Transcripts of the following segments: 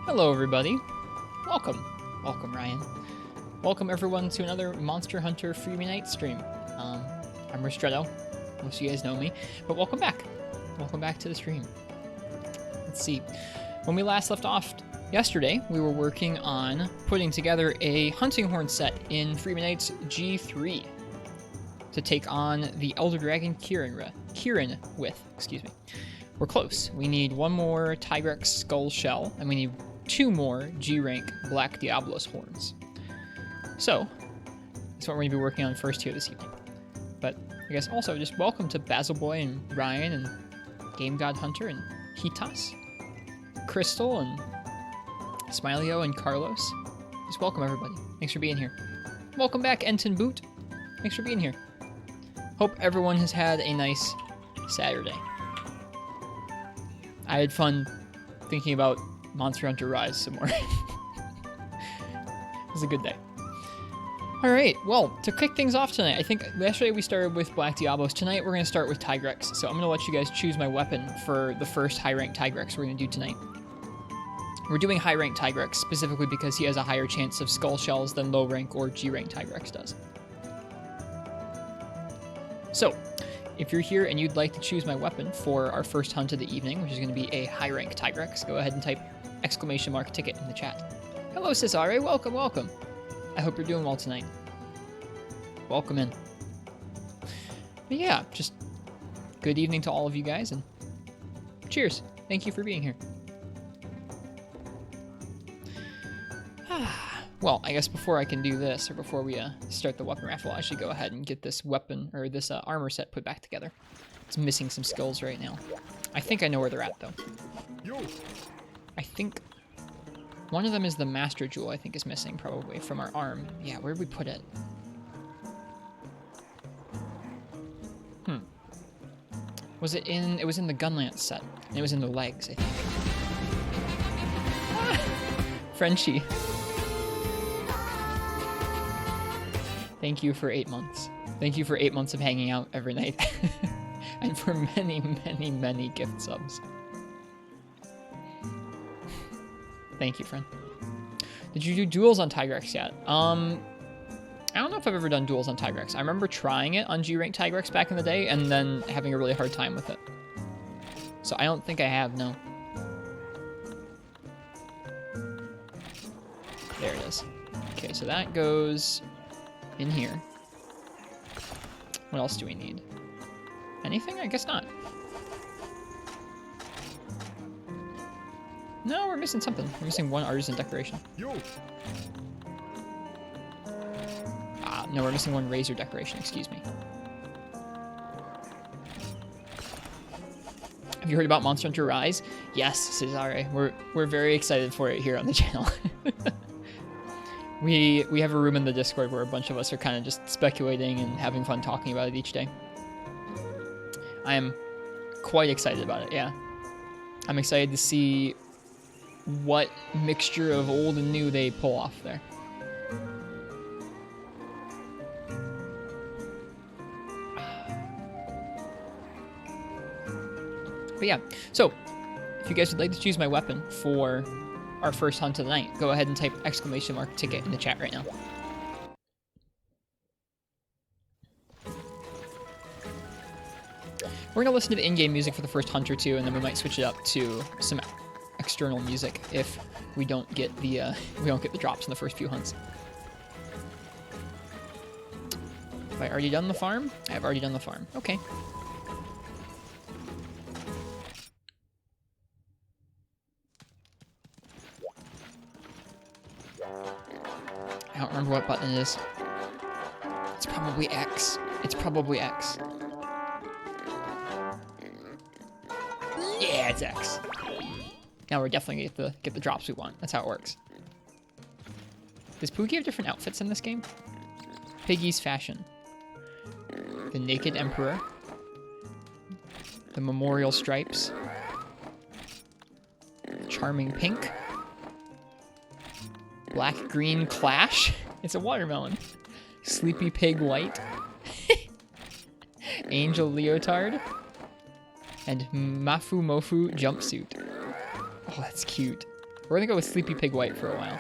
Hello everybody. Welcome. Welcome Ryan. Welcome everyone to another Monster Hunter Freebie Night stream. I'm Ristretto. Most of you guys know me. But welcome back. Welcome back to the stream. Let's see. When we last left off yesterday, we were working on putting together a hunting horn set in Freebie Night's G3 to take on the Elder Dragon Kirin with. Excuse me. We're close. We need one more Tigrex skull shell, and we need 2 more G-rank Black Diablos horns. So, that's what we're going to be working on first here this evening. But I guess also just welcome to Basil Boy and Ryan and Game God Hunter and Hitas, Crystal and Smilio and Carlos. Just welcome everybody. Thanks for being here. Welcome back Enton Boot. Thanks for being here. Hope everyone has had a nice Saturday. I had fun thinking about Monster Hunter Rise some more. It was a good day. Alright, well, to kick things off tonight, I think yesterday we started with Black Diablos. Tonight we're going to start with Tigrex. So I'm going to let you guys choose my weapon for the first high-ranked Tigrex we're going to do tonight. We're doing high-ranked Tigrex specifically because he has a higher chance of skull shells than low-rank or G-rank Tigrex does. So, if you're here and you'd like to choose my weapon for our first hunt of the evening, which is going to be a high-rank Tigrex, go ahead and type !ticket in the chat. Hello, Cesare. Welcome, welcome. I hope you're doing well tonight. Welcome in. But yeah, just good evening to all of you guys, and cheers. Thank you for being here. Well, I guess before I can do this, or before we start the weapon raffle, I should go ahead and get this weapon, or this armor set put back together. It's missing some skills right now. I think I know where they're at, though. I think one of them is the Master Jewel, I think is missing, probably, from our arm. Yeah, where did we put it? Was it in... It was in the Gunlance set, and it was in the legs, I think. Frenchie. Thank you for 8 months. Thank you for 8 months of hanging out every night. And for many, many, many gift subs. Thank you, friend. Did you do duels on Tigrex yet? I don't know if I've ever done duels on Tigrex. I remember trying it on G-rank Tigrex back in the day and then having a really hard time with it. So I don't think I have, no. There it is. Okay, so that goes in here. What else do we need? Anything? I guess not. No, we're missing something. We're missing one artisan decoration. No, we're missing one razor decoration, excuse me. Have you heard about Monster Hunter Rise? Yes, Cesare. We're very excited for it here on the channel. We have a room in the Discord where a bunch of us are kind of just speculating and having fun talking about it each day. I am quite excited about it, yeah. I'm excited to see what mixture of old and new they pull off there. But yeah, so if you guys would like to choose my weapon for our first hunt of the night, go ahead and type !ticket in the chat right now. We're going to listen to the in-game music for the first hunt or two, and then we might switch it up to some external music if we don't get the drops in the first few hunts. Have I already done the farm? I have already done the farm. Okay. I don't remember what button it is. It's probably X. It's probably X. Yeah, it's X. Now we're definitely gonna get the drops we want. That's how it works. Does Pookie have different outfits in this game? Piggy's Fashion. The Naked Emperor. The Memorial Stripes. Charming Pink. Black Green Clash. It's a watermelon. Sleepy Pig White. Angel Leotard. And Mafu Mofu Jumpsuit. Oh, that's cute. We're gonna go with Sleepy Pig White for a while.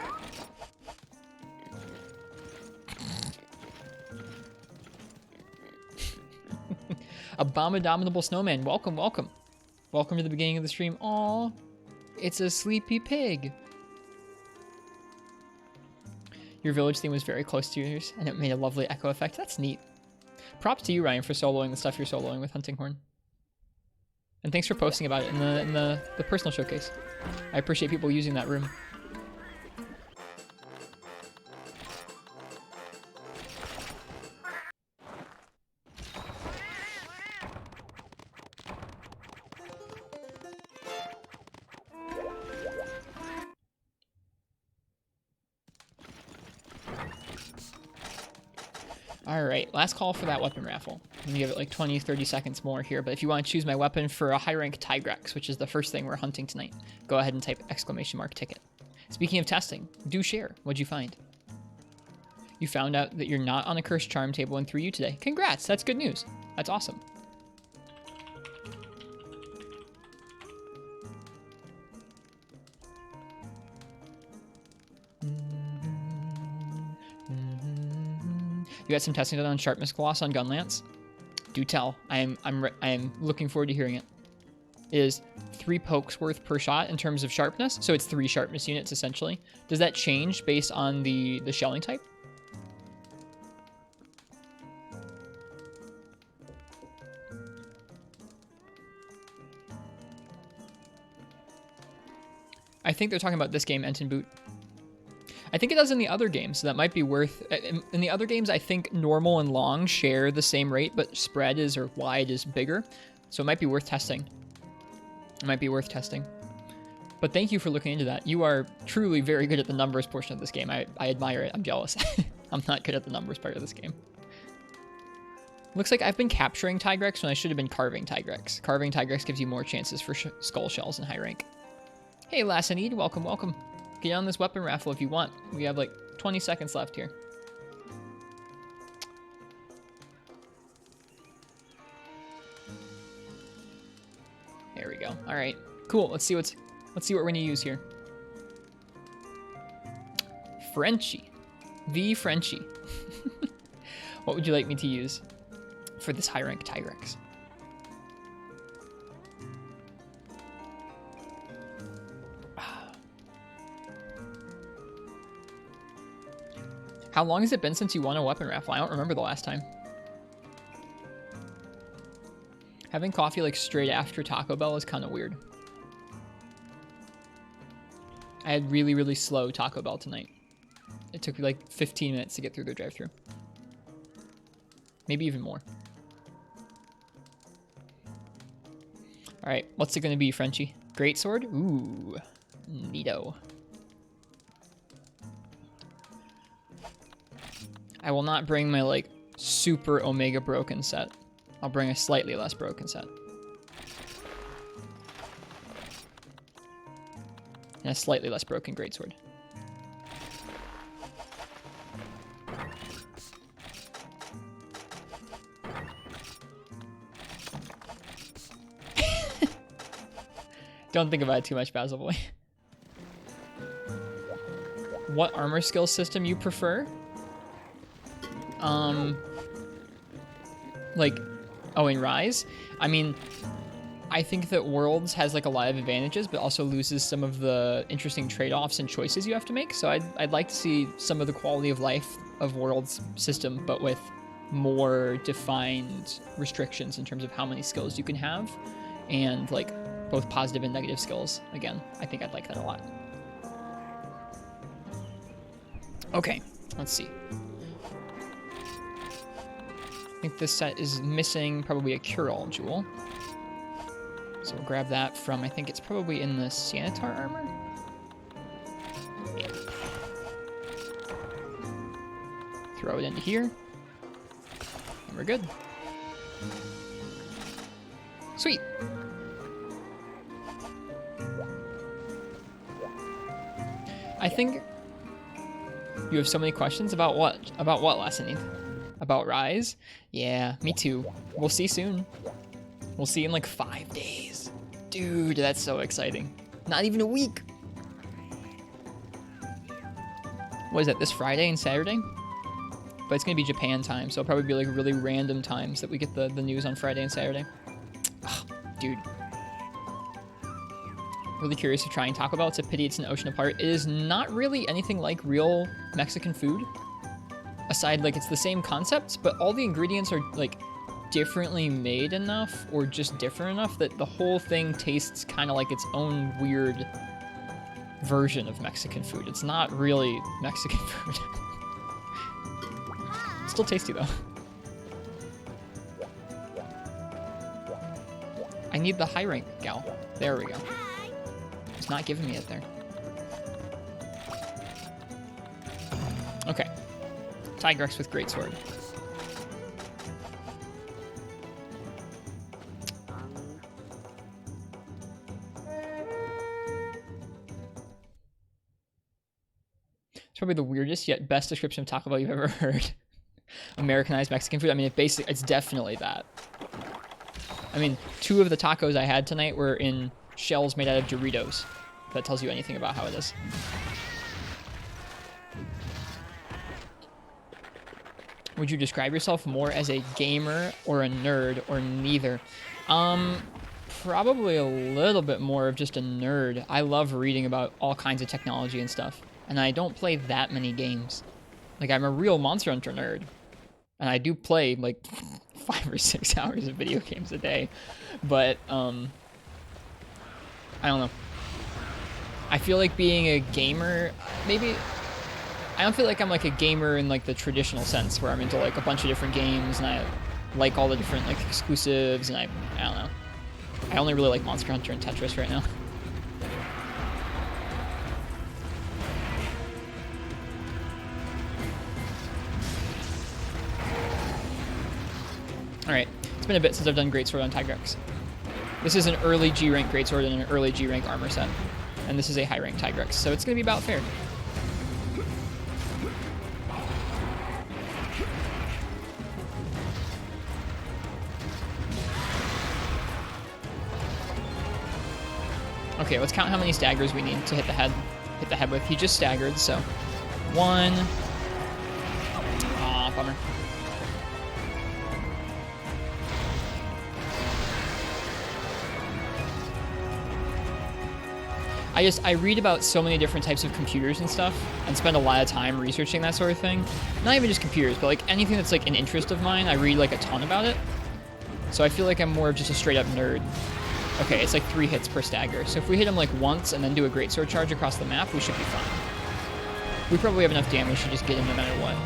Abominable Snowman, welcome, welcome. Welcome to the beginning of the stream. Aw, it's a sleepy pig. Your village theme was very close to yours, and it made a lovely echo effect. That's neat. Props to you, Ryan, for soloing the stuff you're soloing with Hunting Horn. And thanks for posting about it in the personal showcase. I appreciate people using that room. Alright, last call for that weapon raffle. I'm gonna give it like 20, 30 seconds more here, but if you want to choose my weapon for a high rank Tigrex, which is the first thing we're hunting tonight, go ahead and type !ticket. Speaking of testing, do share. What'd you find? You found out that you're not on a cursed charm table in 3U today. Congrats, that's good news. That's awesome. You got some testing done on Sharpness Gloss on Gunlance? Do tell. I am looking forward to hearing it. It is 3 pokes worth per shot in terms of sharpness, so it's 3 sharpness units essentially. Does that change based on the shelling type? I think they're talking about this game, Enton Boot. I think it does in the other games, so that might be worth... In the other games, I think normal and long share the same rate, but spread is, or wide is bigger. So it might be worth testing. It might be worth testing. But thank you for looking into that. You are truly very good at the numbers portion of this game. I admire it. I'm jealous. I'm not good at the numbers part of this game. Looks like I've been capturing Tigrex when I should have been carving Tigrex. Carving Tigrex gives you more chances for skull shells in high rank. Hey, Lassanid, welcome, welcome. Get on this weapon raffle if you want. We have like 20 seconds left here. There we go. All right, cool. Let's see what we're gonna use here. Frenchie, the Frenchie. What would you like me to use for this high rank Tigrex? How long has it been since you won a weapon raffle? I don't remember the last time. Having coffee like straight after Taco Bell is kind of weird. I had really, really slow Taco Bell tonight. It took me like 15 minutes to get through the drive-thru. Maybe even more. All right, what's it gonna be, Frenchie? Greatsword? Ooh, neato. I will not bring my, like, super Omega broken set. I'll bring a slightly less broken set. And a slightly less broken greatsword. Don't think about it too much, Basil Boy. What armor skill system you prefer? Like, oh, in Rise? I mean, I think that Worlds has like a lot of advantages, but also loses some of the interesting trade-offs and choices you have to make. So I'd like to see some of the quality of life of Worlds system, but with more defined restrictions in terms of how many skills you can have, and like both positive and negative skills. Again, I think I'd like that a lot. Okay, let's see. I think this set is missing probably a cure-all jewel. So we'll grab that from, I think it's probably in the Sanitar armor? Yeah. Throw it into here. And we're good. Sweet. I think you have so many questions about what? About what, Lassanid? About Rise? Yeah, me too. We'll see soon. We'll see in like 5 days. Dude, that's so exciting. Not even a week. what is that, this Friday and Saturday? But it's gonna be Japan time, so it'll probably be like really random times that we get the news on Friday and Saturday. Ugh, dude. Really curious to try and Taco Bell. It's a pity it's an ocean apart. It is not really anything like real Mexican food. Aside, like, it's the same concepts, but all the ingredients are, like, differently made enough or just different enough that the whole thing tastes kind of like its own weird version of Mexican food. It's not really Mexican food. It's still tasty, though. I need the high rank gal. There we go. It's not giving me it there. Okay. Tigrex with greatsword. It's probably the weirdest yet best description of Taco Bell you've ever heard. Americanized Mexican food. I mean, it's definitely that. I mean, 2 of the tacos I had tonight were in shells made out of Doritos. If that tells you anything about how it is. Would you describe yourself more as a gamer or a nerd or neither? Probably a little bit more of just a nerd. I love reading about all kinds of technology and stuff. And I don't play that many games. Like, I'm a real Monster Hunter nerd. And I do play, like, 5 or 6 hours of video games a day. But, I don't know. I feel like being a gamer, maybe... I don't feel like I'm, like, a gamer in, like, the traditional sense, where I'm into, like, a bunch of different games, and I like all the different, like, exclusives, and I don't know. I only really like Monster Hunter and Tetris right now. Alright, it's been a bit since I've done Greatsword on Tigrex. This is an early G-rank Greatsword and an early G-rank armor set. And this is a high-rank Tigrex, so it's going to be about fair. Okay, let's count how many staggers we need to hit the head with. He just staggered, so 1. Aw, bummer. I read about so many different types of computers and stuff, and spend a lot of time researching that sort of thing. Not even just computers, but like anything that's like an interest of mine, I read like a ton about it. So I feel like I'm more of just a straight up nerd. Okay, it's like 3 hits per stagger. So if we hit him like once and then do a greatsword charge across the map, we should be fine. We probably have enough damage to just get him no matter what.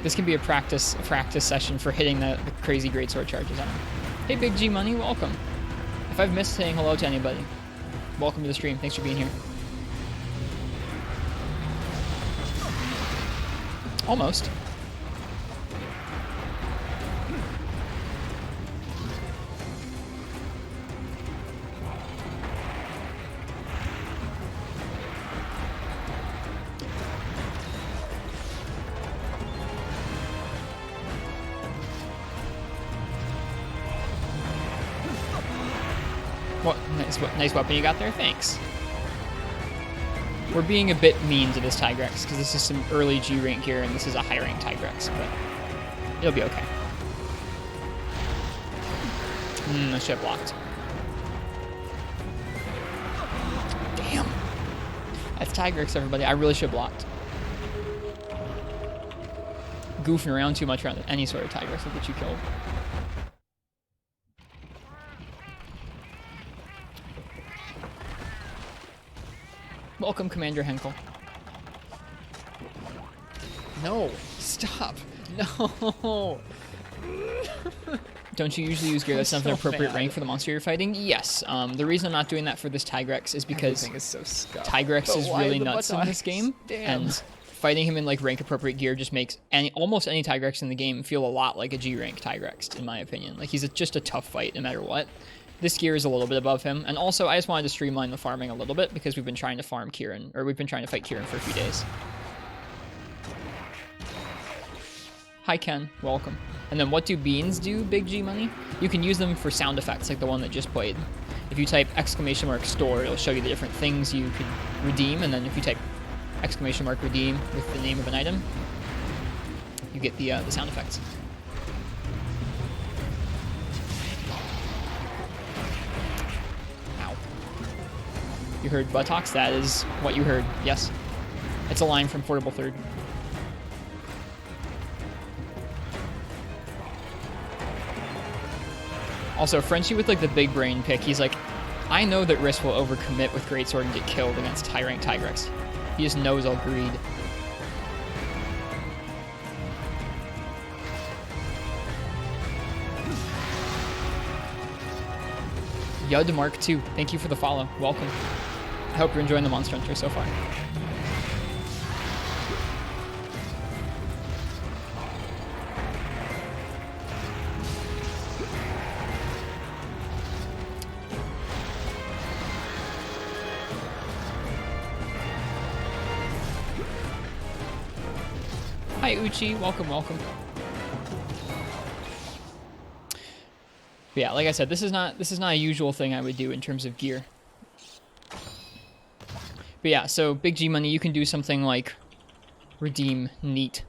This can be a practice session for hitting the crazy greatsword charges on him. Hey, Big G Money, welcome. If I've missed saying hello to anybody, welcome to the stream. Thanks for being here. Almost. What nice weapon you got there. Thanks. We're being a bit mean to this Tigrex because this is some early G rank gear and this is a high rank Tigrex, but it'll be okay. I should have blocked. Damn. That's Tigrex, everybody. I really should have blocked. Goofing around too much around any sort of Tigrex will get you killed. Welcome, Commander Henkel. No, stop. No. Don't you usually use gear that's not an appropriate rank for the monster you're fighting? Yes. The reason I'm not doing that for this Tigrex is because Tigrex is really nuts in this game. Damn. And fighting him in like rank appropriate gear just makes almost any Tigrex in the game feel a lot like a G rank Tigrex, in my opinion. Like he's just a tough fight no matter what. This gear is a little bit above him, and also I just wanted to streamline the farming a little bit because we've been trying to farm Kieran, or we've been trying to fight Kieran for a few days. Hi Ken, welcome. And then what do beans do, Big G Money? You can use them for sound effects like the one that just played. If you type !store, it'll show you the different things you could redeem, and then if you type !redeem with the name of an item, you get the sound effects. Ow. You heard buttocks? That is what you heard, yes. It's a line from Portable Third. Also, Frenchie with like the big brain pick, he's like, I know that Riss will overcommit with Greatsword and get killed against high rank Tigrex. He just knows I'll greed. Yud Mark 2, thank you for the follow. Welcome. I hope you're enjoying the Monster Hunter so far. Hi Uchi, welcome, welcome. But yeah, like I said, this is not a usual thing I would do in terms of gear. But yeah, so Big G Money, you can do something like redeem neat.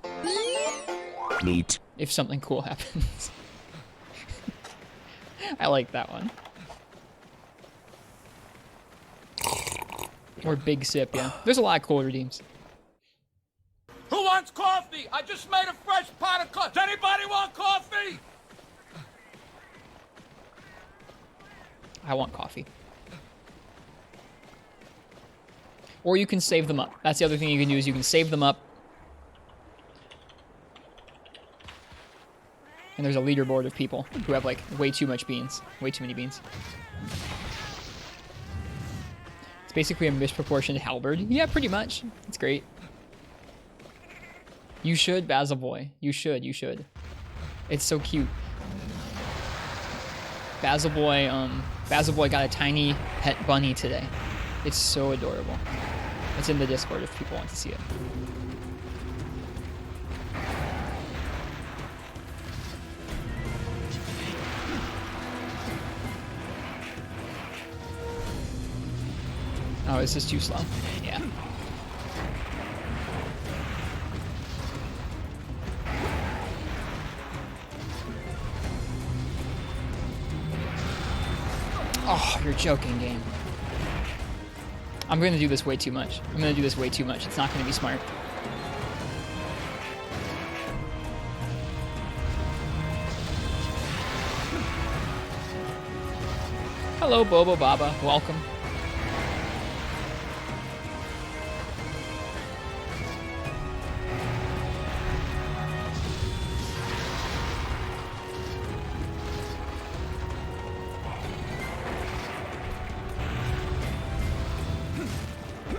Neat. If something cool happens. I like that one. Or Big Sip, yeah. There's a lot of cool redeems. Who wants coffee? I just made a fresh pot of coffee. Does anybody want coffee? I want coffee. Or you can save them up. That's the other thing you can do is you can save them up. And there's a leaderboard of people who have like way too much beans. Way too many beans. It's basically a misproportioned halberd. Yeah, pretty much. It's great. You should, Basil Boy. You should, you should. It's so cute. Basil Boy got a tiny pet bunny today. It's so adorable. It's in the Discord if people want to see it. Oh, is this too slow? Yeah. Oh, you're joking, game. I'm gonna do this way too much. It's not gonna be smart. Hello, Bobo Baba. Welcome.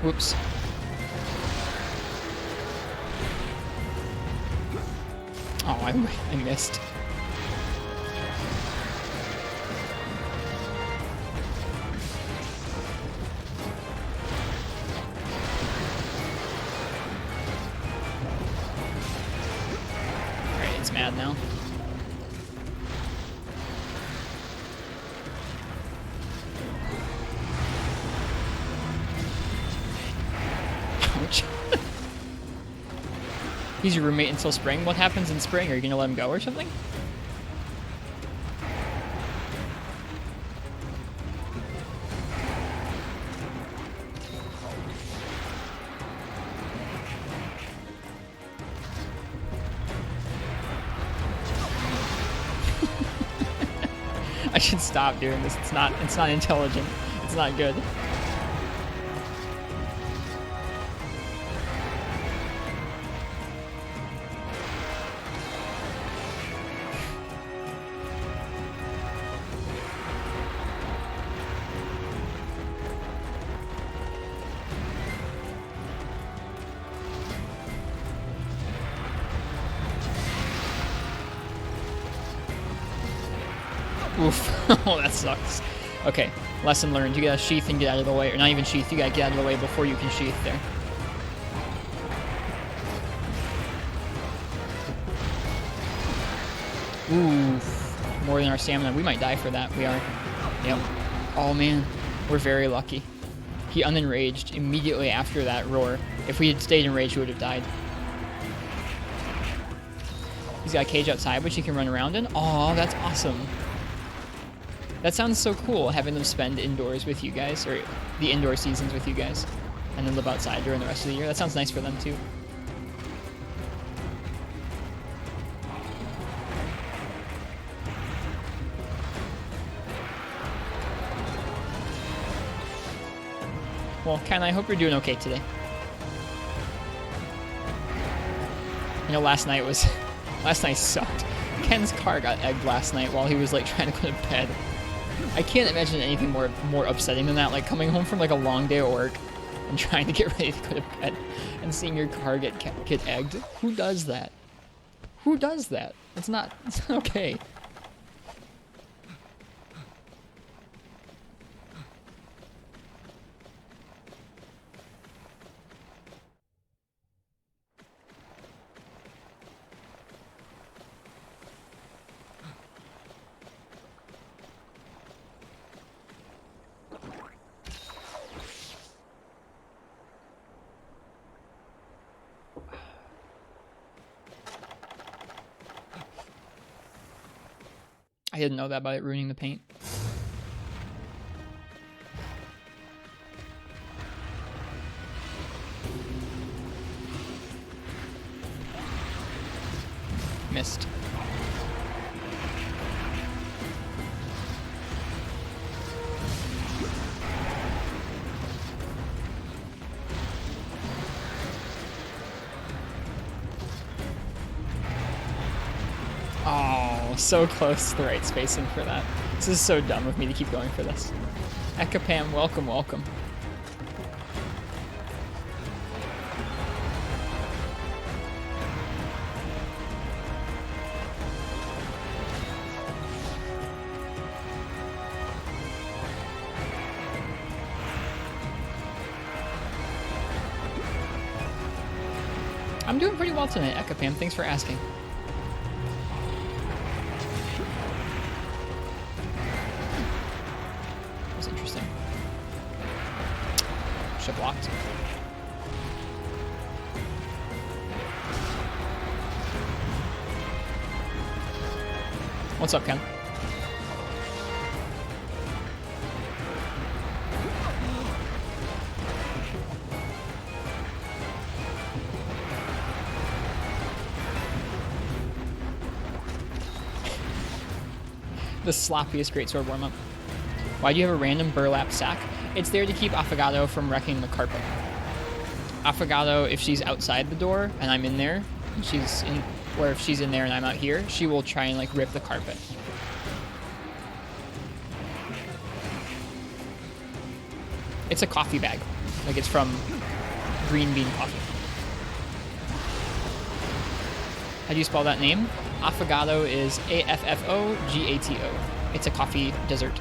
Whoops. Oh, I missed. Alright, it's mad now. He's your roommate until spring? What happens in spring? Are you gonna let him go or something? I should stop doing this. It's not intelligent. It's not good. Oof. Oh, that sucks. Okay, lesson learned. You gotta sheath and get out of the way. Or not even sheath, you gotta get out of the way before you can sheath there. Ooh, more than our stamina. We might die for that. We are. Yep. Oh man, we're very lucky. He unenraged immediately after that roar. If we had stayed enraged, we would have died. He's got a cage outside which he can run around in. Oh, that's awesome. That sounds so cool, having them spend indoors with you guys, or the indoor seasons with you guys, and then live outside during the rest of the year. That sounds nice for them too. Well, Ken, I hope you're doing okay today. You know, last night sucked. Ken's car got egged last night while he was like trying to go to bed. I can't imagine anything more upsetting than that, like coming home from like a long day at work and trying to get ready to go to bed and seeing your car get egged. Who does that? Who does that? It's not okay. I didn't know that about it ruining the paint. Missed. Oh, so close to the right spacing for that. This is so dumb of me to keep going for this. Ekapam, welcome, welcome. I'm doing pretty well tonight, Ekapam. Thanks for asking. That's interesting. Should have blocked. What's up, Ken? The sloppiest greatsword warm-up. Why do you have a random burlap sack? It's there to keep Affogato from wrecking the carpet. Affogato, if she's outside the door and I'm in there, and she's in, or if she's in there and I'm out here, she will try and like rip the carpet. It's a coffee bag. Like it's from Green Bean Coffee. How do you spell that name? Affogato is A-F-F-O-G-A-T-O. It's a coffee dessert.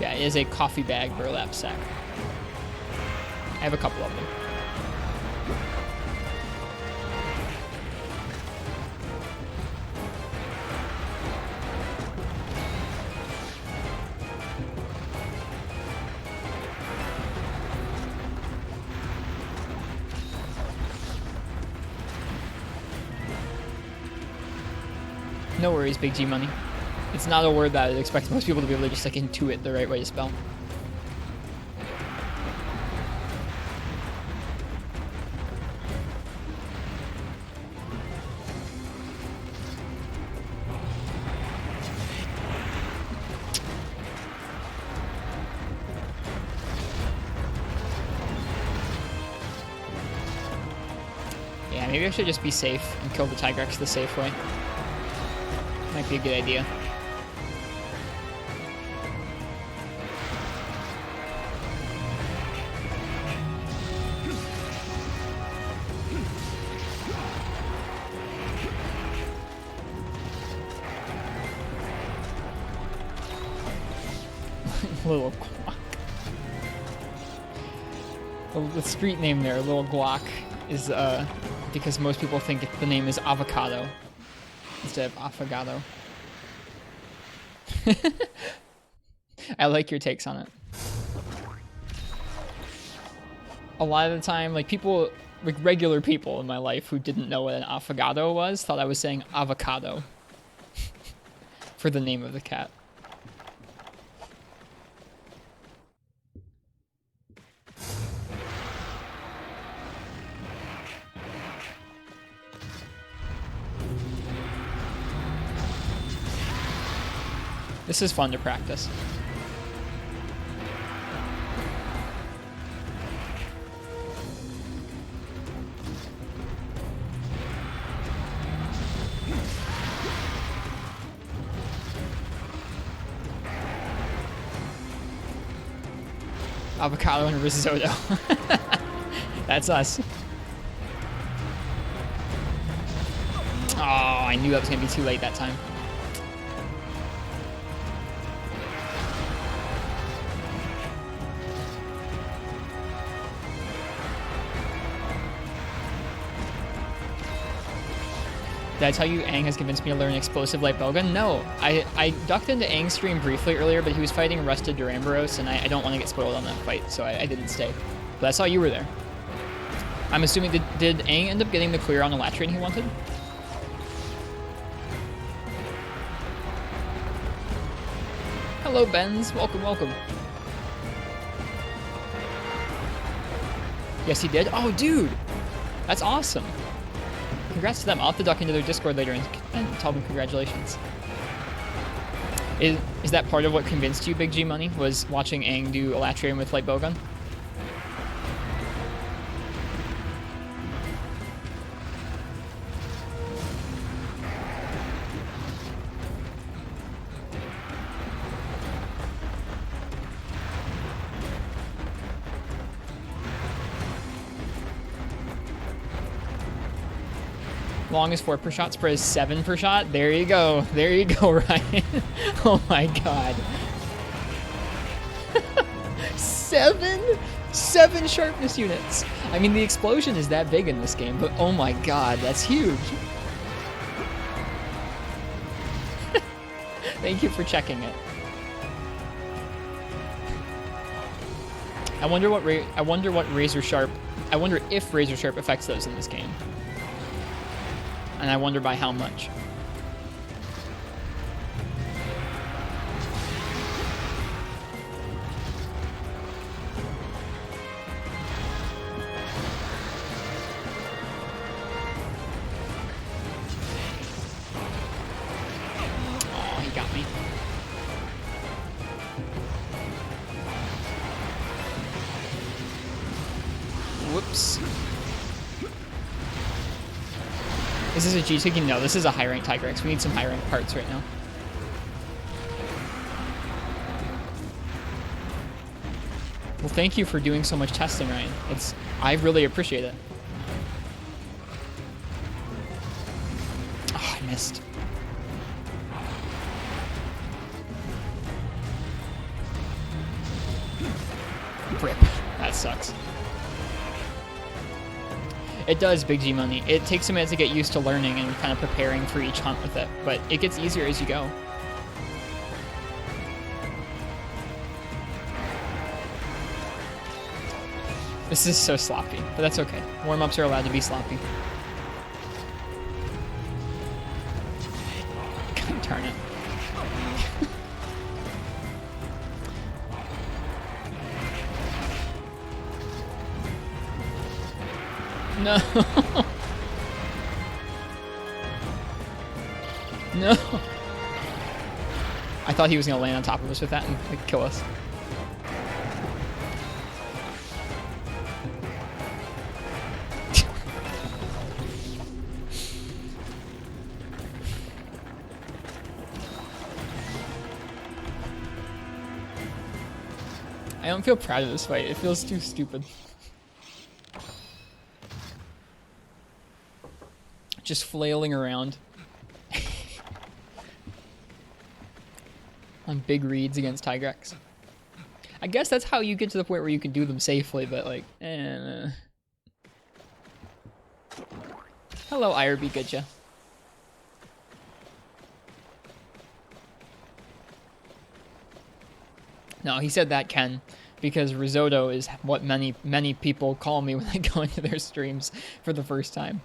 Yeah, it is a coffee bag burlap sack. I have a couple of them. No worries, Big G Money. It's not a word that I'd expect most people to be able to just like intuit the right way to spell. Yeah, maybe I should just be safe and kill the Tigrex the safe way. Might be a good idea. Little Guac. The street name there, Little Guac, is because most people think the name is avocado instead of affogato. I like your takes on it. A lot of the time, like people, like regular people in my life who didn't know what an affogato was, thought I was saying avocado for the name of the cat. This is fun to practice. Avocado and risotto. That's us. Oh, I knew that was gonna be too late that time. Did I tell you Aang has convinced me to learn explosive light bowgun? No. I ducked into Aang's stream briefly earlier, but he was fighting Rusted Duramboros, and I don't want to get spoiled on that fight, so I didn't stay. But I saw you were there. I'm assuming, did Aang end up getting the clear on the Latrine he wanted? Hello, Benz. Welcome, welcome. Yes, he did? Oh, dude! That's awesome. Congrats to them. I'll have to duck into their Discord later and tell them congratulations. Is that part of what convinced you, Big G Money, was watching Aang do Elatrium with light bowgun? Long is 4 per shot, spread is 7 per shot. There you go. There you go, Ryan. Oh my god. 7 sharpness units. I mean, the explosion is that big in this game, but oh my god, that's huge. Thank you for checking it. I wonder if Razor Sharp affects those in this game. And I wonder by how much. Oh, he got me. Whoops. Is this a G-Ticky? No, this is a high-rank Tigrex. We need some high-rank parts right now. Well, thank you for doing so much testing, Ryan. I really appreciate it. Oh, I missed. Rip. That sucks. It does, Big G Money. It takes a minute to get used to learning and kind of preparing for each hunt with it, but it gets easier as you go. This is so sloppy, but that's okay. Warm-ups are allowed to be sloppy. God darn it. No. No. I thought he was going to land on top of us with that and like, kill us. I don't feel proud of this fight. It feels too stupid. Just flailing around on big reeds against Tigrex. I guess that's how you get to the point where you can do them safely, but like, Hello, IRB, gotcha. No, he said that, Ken, because risotto is what many people call me when they go into their streams for the first time.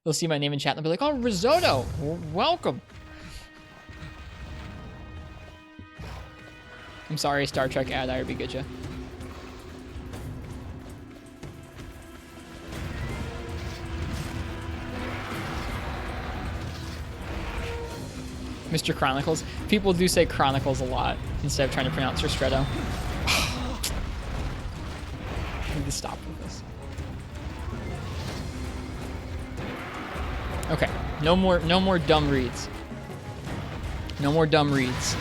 They'll see my name in chat and they'll be like, "Oh, risotto, welcome." I'm sorry, Star Trek ad, IRB, gotcha. Mr. Chronicles. People do say Chronicles a lot instead of trying to pronounce Ristretto. I need to stop with this. Okay, no more dumb reads. No more dumb reads.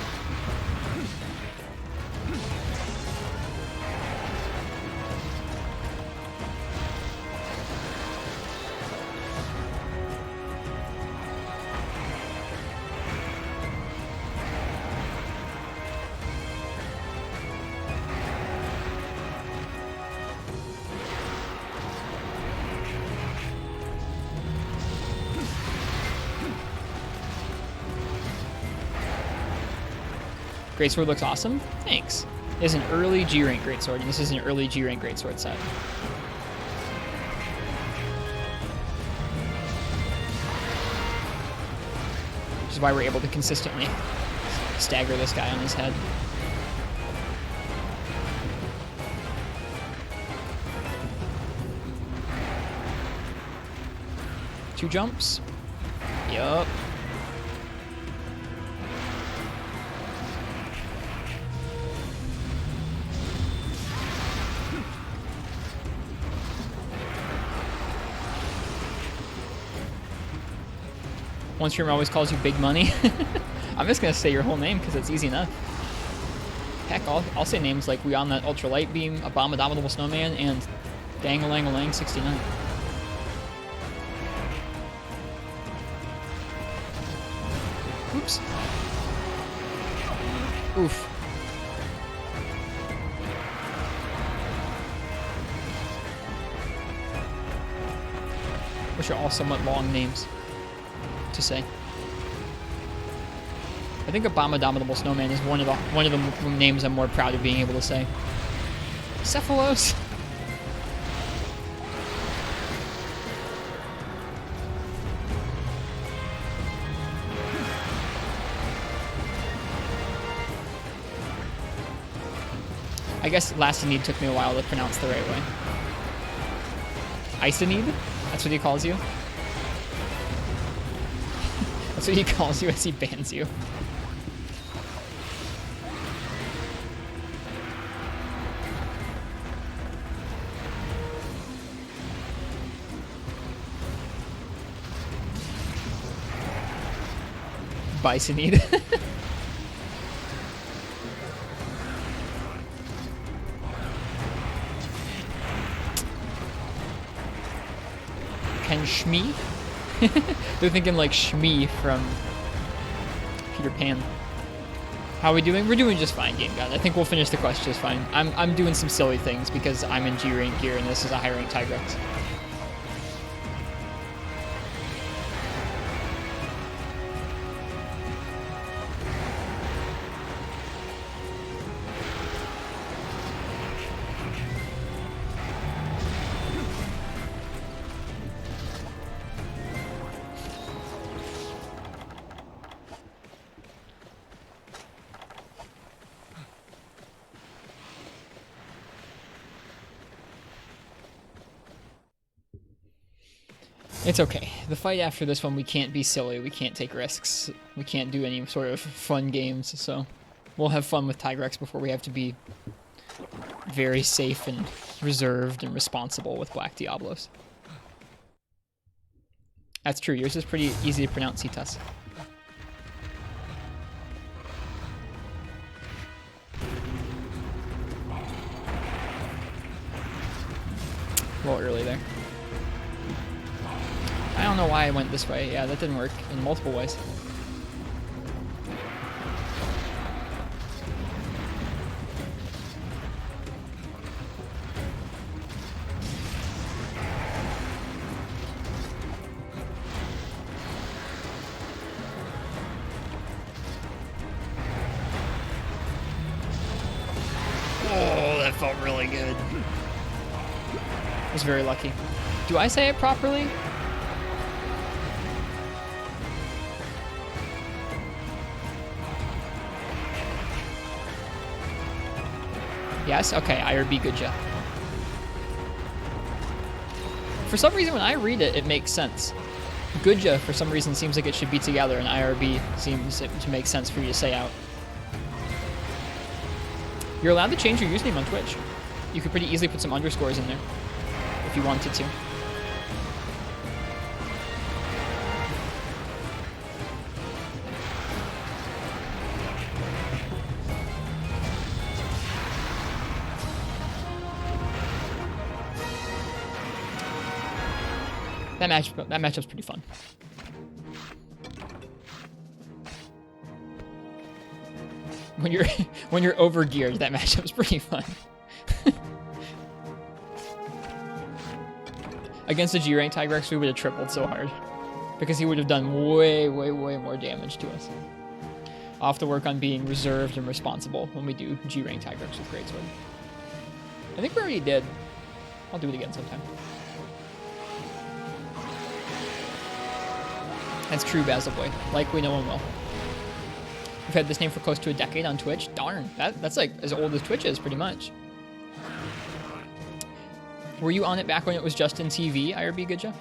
Greatsword looks awesome. Thanks. It is an early G rank greatsword, and this is an early G rank greatsword set. Which is why we're able to consistently stagger this guy on his head. Two jumps. Yup. One streamer always calls you Big Money. I'm just gonna say your whole name because it's easy enough. Heck, I'll say names like We on That Ultra Light Beam, Abominable Snowman, and Dang-a-lang-a-lang 69. Oops. Oof. Which are all somewhat long names to say. I think Abominable Snowman is one of the names I'm more proud of being able to say. Cephalos. I guess Lacinide took me a while to pronounce the right way. Icinide? That's what he calls you? That's what he calls you as he bans you. Bisonide. Ken Shmee? They're thinking like Shmee from Peter Pan. How are we doing? We're doing just fine, Game God. I think we'll finish the quest just fine. I'm doing some silly things because I'm in G rank gear and this is a high rank Tigrex. It's okay. The fight after this one, we can't be silly. We can't take risks. We can't do any sort of fun games, so we'll have fun with Tigrex before we have to be very safe and reserved and responsible with Black Diablos. That's true. Yours is pretty easy to pronounce, Citas. A little early there. I don't know why I went this way. Yeah, that didn't work in multiple ways. felt really good. I was very lucky. Do I say it properly? Yes? Okay, IRB, good job. For some reason, when I read it, it makes sense. Goodja, for some reason, seems like it should be together, and IRB seems to make sense for you to say out. You're allowed to change your username on Twitch. You could pretty easily put some underscores in there, if you wanted to. That matchup's pretty fun. When you're over geared, that matchup's pretty fun. Against the G rank Tigrex, we would have tripled so hard because he would have done way more damage to us. I'll have to work on being reserved and responsible when we do G rank Tigrex with Greatsword. I think we already did. I'll do it again sometime. That's true, Basil Boy. Likely no one will. We've had this name for close to a decade on Twitch. Darn, that's like as old as Twitch is, pretty much. Were you on it back when it was just in TV, IRB Goodja?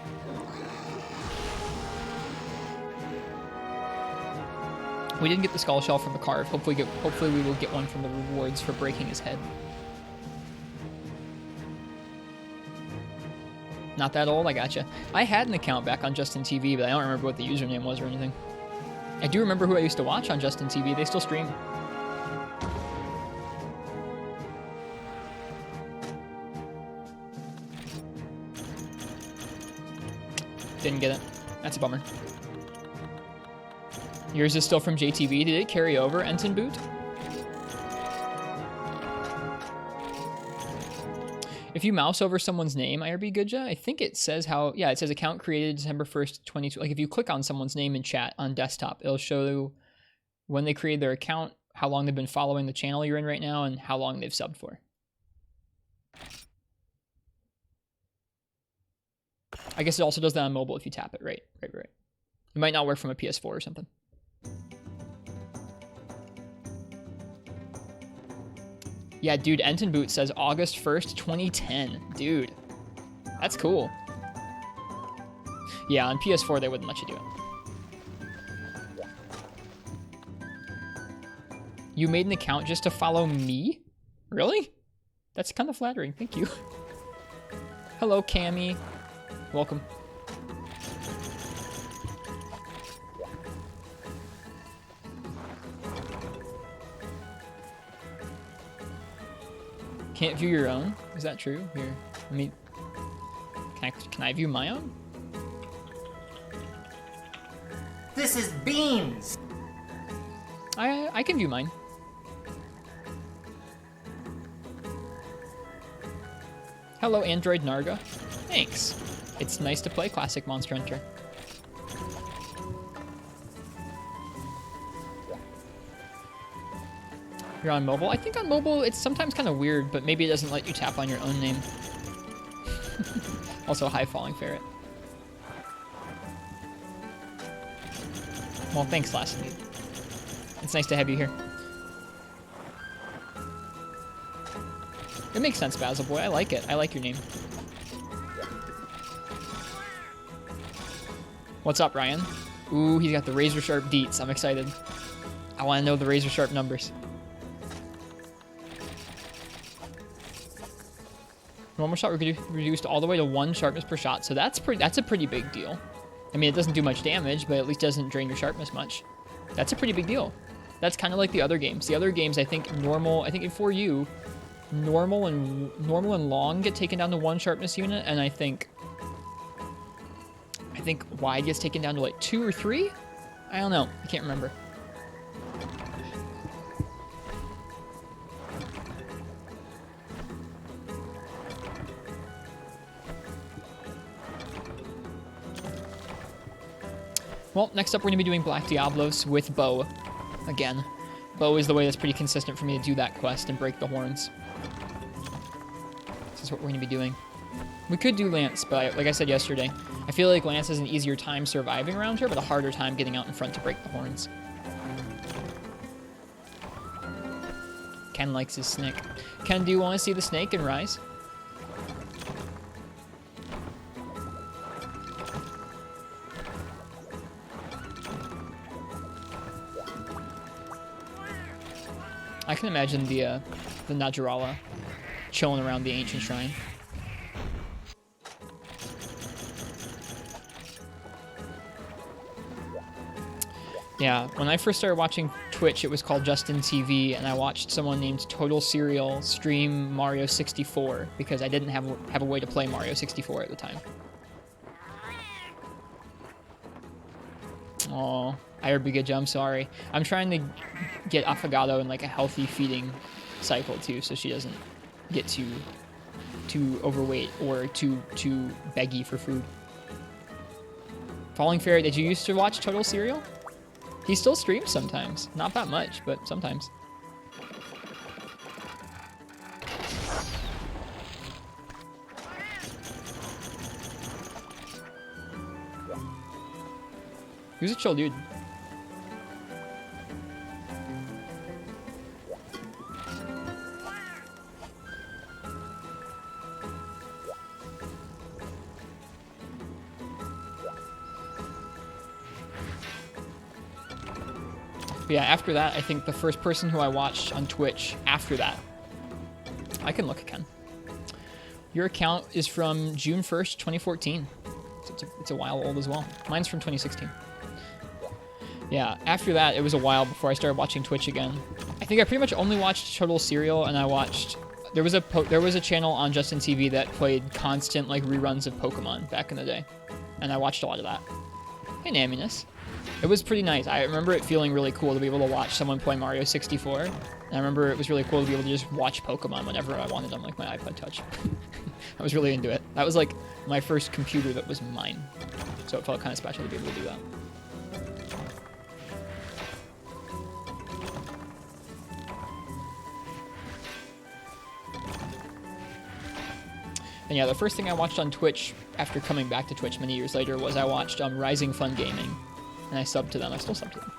We didn't get the skull shell from the carve. Hopefully we will get one from the rewards for breaking his head. Not that old? I gotcha. I had an account back on Justin TV, but I don't remember what the username was or anything. I do remember who I used to watch on Justin TV. They still stream. Didn't get it. That's a bummer. Yours is still from JTV. Did it carry over, Enton Boot? If you mouse over someone's name, IRB Goodja, I think it says how, yeah, it says account created December 1st, 22. Like if you click on someone's name in chat on desktop, it'll show you when they created their account, how long they've been following the channel you're in right now, and how long they've subbed for. I guess it also does that on mobile if you tap it. Right. It might not work from a PS4 or something. Yeah, dude, Enton Boot says August 1st, 2010. Dude, that's cool. Yeah, on PS4, they wouldn't let you do it. You made an account just to follow me? Really? That's kind of flattering. Thank you. Hello, Cammy. Welcome. Can't view your own? Is that true? Here, let me... Can I view my own? This is beans! I can view mine. Hello, Android Narga. Thanks. It's nice to play classic Monster Hunter. You're on mobile? I think on mobile it's sometimes kind of weird, but maybe it doesn't let you tap on your own name. Also, hi, Falling Ferret. Well, thanks, Last Need. It's nice to have you here. It makes sense, Basil Boy. I like it. I like your name. What's up, Ryan? Ooh, he's got the razor sharp deets. I'm excited. I want to know the razor sharp numbers. Normal shot reduced all the way to 1 sharpness per shot, so that's a pretty big deal. I mean, it doesn't do much damage, but at least doesn't drain your sharpness much. That's a pretty big deal. That's kind of like the other games. The other games, I think for you, normal and long get taken down to 1 sharpness unit, and I think wide gets taken down to like 2 or 3. I don't know. I can't remember. Well, next up we're going to be doing Black Diablos with Bow again. Bow is the way that's pretty consistent for me to do that quest and break the horns. is what we're going to be doing. We could do Lance, but like I said yesterday, I feel like Lance has an easier time surviving around here, but a harder time getting out in front to break the horns. Ken likes his snake. Ken, do you want to see the snake and Rise? I can imagine the Najarala chilling around the ancient shrine. Yeah, when I first started watching Twitch, it was called Justin TV, and I watched someone named Total Serial stream Mario 64 because I didn't have a way to play Mario 64 at the time. Oh, Irbiga, I'm sorry. I'm trying to get Affogato in like a healthy feeding cycle too, so she doesn't get too overweight or too beggy for food. Falling Fairy, did you used to watch Total Serial? He still streams sometimes. Not that much, but sometimes. He was a chill dude. But yeah, after that, I think the first person who I watched on Twitch after that, I can look again. Your account is from June 1st, 2014. So it's a while old as well. Mine's from 2016. Yeah, after that, it was a while before I started watching Twitch again. I think I pretty much only watched Total Serial, and I watched... There was a channel on Justin TV that played constant like reruns of Pokemon back in the day, and I watched a lot of that. Hey, Naminus. It was pretty nice. I remember it feeling really cool to be able to watch someone play Mario 64. And I remember it was really cool to be able to just watch Pokemon whenever I wanted on like my iPod Touch. I was really into it. That was like my first computer that was mine. So it felt kind of special to be able to do that. And yeah, the first thing I watched on Twitch after coming back to Twitch many years later was I watched Rising Fun Gaming. And I subbed to them. I still sub to them.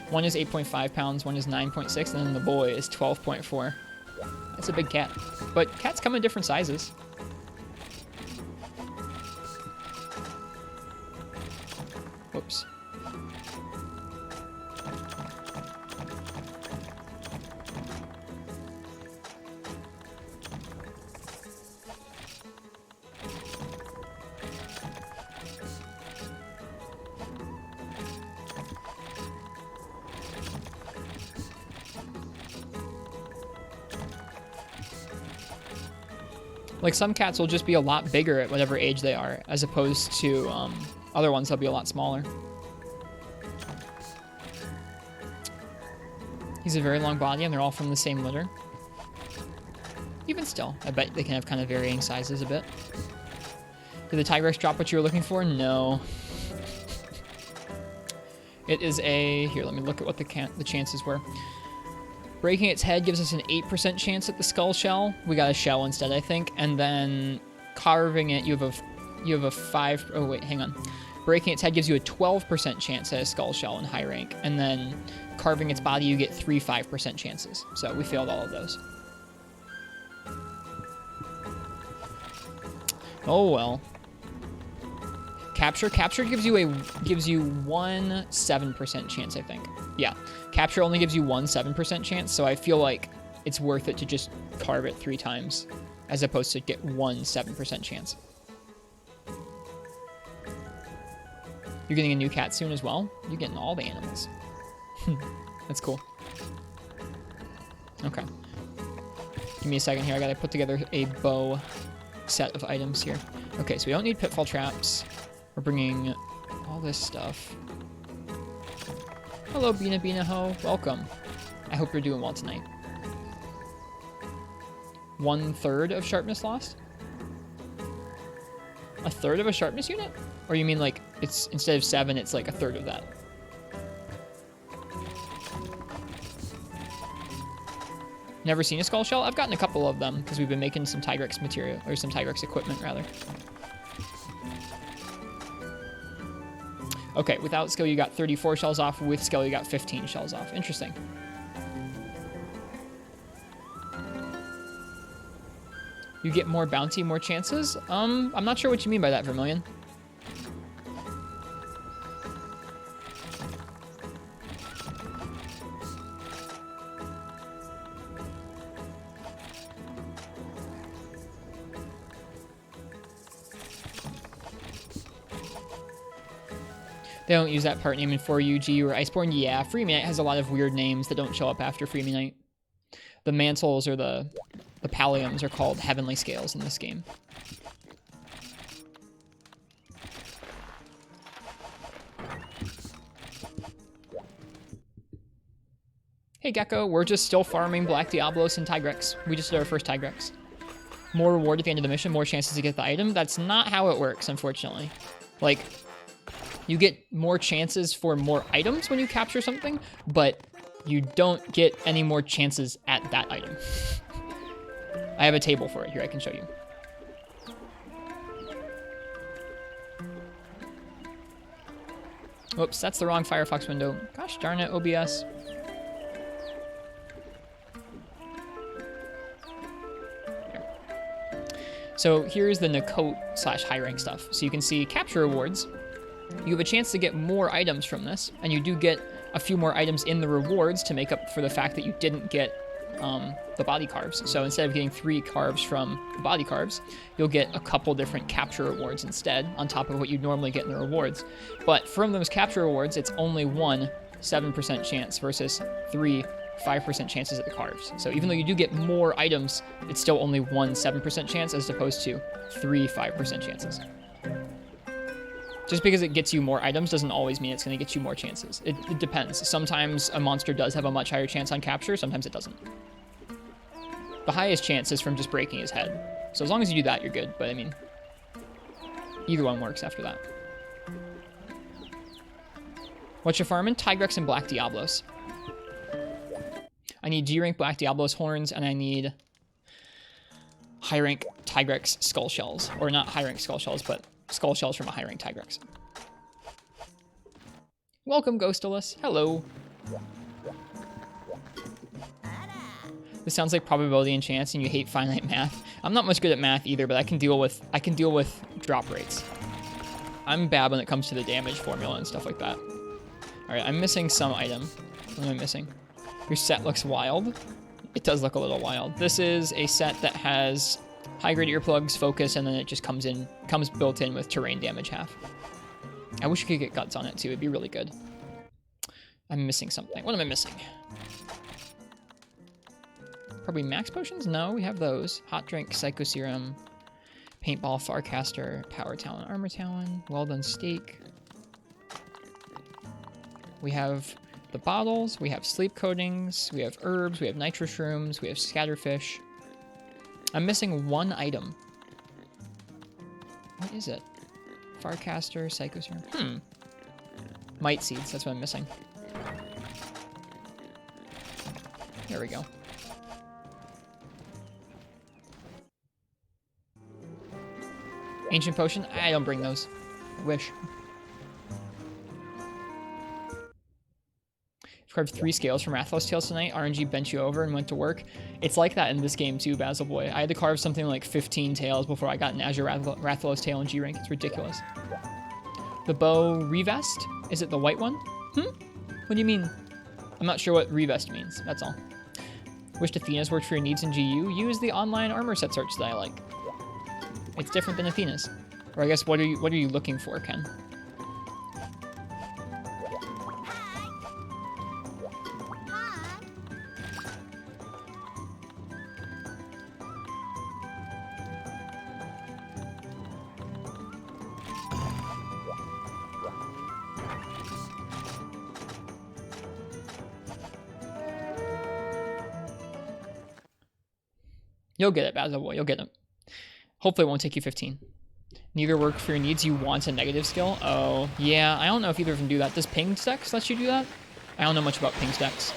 One is 8.5 pounds, one is 9.6, and then the boy is 12.4. That's a big cat. But cats come in different sizes. Whoops. Like, some cats will just be a lot bigger at whatever age they are, as opposed to other ones that'll be a lot smaller. He's a very long body, and they're all from the same litter. Even still, I bet they can have kind of varying sizes a bit. Did the Tigrex drop what you were looking for? No. It is a... Here, let me look at what the chances were. Breaking its head gives us an 8% chance at the skull shell. We got a shell instead, I think. And then carving it, you have a 5... Oh, wait, hang on. Breaking its head gives you a 12% chance at a skull shell in high rank. And then carving its body, you get 5% chances. So we failed all of those. Oh, well. Capture gives you 7% chance, I think. Yeah. Capture only gives you 7% chance, so I feel like it's worth it to just carve it 3 times, as opposed to get 7% chance. You're getting a new cat soon as well? You're getting all the animals. That's cool. Okay. Give me a second here. I gotta put together a bow set of items here. Okay, so we don't need pitfall traps. We're bringing all this stuff. Hello, Bina Bina Ho. Welcome. I hope you're doing well tonight. 1/3 of sharpness lost? A third of a sharpness unit? Or you mean like it's instead of 7, it's like a third of that? Never seen a skull shell? I've gotten a couple of them because we've been making some Tigrex material, or some Tigrex equipment rather. Okay, without skill you got 34 shells off. With skill you got 15 shells off. Interesting. You get more bounty, more chances? I'm not sure what you mean by that, Vermilion. They don't use that part name in 4UG or Iceborne? Yeah, Freemanite has a lot of weird names that don't show up after Freemanite. The mantles or the palliums are called heavenly scales in this game. Hey Gecko, we're just still farming Black Diablos and Tigrex. We just did our first Tigrex. More reward at the end of the mission, more chances to get the item. That's not how it works, unfortunately. Like, you get more chances for more items when you capture something, but you don't get any more chances at that item. I have a table for it here, I can show you. Whoops, that's the wrong Firefox window. Gosh darn it, OBS. Here. So here's the Nakot / high rank stuff. So you can see capture rewards. You have a chance to get more items from this, and you do get a few more items in the rewards to make up for the fact that you didn't get the body carves. So instead of getting 3 carves from the body carves, you'll get a couple different capture rewards instead, on top of what you'd normally get in the rewards. But from those capture rewards, it's only 1 7% chance versus 3 5% chances at the carves. So even though you do get more items, it's still only 1 7% chance as opposed to 3 5% chances. Just because it gets you more items doesn't always mean it's going to get you more chances. It depends. Sometimes a monster does have a much higher chance on capture, sometimes it doesn't. The highest chance is from just breaking his head. So as long as you do that, you're good. But I mean, either one works after that. What you farming? Tigrex and Black Diablos. I need G-rank Black Diablos horns, and I need high-rank Tigrex skull shells. Or not high-rank skull shells, but skull shells from a high-rank Tigrex. Welcome, Ghostalus. Hello. This sounds like probability and chance, and you hate finite math. I'm not much good at math either, but I can deal with drop rates. I'm bad when it comes to the damage formula and stuff like that. All right, I'm missing some item. What am I missing? Your set looks wild. It does look a little wild. This is a set that has high-grade earplugs, focus, and then it just comes built in with terrain damage half. I wish you could get guts on it too. It'd be really good. I'm missing something. What am I missing? Probably max potions? No, we have those. Hot drink, psycho serum, paintball, farcaster, power talon, armor talon, well done steak. We have the bottles, we have sleep coatings, we have herbs, we have nitro shrooms, we have scatterfish. I'm missing one item. What is it? Farcaster, psycho serum. Might seeds, that's what I'm missing. There we go. Ancient potion? I don't bring those. I wish. Carved 3 scales from Rathalos Tails tonight. RNG bent you over and went to work. It's like that in this game too, Basil Boy. I had to carve something like 15 tails before I got an Azure Rathalos Tail in G rank. It's ridiculous. The bow revest? Is it the white one? What do you mean? I'm not sure what revest means. That's all. Wished Athena's worked for your needs in GU. Use the online armor set search that I like. It's different than Athena's. Or I guess what are you looking for, Ken? You'll get it, Basil Boy. You'll get it. Hopefully it won't take you 15. Neither work for your needs. You want a negative skill? Oh, yeah. I don't know if either of them do that. Does ping stacks let you do that? I don't know much about ping stacks.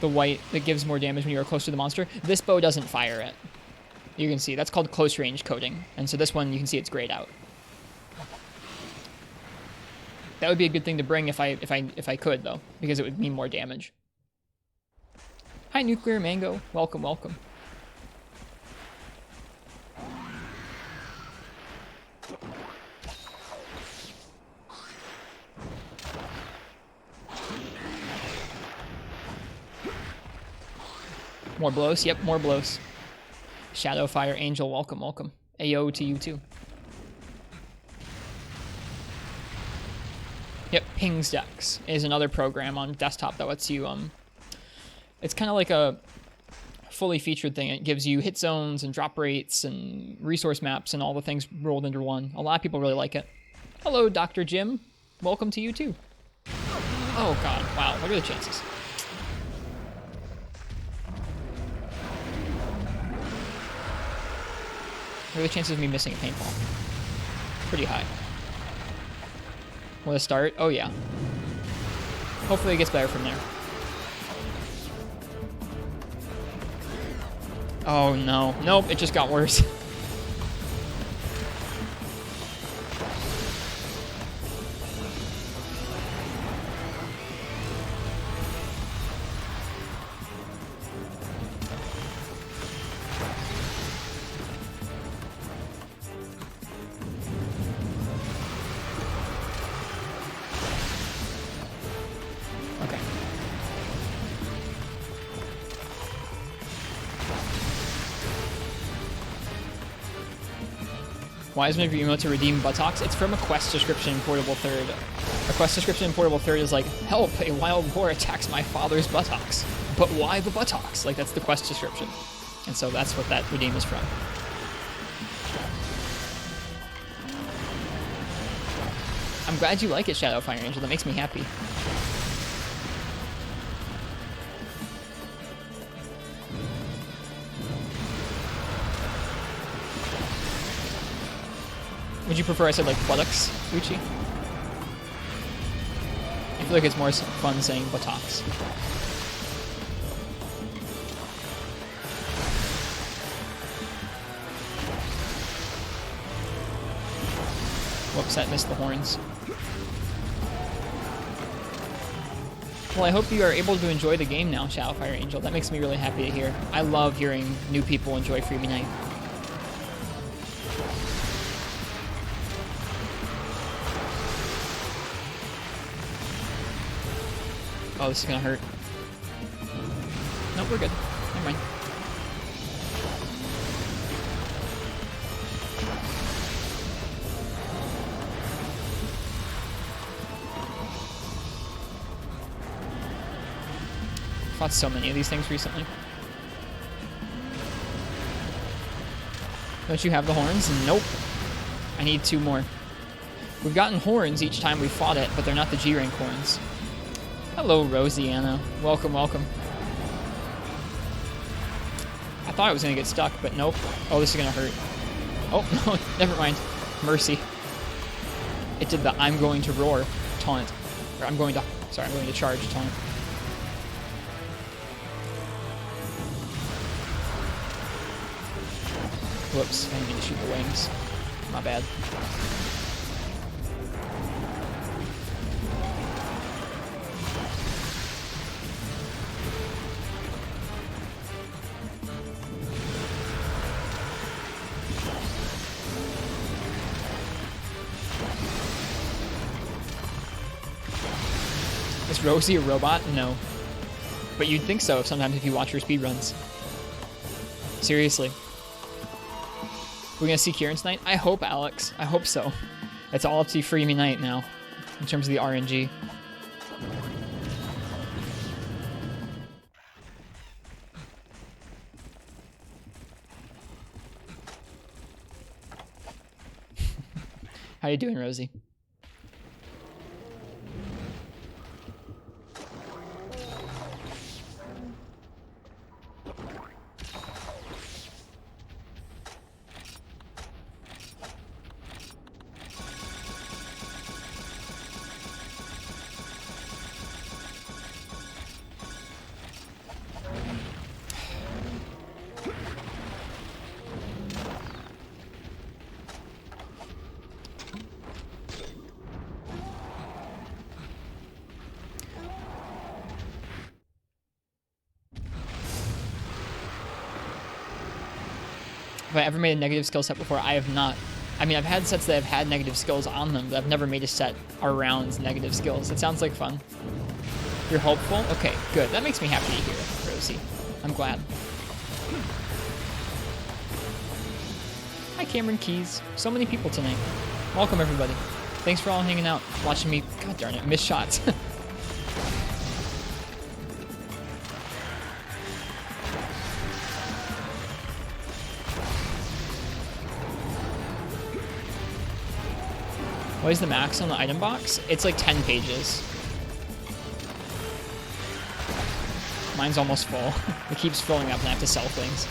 The white that gives more damage when you are close to the monster. This bow doesn't fire it. You can see that's called close range coating, and so this one you can see it's grayed out. That would be a good thing to bring if I could though, because it would mean more damage. Hi, Nuclear Mango. Welcome, welcome. More blows? Yep, more blows. Shadowfire Angel, welcome, welcome. Ayo to you too. Yep, PingsDex is another program on desktop that lets you, it's kind of like a fully featured thing. It gives you hit zones and drop rates and resource maps and all the things rolled into one. A lot of people really like it. Hello, Dr. Jim. Welcome to you too. Oh god, wow, what are the chances? What are the chances of me missing a paintball? Pretty high. Want to start? Oh yeah. Hopefully it gets better from there. Oh no. Nope, it just got worse. Why is one of your emotes to redeem buttocks? It's from a quest description in Portable Third. A quest description in Portable Third is like, help, a wild boar attacks my father's buttocks. But why the buttocks? Like, that's the quest description. And so that's what that redeem is from. I'm glad you like it, Shadowfire Angel. That makes me happy. Would you prefer I said like buttocks, Uchi? I feel like it's more fun saying buttocks. Whoops, that missed the horns. Well, I hope you are able to enjoy the game now, Shadowfire Angel. That makes me really happy to hear. I love hearing new people enjoy Freebie Night. Oh, this is gonna hurt. Nope, we're good. Never mind. Fought so many of these things recently. Don't you have the horns? Nope. I need 2 more. We've gotten horns each time we fought it, but they're not the G-rank horns. Hello, Rosianna. Welcome, welcome. I thought I was gonna get stuck, but nope. Oh, this is gonna hurt. Oh, no, never mind. Mercy. It did the I'm going to roar taunt. Or I'm going to charge taunt. Whoops, I didn't mean to shoot the wings. My bad. Is Rosie a robot? No. But you'd think so sometimes if you watch her speedruns. Seriously. We're gonna see Kieran tonight? I hope, Alex. I hope so. It's all up to Freebie Night now, in terms of the RNG. How you doing, Rosie? Have I ever made a negative skill set before? I have not. I mean, I've had sets that have had negative skills on them, but I've never made a set around negative skills. It sounds like fun. You're hopeful? Okay, good. That makes me happy to hear, Rosie. I'm glad. Hi, Cameron Keys. So many people tonight. Welcome, everybody. Thanks for all hanging out, watching me, god darn it, miss shots. What is the max on the item box? It's like 10 pages. Mine's almost full. It keeps filling up and I have to sell things.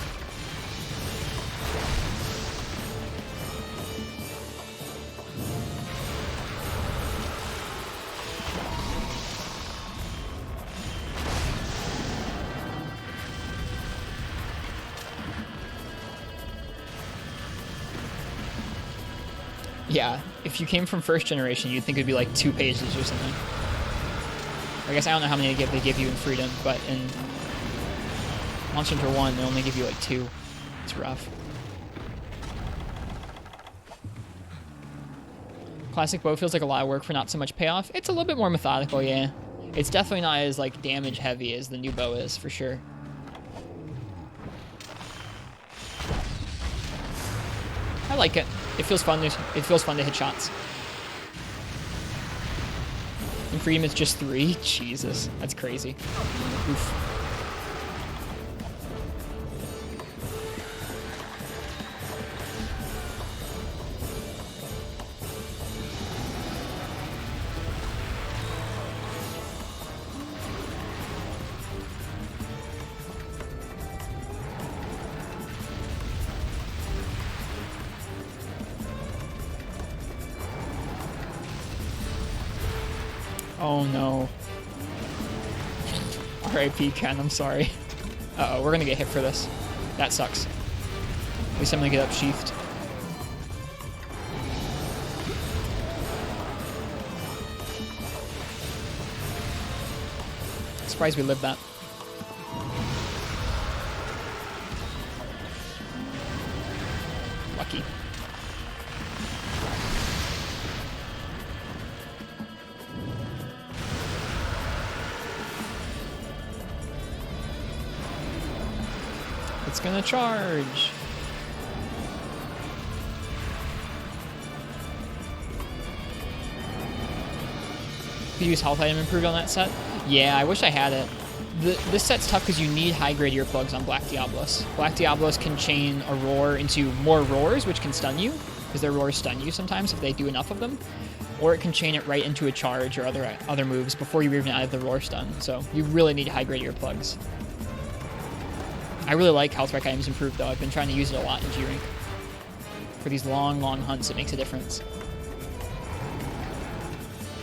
Yeah, if you came from first generation, you'd think it'd be like 2 pages or something. I guess I don't know how many they give you in Freedom, but in Monster Hunter 1, they only give you like 2. It's rough. Classic bow feels like a lot of work for not so much payoff. It's a little bit more methodical, yeah. It's definitely not as like damage heavy as the new bow is, for sure. I like it. It feels fun. It feels fun to hit shots. In Freedom, it's just 3. Jesus, that's crazy. Oof. Oh no. R.I.P. Ken, I'm sorry. Uh-oh, we're gonna get hit for this. That sucks. At least I'm gonna get upsheathed. Surprised we lived that. Lucky. It's gonna charge. You use health item improved on that set? Yeah, I wish I had it. This set's tough because you need high grade earplugs on Black Diablos. Black Diablos can chain a roar into more roars, which can stun you, because their roars stun you sometimes if they do enough of them. Or it can chain it right into a charge or other moves before you're even out of the roar stun. So you really need high grade earplugs. I really like health rec items improved though. I've been trying to use it a lot in G-Rank. For these long, long hunts, it makes a difference.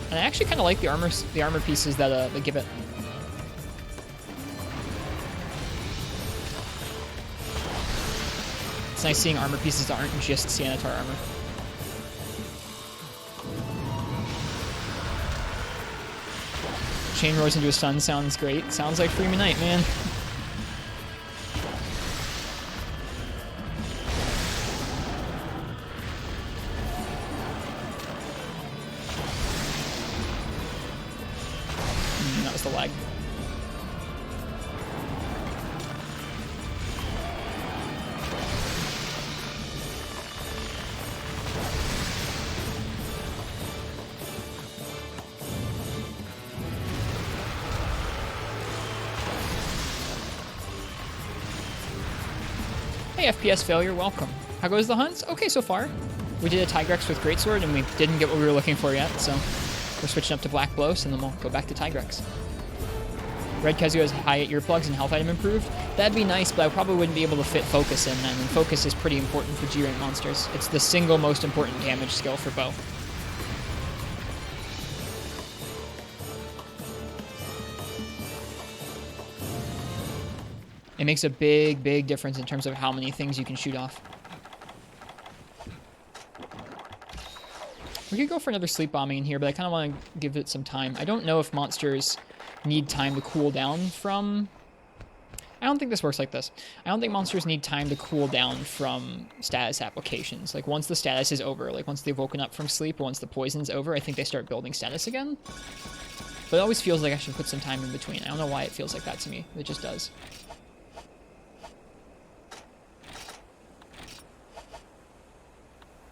And I actually kind of like the armor pieces that give it. It's nice seeing armor pieces that aren't just Sanitar armor. Chain roars into a stun sounds great. Sounds like Freeman Knight, man. That was the lag. Hey, FPS failure, welcome. How goes the hunts? Okay, so far. We did a Tigrex with Greatsword, and we didn't get what we were looking for yet, so we're switching up to Black Blows, and then we'll go back to Tigrex. Red Kazuo has high earplugs and health item improved. That'd be nice, but I probably wouldn't be able to fit Focus in then, and Focus is pretty important for G-Rank monsters. It's the single most important damage skill for bow. It makes a big, big difference in terms of how many things you can shoot off. We could go for another sleep bombing in here, but I kind of want to give it some time. I don't know if monsters need time to cool down from I don't think this works like this. I don't think monsters need time to cool down from status applications. Like, once the status is over, like, once they've woken up from sleep or once the poison's over, I think they start building status again. But it always feels like I should put some time in between. I don't know why it feels like that to me. It just does.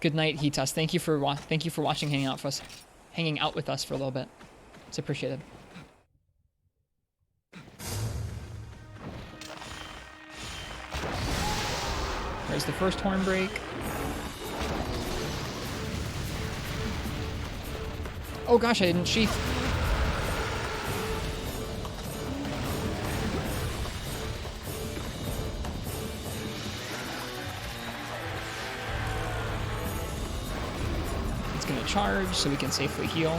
Good night, Hitas. Thank you for watching, hanging out with us for a little bit. It's appreciated. There's the first horn break. Oh gosh, I didn't sheath. It's gonna charge so we can safely heal.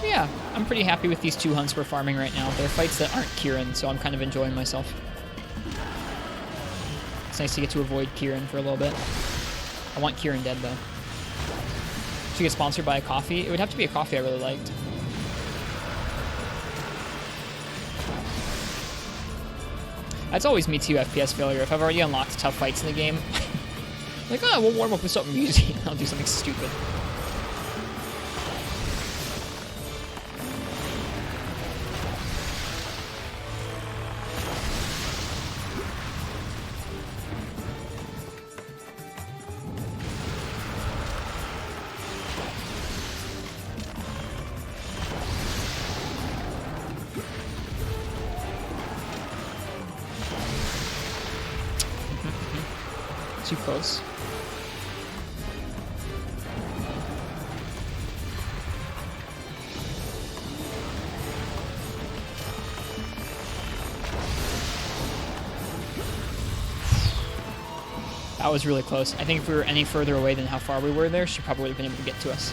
Yeah, I'm pretty happy with these 2 hunts we're farming right now. They're fights that aren't Kieran, so I'm kind of enjoying myself. It's nice to get to avoid Kieran for a little bit. I want Kieran dead, though. Should get sponsored by a coffee? It would have to be a coffee I really liked. That's always me too, FPS failure. If I've already unlocked tough fights in the game, like, oh, we'll warm up with something easy. I'll do something stupid. Too close. That was really close. I think if we were any further away than how far we were there, she probably would have been able to get to us.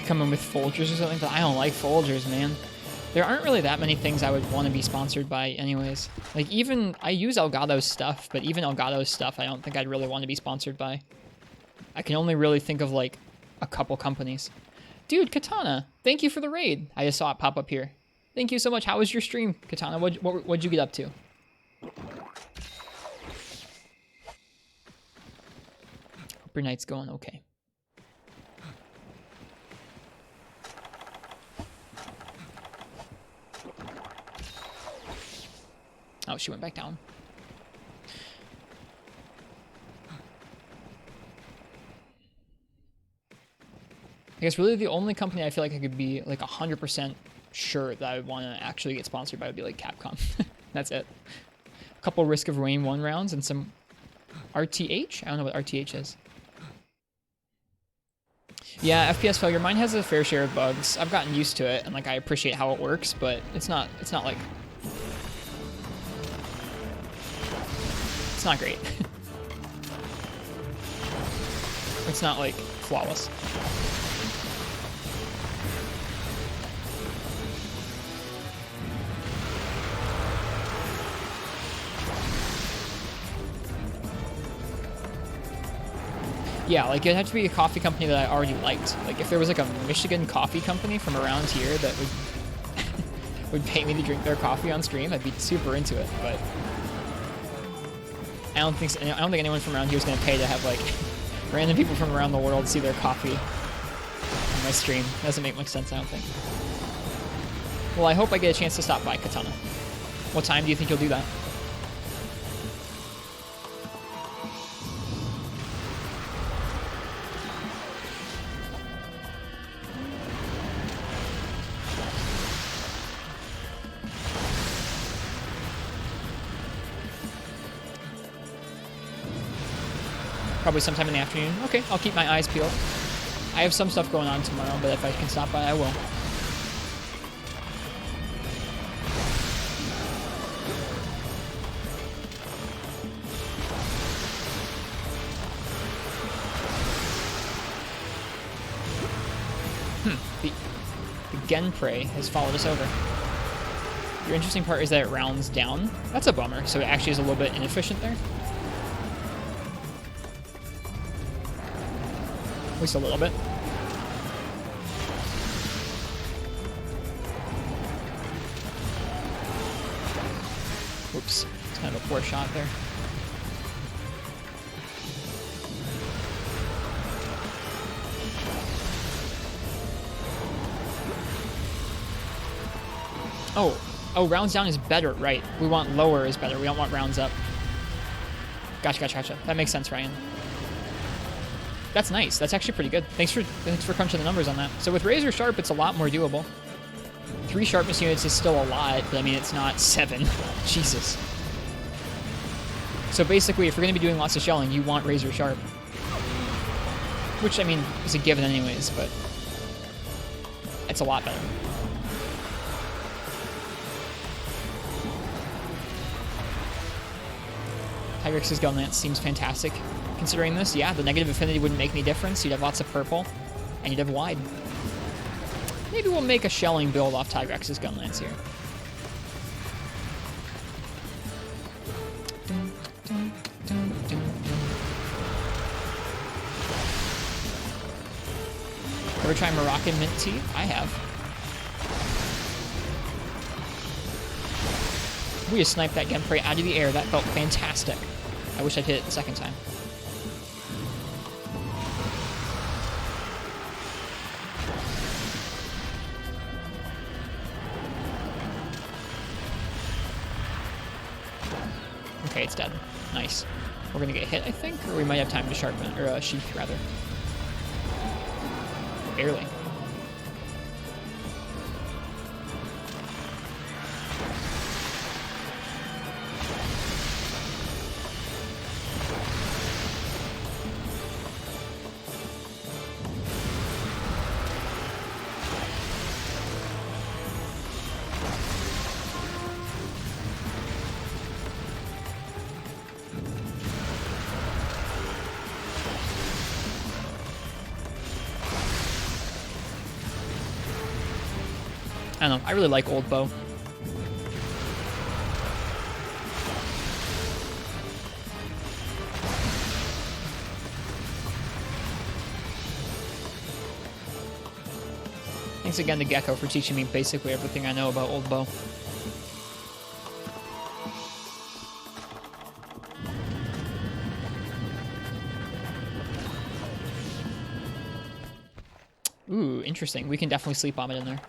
Coming with Folgers or something, but I don't like Folgers, man. There aren't really that many things I would want to be sponsored by anyways. Like, even, I use Elgato's stuff, but even Elgato's stuff I don't think I'd really want to be sponsored by. I can only really think of, like, a couple companies. Dude, Katana, thank you for the raid. I just saw it pop up here. Thank you so much. How was your stream, Katana? What'd you get up to? Hope your night's going okay. Oh, she went back down. I guess really the only company I feel like I could be like 100% sure that I would want to actually get sponsored by would be like Capcom. That's it. A couple Risk of Rain 1 rounds and some RTH? I don't know what RTH is. Yeah, FPS failure. Mine has a fair share of bugs. I've gotten used to it and like I appreciate how it works, but it's not like... It's not great. It's not like flawless. Yeah, like it'd have to be a coffee company that I already liked. Like if there was like a Michigan coffee company from around here that would would pay me to drink their coffee on stream, I'd be super into it, but I don't think anyone from around here is going to pay to have like random people from around the world see their coffee on my stream. It doesn't make much sense, I don't think. Well, I hope I get a chance to stop by, Katana. What time do you think you'll do that? Probably sometime in the afternoon. Okay, I'll keep my eyes peeled. I have some stuff going on tomorrow, but if I can stop by, I will. The Genprey has followed us over. The interesting part is that it rounds down. That's a bummer, so it actually is a little bit inefficient there. At least a little bit. Whoops. It's kind of a poor shot there. Oh, rounds down is better, right. We want lower is better. We don't want rounds up. Gotcha. That makes sense, Ryan. That's nice. That's actually pretty good. Thanks for crunching the numbers on that. So with Razor Sharp, it's a lot more doable. 3 sharpness units is still a lot, but I mean, it's not 7. Jesus. So basically, if you're going to be doing lots of shelling, you want Razor Sharp. Which, I mean, is a given anyways, but it's a lot better. Tigrex' Gun Lance seems fantastic. Considering this, yeah, the negative affinity wouldn't make any difference. You'd have lots of purple, and you'd have wide. Maybe we'll make a shelling build off Tigrex's Gun Lance here. Ever try Moroccan mint tea? I have. We just sniped that Genprey out of the air. That felt fantastic. I wish I'd hit it the second time. Okay, it's dead. Nice. We're gonna get hit, I think, or we might have time to sharpen it, or sheath rather. Barely. I don't know. I really like Old Bow. Thanks again to Gecko for teaching me basically everything I know about Old Bow. Ooh, interesting. We can definitely sleep bomb it in there.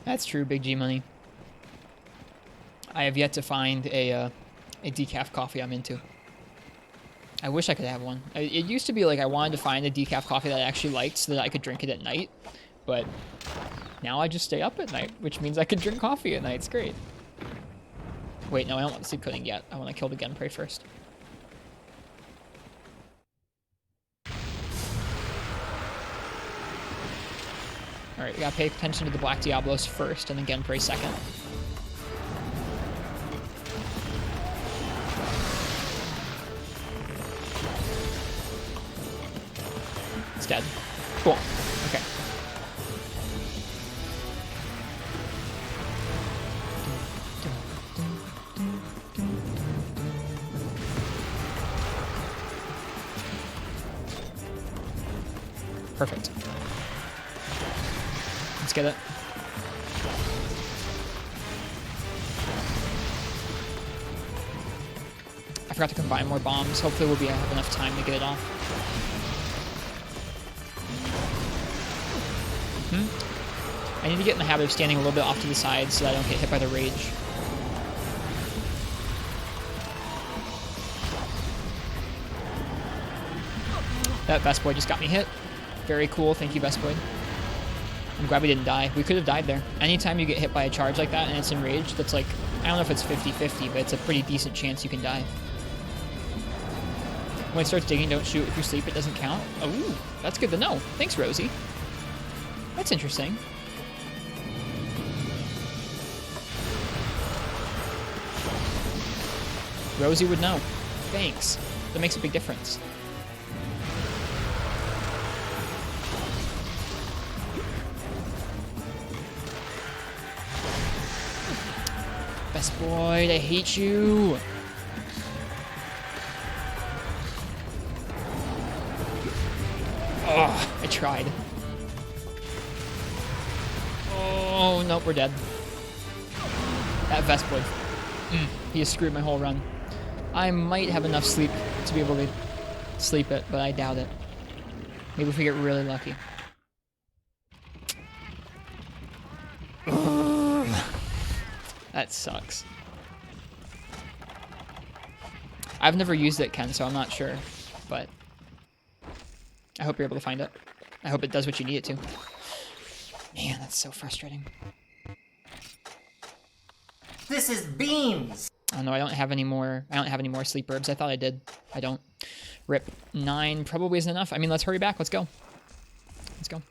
That's true, Big G Money. I have yet to find a decaf coffee I'm into. I wish I could have one. It used to be like I wanted to find a decaf coffee that I actually liked so that I could drink it at night, but now I just stay up at night, which means I could drink coffee at night. It's great. Wait, no, I don't want the sleep coating yet. I want to kill the Genprey first. Alright, we gotta pay attention to the Black Diablos first, and then Genprey second. It's dead. Cool. Okay. Perfect. Let's get it. I forgot to combine more bombs. Hopefully we'll have enough time to get it off. I need to get in the habit of standing a little bit off to the side so that I don't get hit by the rage. That Best Boy just got me hit. Very cool. Thank you, Best Boy. I'm glad we didn't die. We could have died there. Anytime you get hit by a charge like that and it's enraged, that's like, I don't know if it's 50-50, but it's a pretty decent chance you can die. When it starts digging, don't shoot. If you sleep, it doesn't count. Oh, that's good to know. Thanks, Rosie. That's interesting. Rosie would know. Thanks. That makes a big difference. Best boy, I hate you. Oh, I tried. Oh, nope, we're dead. That Vespoid. He has screwed my whole run. I might have enough sleep to be able to sleep it, but I doubt it. Maybe if we get really lucky. That sucks. I've never used it, Ken, so I'm not sure, but I hope you're able to find it. I hope it does what you need it to. Man, that's so frustrating. This is Beans! Oh no, I don't have any more sleep herbs. I thought I did. I don't. Rip. 9 probably isn't enough. I mean, let's hurry back. Let's go. Let's go.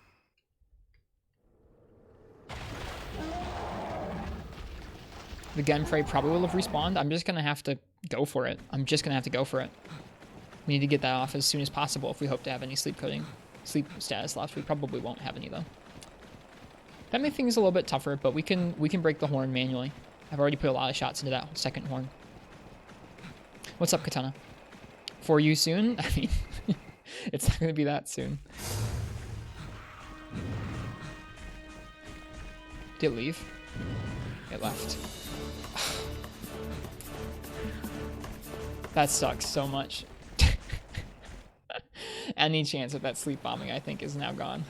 The Genprey probably will have respawned. I'm just gonna have to go for it. I'm just gonna have to go for it. We need to get that off as soon as possible if we hope to have any sleep status left. We probably won't have any though. That makes things a little bit tougher, but we can break the horn manually. I've already put a lot of shots into that second horn. What's up, Katana? For you soon? I mean, it's not gonna be that soon. Did it leave? It left. That sucks so much. Any chance of that sleep bombing, I think, is now gone.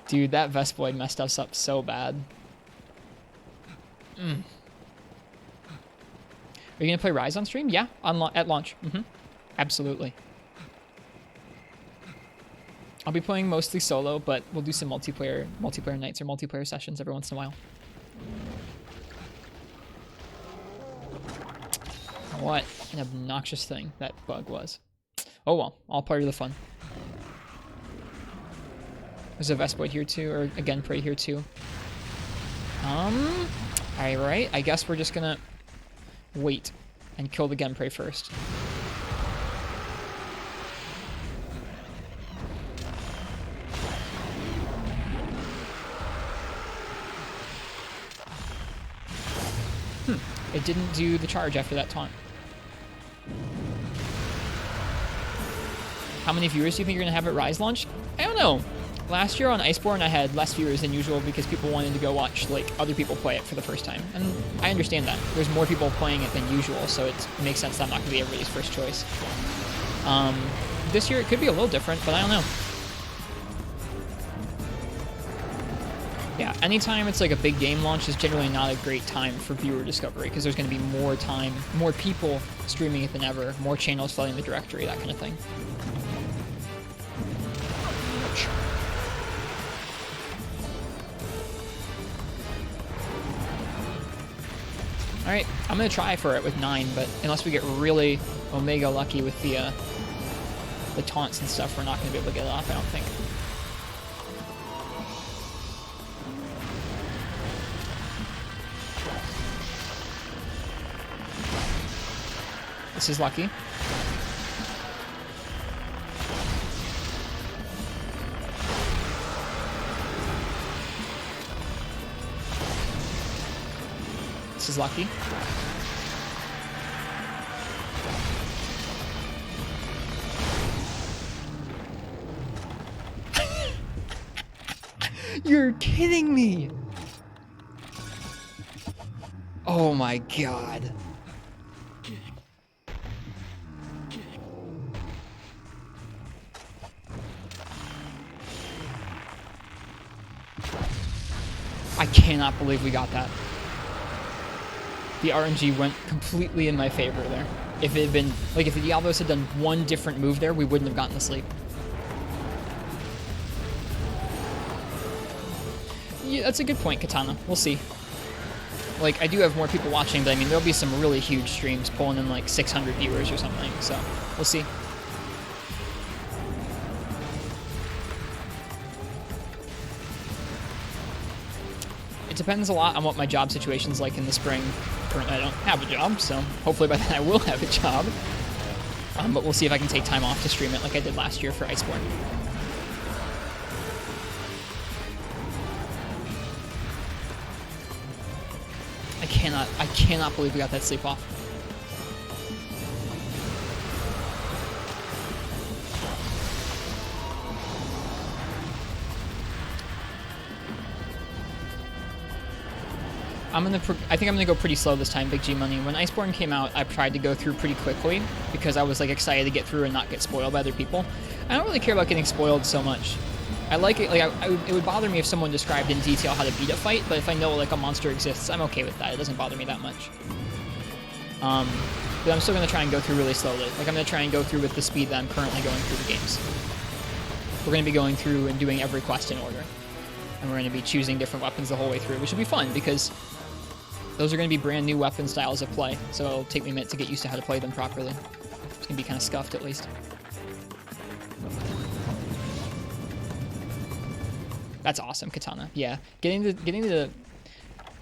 Dude, that Vespoid messed us up so bad. Are you gonna play Rise on stream? Yeah, at launch. Absolutely. I'll be playing mostly solo, but we'll do some multiplayer nights or multiplayer sessions every once in a while. What an obnoxious thing that bug was. Oh well, all part of the fun. There's a Vespoid here too, or a Genprey here too. Alright, I guess we're just gonna wait and kill the Genprey first. It didn't do the charge after that taunt. How many viewers do you think you're gonna have at Rise launch? I don't know. Last year on Iceborne, I had less viewers than usual because people wanted to go watch like other people play it for the first time, and I understand that. There's more people playing it than usual, so it makes sense that I'm not gonna be everybody's first choice. This year it could be a little different, but I don't know. Yeah, anytime it's like a big game launch is generally not a great time for viewer discovery because there's going to be more people streaming it than ever, more channels flooding the directory, that kind of thing. Alright, I'm going to try for it with 9, but unless we get really Omega lucky with the taunts and stuff, we're not going to be able to get it off, I don't think. This is lucky. This is lucky. You're kidding me! Oh my god. I cannot believe we got that. The RNG went completely in my favor there. If it had been, like, if the Diablos had done one different move there, we wouldn't have gotten the sleep. Yeah, that's a good point, Katana. We'll see. Like, I do have more people watching, but I mean, there'll be some really huge streams pulling in like 600 viewers or something, so we'll see. It depends a lot on what my job situation's like in the spring. Currently, I don't have a job, so hopefully by then I will have a job. But we'll see if I can take time off to stream it like I did last year for Iceborne. I cannot believe we got that sleep off. I think I'm gonna go pretty slow this time, Big G Money. When Iceborne came out, I tried to go through pretty quickly because I was like excited to get through and not get spoiled by other people. I don't really care about getting spoiled so much. I like it, like, it would bother me if someone described in detail how to beat a fight, but if I know, like, a monster exists, I'm okay with that. It doesn't bother me that much. But I'm still going to try and go through really slowly. Like, I'm going to try and go through with the speed that I'm currently going through the games. We're going to be going through and doing every quest in order. And we're going to be choosing different weapons the whole way through, which will be fun, because those are going to be brand new weapon styles of play, so it'll take me a minute to get used to how to play them properly. It's going to be kind of scuffed, at least. That's awesome, Katana. Yeah, getting to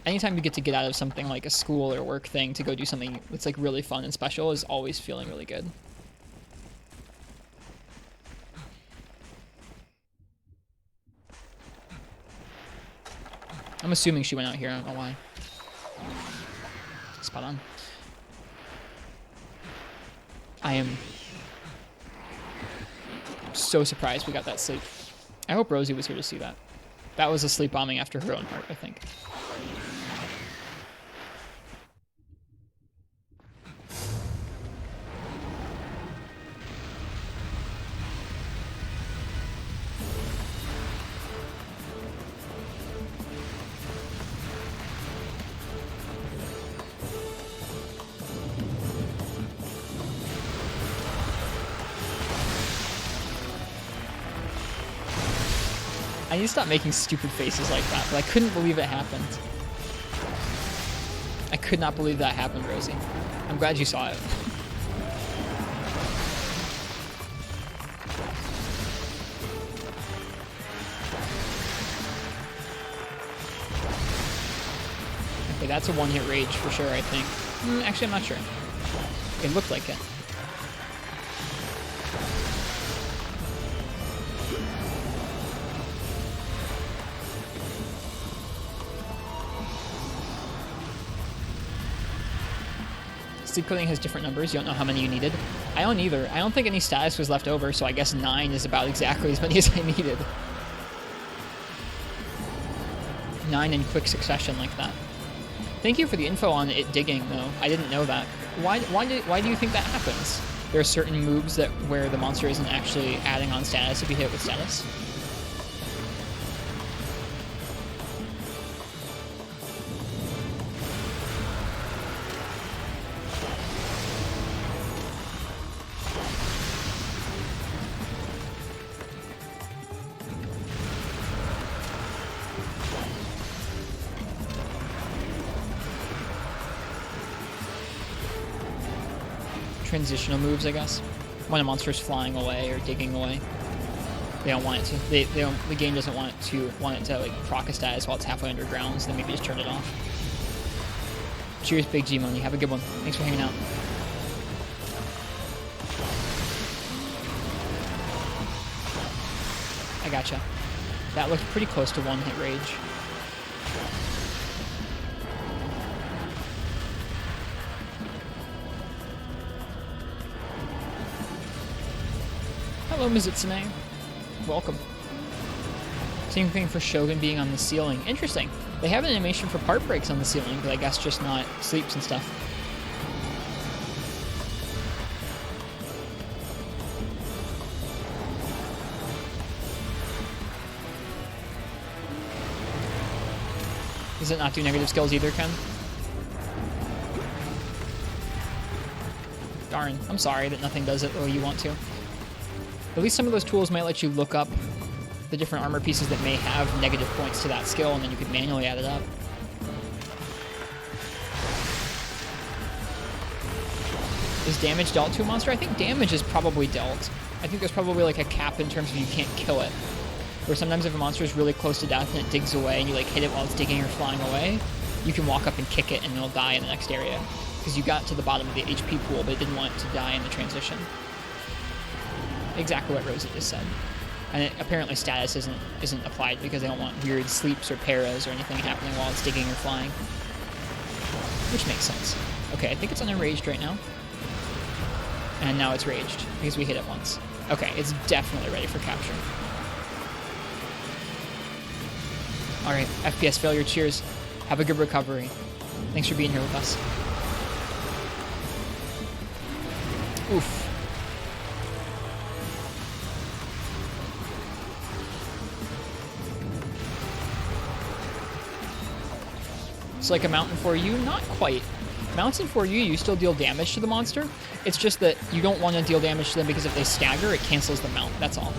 anytime you get to get out of something like a school or work thing to go do something that's like really fun and special is always feeling really good. I'm assuming she went out here. I don't know why. Spot on. I am so surprised we got that sleep. I hope Rosie was here to see that. That was a sleep bombing after her own heart, I think. I need to stop making stupid faces like that, but I couldn't believe it happened. I could not believe that happened, Rosie. I'm glad you saw it. Okay, that's a one-hit rage for sure, I think. Actually, I'm not sure. It looked like it. Sleep coding has different numbers. You don't know how many you needed. I don't either. I don't think any status was left over, so I guess 9 is about exactly as many as I needed. 9 in quick succession like that. Thank you for the info on it digging, though. I didn't know that. Why do you think that happens? There are certain moves where the monster isn't actually adding on status if you hit it with status. Transitional moves, I guess. When a monster's flying away or digging away, they don't want it to. The game doesn't want it to like proc a status while it's halfway underground. So then maybe just turn it off. Cheers, Big G Money. Have a good one. Thanks for hanging out. I gotcha. That looked pretty close to one-hit rage. Hello, Mizutsune. Welcome. Same thing for Shogun being on the ceiling. Interesting. They have an animation for part breaks on the ceiling, but I guess just not sleeps and stuff. Does it not do negative skills either, Ken? Darn. I'm sorry that nothing does it the way you want to. At least some of those tools might let you look up the different armor pieces that may have negative points to that skill, and then you could manually add it up. Is damage dealt to a monster? I think damage is probably dealt. I think there's probably like a cap in terms of you can't kill it. Where sometimes if a monster is really close to death and it digs away and you like hit it while it's digging or flying away, you can walk up and kick it and it'll die in the next area. Because you got to the bottom of the HP pool, but it didn't want it to die in the transition. Exactly what Rosie just said. And apparently status isn't applied because they don't want weird sleeps or paras or anything happening while it's digging or flying. Which makes sense. Okay, I think it's unenraged right now. And now it's raged because we hit it once. Okay, it's definitely ready for capture. Alright, FPS failure, cheers. Have a good recovery. Thanks for being here with us. Oof. It's like a mountain for you? Not quite. Mountain for you, you still deal damage to the monster. It's just that you don't want to deal damage to them because if they stagger, it cancels the mount. That's all.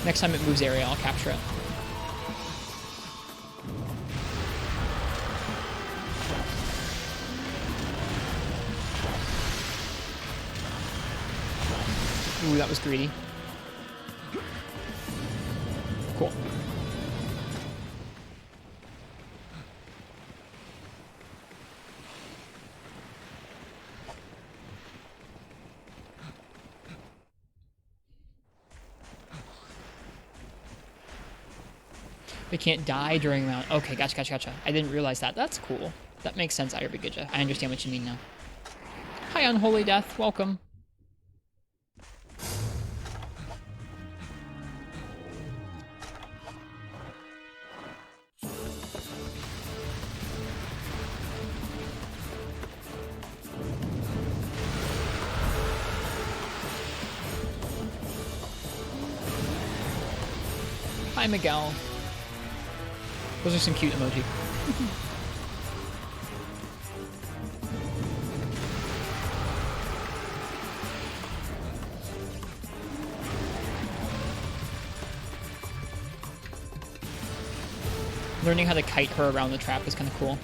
Next time it moves area, I'll capture it. Ooh, that was greedy. Cool. They can't die during round. Okay, gotcha. I didn't realize that. That's cool. That makes sense, Ayurveda. I understand what you mean now. Hi, Unholy Death. Welcome. Hi, Miguel. Those are some cute emoji. Learning how to kite her around the trap is kind of cool.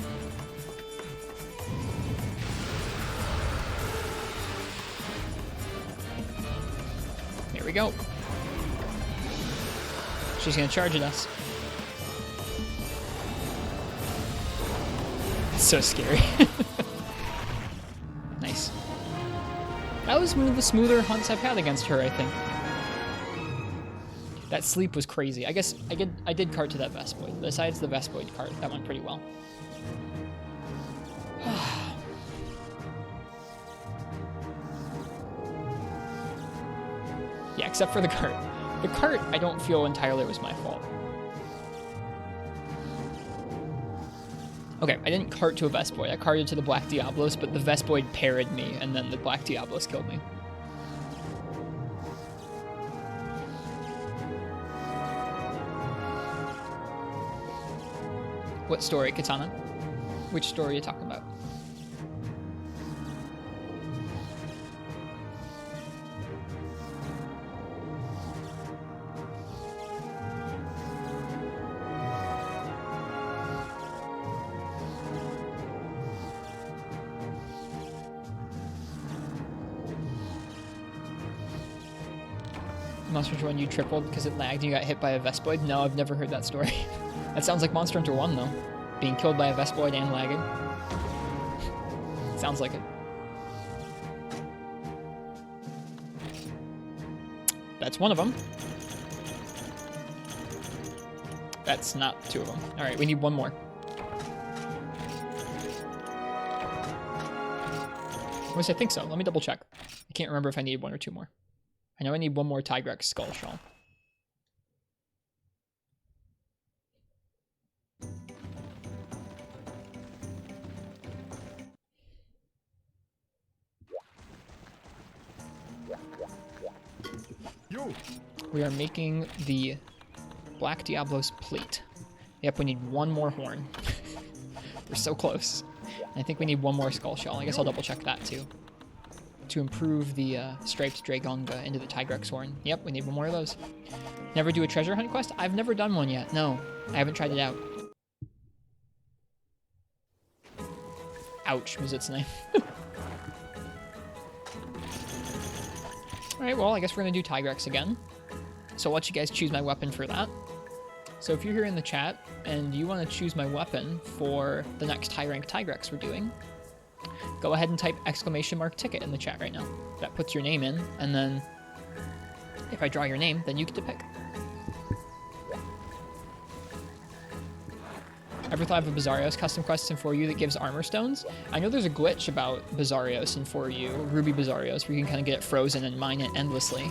There we go. She's gonna charge at us. That's so scary. Nice. That was one of the smoother hunts I've had against her, I think. That sleep was crazy. I guess I did cart to that Vespoid. Besides the Vespoid cart, that went pretty well. Yeah, except for the cart. The cart, I don't feel entirely was my fault. Okay, I didn't cart to a Vespoid. I carted to the Black Diablos, but the Vespoid parried me, and then the Black Diablos killed me. What story, Katana? Which story are you talking about? Monster Hunter 1 you tripled because it lagged and you got hit by a Vespoid? No, I've never heard that story. That sounds like Monster Hunter 1 though. Being killed by a Vespoid and lagging. Sounds like it. That's one of them. That's not two of them. Alright, we need one more. At least I think so. Let me double check. I can't remember if I need one or two more. I know I need one more Tigrex Skull Shell. We are making the Black Diablo's plate. Yep, we need one more horn. We're so close. And I think we need one more skull shell. I guess I'll double check that too. To improve the striped Dragonga into the Tigrex horn. Yep, we need one more of those. Never do a treasure hunt quest? I've never done one yet. No, I haven't tried it out. Ouch, was its name. Alright, well, I guess we're going to do Tigrex again. So I'll let you guys choose my weapon for that. So if you're here in the chat and you want to choose my weapon for the next high rank Tigrex we're doing, go ahead and type !ticket in the chat right now. That puts your name in, and then if I draw your name, then you get to pick. Ever thought of a Bizarrios custom quest in 4U that gives armor stones? I know there's a glitch about Bizarrios in 4U, Ruby Bizarrios, where you can kind of get it frozen and mine it endlessly.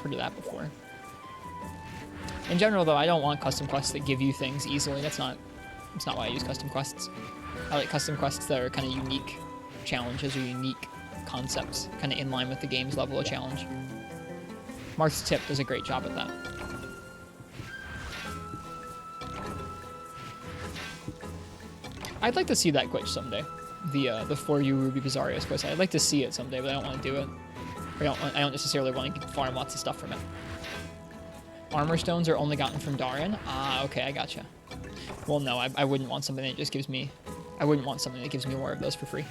Heard of that before. In general, though, I don't want custom quests that give you things easily. That's not why I use custom quests. I like custom quests that are kind of unique challenges or unique concepts, kind of in line with the game's level of challenge. Marth's Tip does a great job at that. I'd like to see that glitch someday. The 4U Ruby Bizarrios quest. I'd like to see it someday, but I don't want to do it. I don't necessarily want to farm lots of stuff from it. Armor stones are only gotten from Darin? Ah, okay, I gotcha. Well, no, I wouldn't want something that just gives me... I wouldn't want something that gives me more of those for free.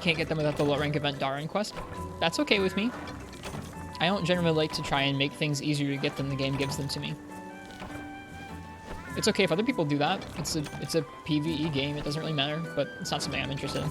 Can't get them without the low rank event Darin quest. That's okay with me. I don't generally like to try and make things easier to get than the game gives them to me. It's okay if other people do that. It's a PvE game. It doesn't really matter, but it's not something I'm interested in.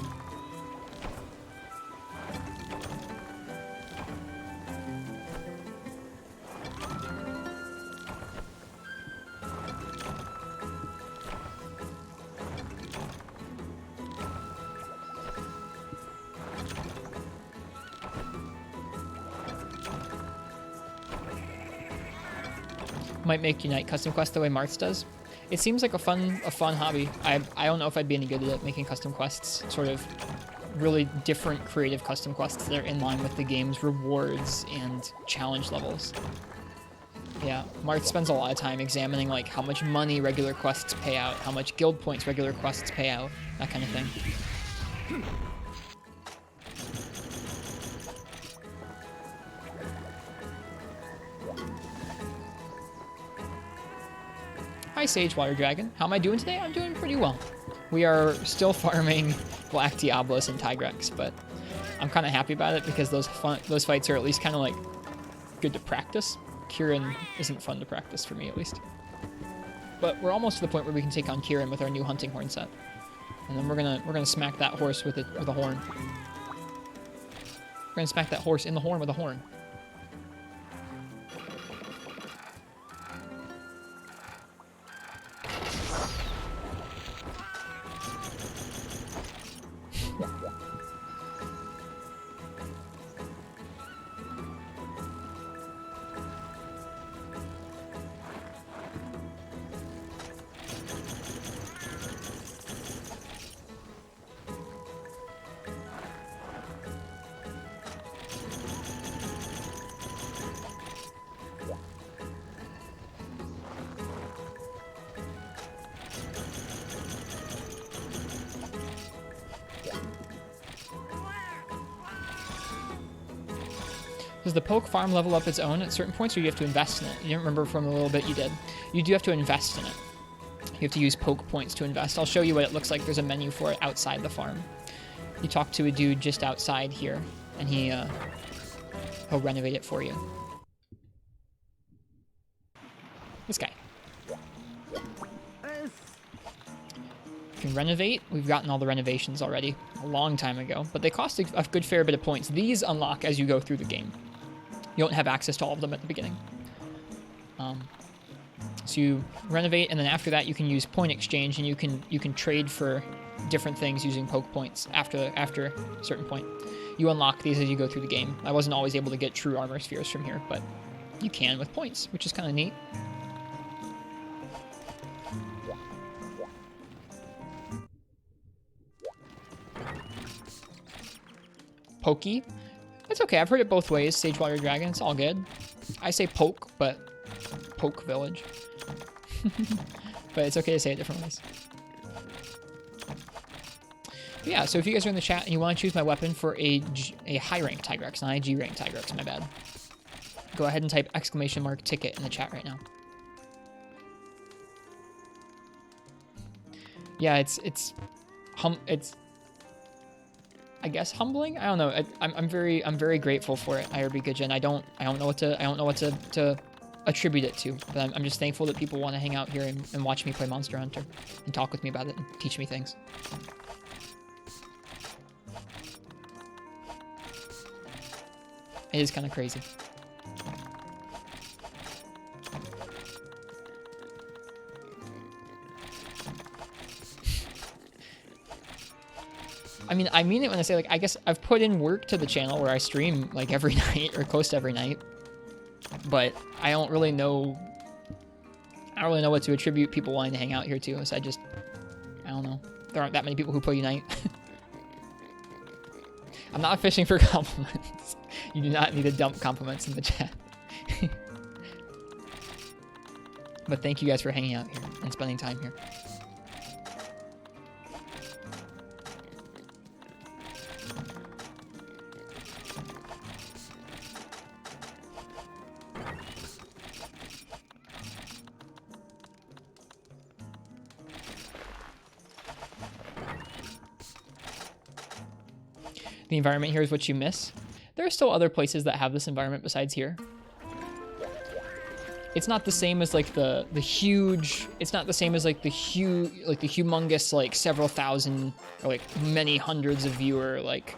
Might make Unite custom quests the way Marth's does. It seems like a fun hobby. I don't know if I'd be any good at making custom quests, sort of really different creative custom quests that are in line with the game's rewards and challenge levels. Yeah, Marth spends a lot of time examining like how much money regular quests pay out, how much guild points regular quests pay out, that kind of thing. Hi Sage Water Dragon, how am I doing today? I'm doing pretty well. We are still farming Black Diablos and Tigrex, but I'm kind of happy about it because those fights are at least kind of like good to practice. Kieran isn't fun to practice for me at least. But we're almost to the point where we can take on Kieran with our new hunting horn set. And then we're gonna smack that horse with a horn. We're gonna smack that horse in the horn with a horn. Does the poke farm level up its own at certain points, or you have to invest in it? You didn't remember from a little bit you did. You do have to invest in it. You have to use poke points to invest. I'll show you what it looks like. There's a menu for it outside the farm. You talk to a dude just outside here, and he'll renovate it for you. This guy. You can renovate. We've gotten all the renovations already a long time ago, but they cost a good fair bit of points. These unlock as you go through the game. You don't have access to all of them at the beginning. So you renovate, and then after that you can use point exchange, and you can trade for different things using poke points after a certain point. You unlock these as you go through the game. I wasn't always able to get true armor spheres from here, but you can with points, which is kind of neat. Pokey. It's okay. I've heard it both ways. Sagewater Dragon. It's all good. I say poke, but poke village. But it's okay to say it different ways. But yeah, so if you guys are in the chat and you want to choose my weapon for a high rank Tigrex, not a G rank Tigrex, my bad. Go ahead and type ! ticket in the chat right now. Yeah, it's I guess humbling. I don't know. I'm very grateful for it, IRB Gujin. I don't know what to attribute it to, but I'm just thankful that people want to hang out here and watch me play Monster Hunter and talk with me about it and teach me things. It is kind of crazy. I mean it when I say, like, I guess I've put in work to the channel where I stream, like, every night, or close to every night. But I don't really know what to attribute people wanting to hang out here to, so I don't know. There aren't that many people who play Unite. I'm not fishing for compliments. You do not need to dump compliments in the chat. But thank you guys for hanging out here and spending time here. The environment here is what you miss. There are still other places that have this environment besides here. It's not the same as like the huge. It's not the same as like the humongous like several thousand or like many hundreds of viewer like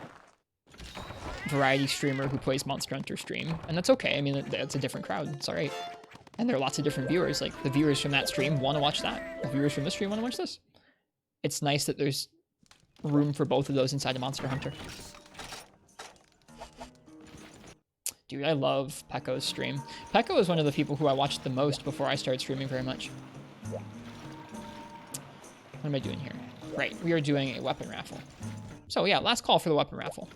variety streamer who plays Monster Hunter stream, and that's okay. I mean, it's a different crowd. It's all right. And there are lots of different viewers. Like the viewers from that stream want to watch that. The viewers from this stream want to watch this. It's nice that there's room for both of those inside of Monster Hunter. Dude, I love Pekko's stream. Pekko is one of the people who I watched the most before I started streaming very much. What am I doing here? Right, we are doing a weapon raffle. So yeah, last call for the weapon raffle.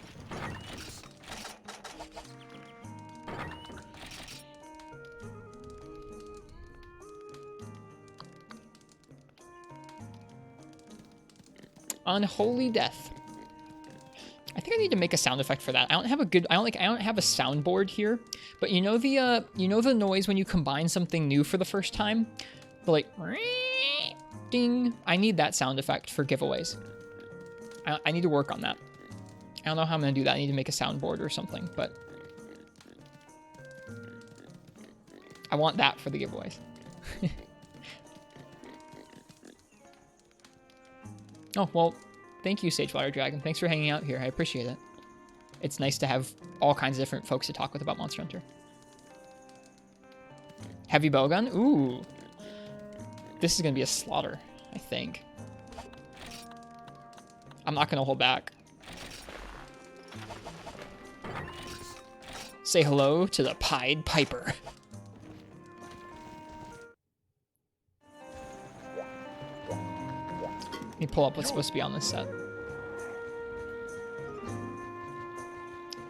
Unholy Death. I think I need to make a sound effect for that. I don't have a soundboard here, but you know the noise when you combine something new for the first time? The like ding. I need that sound effect for giveaways. I need to work on that. I don't know how I'm gonna do that. I need to make a soundboard or something, but I want that for the giveaways. Oh, well, thank you, Sagewater Dragon. Thanks for hanging out here. I appreciate it. It's nice to have all kinds of different folks to talk with about Monster Hunter. Heavy bowgun? Ooh. This is going to be a slaughter, I think. I'm not going to hold back. Say hello to the Pied Piper. Let me pull up what's supposed to be on this set.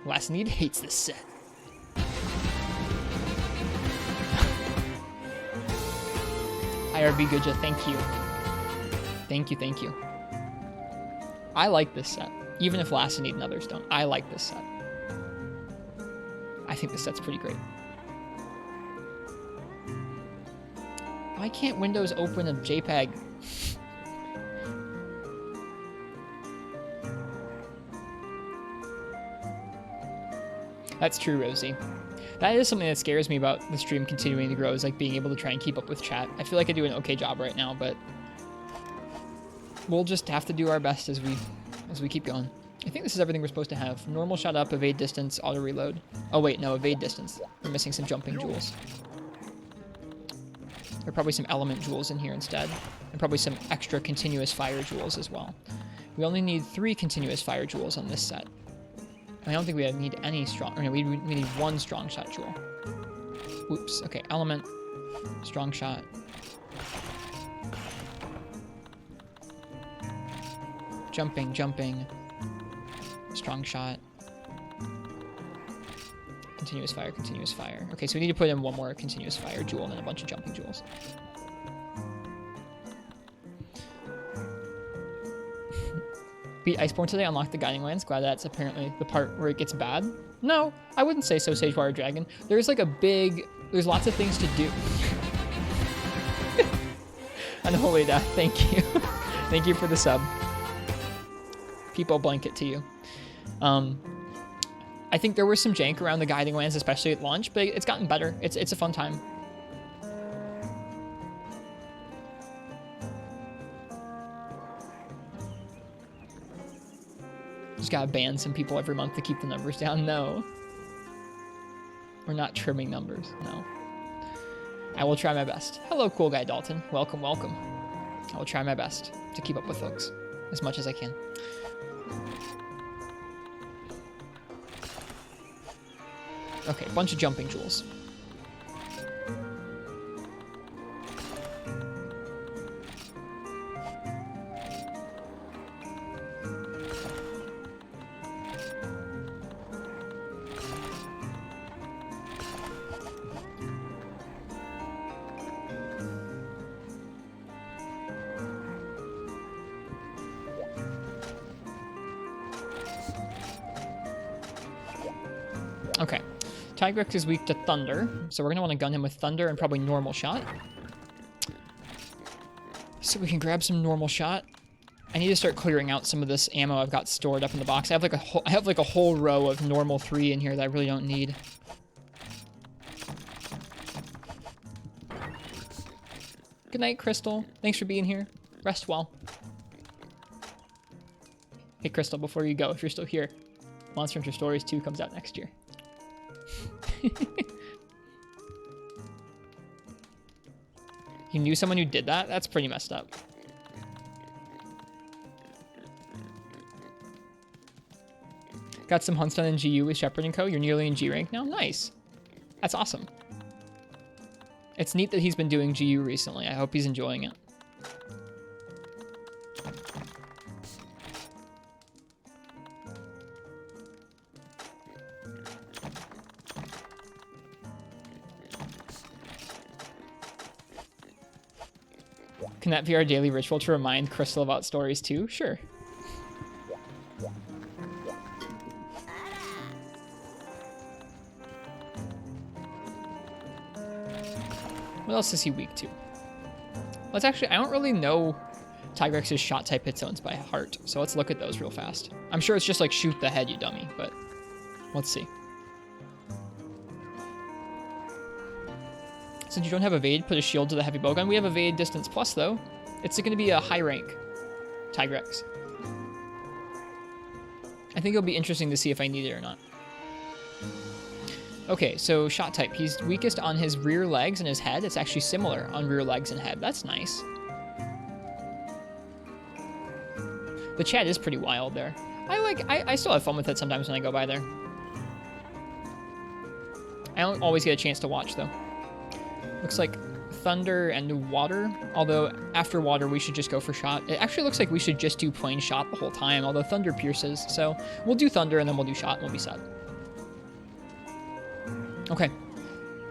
Last Need hates this set. IRB Guja, thank you. Thank you, thank you. I like this set. Even if Last Need and others don't. I like this set. I think this set's pretty great. Why can't Windows open a JPEG? That's true, Rosie. That is something that scares me about the stream continuing to grow, is like being able to try and keep up with chat. I feel like I do an okay job right now, but we'll just have to do our best as we keep going. I think this is everything we're supposed to have. Normal shot up, evade distance, auto reload. Oh wait, no, evade distance. We're missing some jumping jewels. There are probably some element jewels in here instead. And probably some extra continuous fire jewels as well. We only need 3 continuous fire jewels on this set. I don't think we need any strong... Or no, we need 1 strong shot jewel. Oops. Okay, element. Strong shot. Jumping, jumping. Strong shot. Continuous fire, continuous fire. Okay, so we need to put in 1 more continuous fire jewel and then a bunch of jumping jewels. Beat Iceborne today, unlock the Guiding Lands. Glad that's apparently the part where it gets bad. No, I wouldn't say so, Sagewater Dragon. There's like a big... There's lots of things to do. Unholy Death, thank you. Thank you for the sub. People blanket to you. I think there was some jank around the Guiding Lands, especially at launch, but it's gotten better. It's a fun time. Just gotta ban some people every month to keep the numbers down. No. We're not trimming numbers. No. I will try my best. Hello, cool guy Dalton. Welcome, welcome. I will try my best to keep up with folks as much as I can. Okay, bunch of jumping jewels. Okay. Tigrex is weak to Thunder, so we're going to want to gun him with Thunder and probably normal shot. So we can grab some normal shot. I need to start clearing out some of this ammo I've got stored up in the box. I have like a whole row of normal 3 in here that I really don't need. Good night, Crystal. Thanks for being here. Rest well. Hey, Crystal, before you go, if you're still here, Monster Hunter Stories 2 comes out next year. You knew someone who did that? That's pretty messed up. Got some hunts done in GU with Shepard & Co. You're nearly in G rank now? Nice. That's awesome. It's neat that he's been doing GU recently. I hope he's enjoying it. Can that be our daily ritual to remind Crystal about Stories too? Sure. What else is he weak to? Let's actually, I don't really know Tigrex's shot type hit zones by heart, so let's look at those real fast. I'm sure it's just like shoot the head, you dummy, but let's see. Since you don't have evade, put a shield to the heavy bowgun. We have evade distance plus though. It's going to be a high rank Tigrex. I think it'll be interesting to see if I need it or not. Okay, so shot type. He's weakest on his rear legs and his head. It's actually similar on rear legs and head. That's nice. The chat is pretty wild there. I still have fun with it sometimes when I go by there. I don't always get a chance to watch though. Looks like thunder and water, although after water we should just go for shot. It actually looks like we should just do plain shot the whole time, although thunder pierces, so we'll do thunder and then we'll do shot and we'll be set. Okay.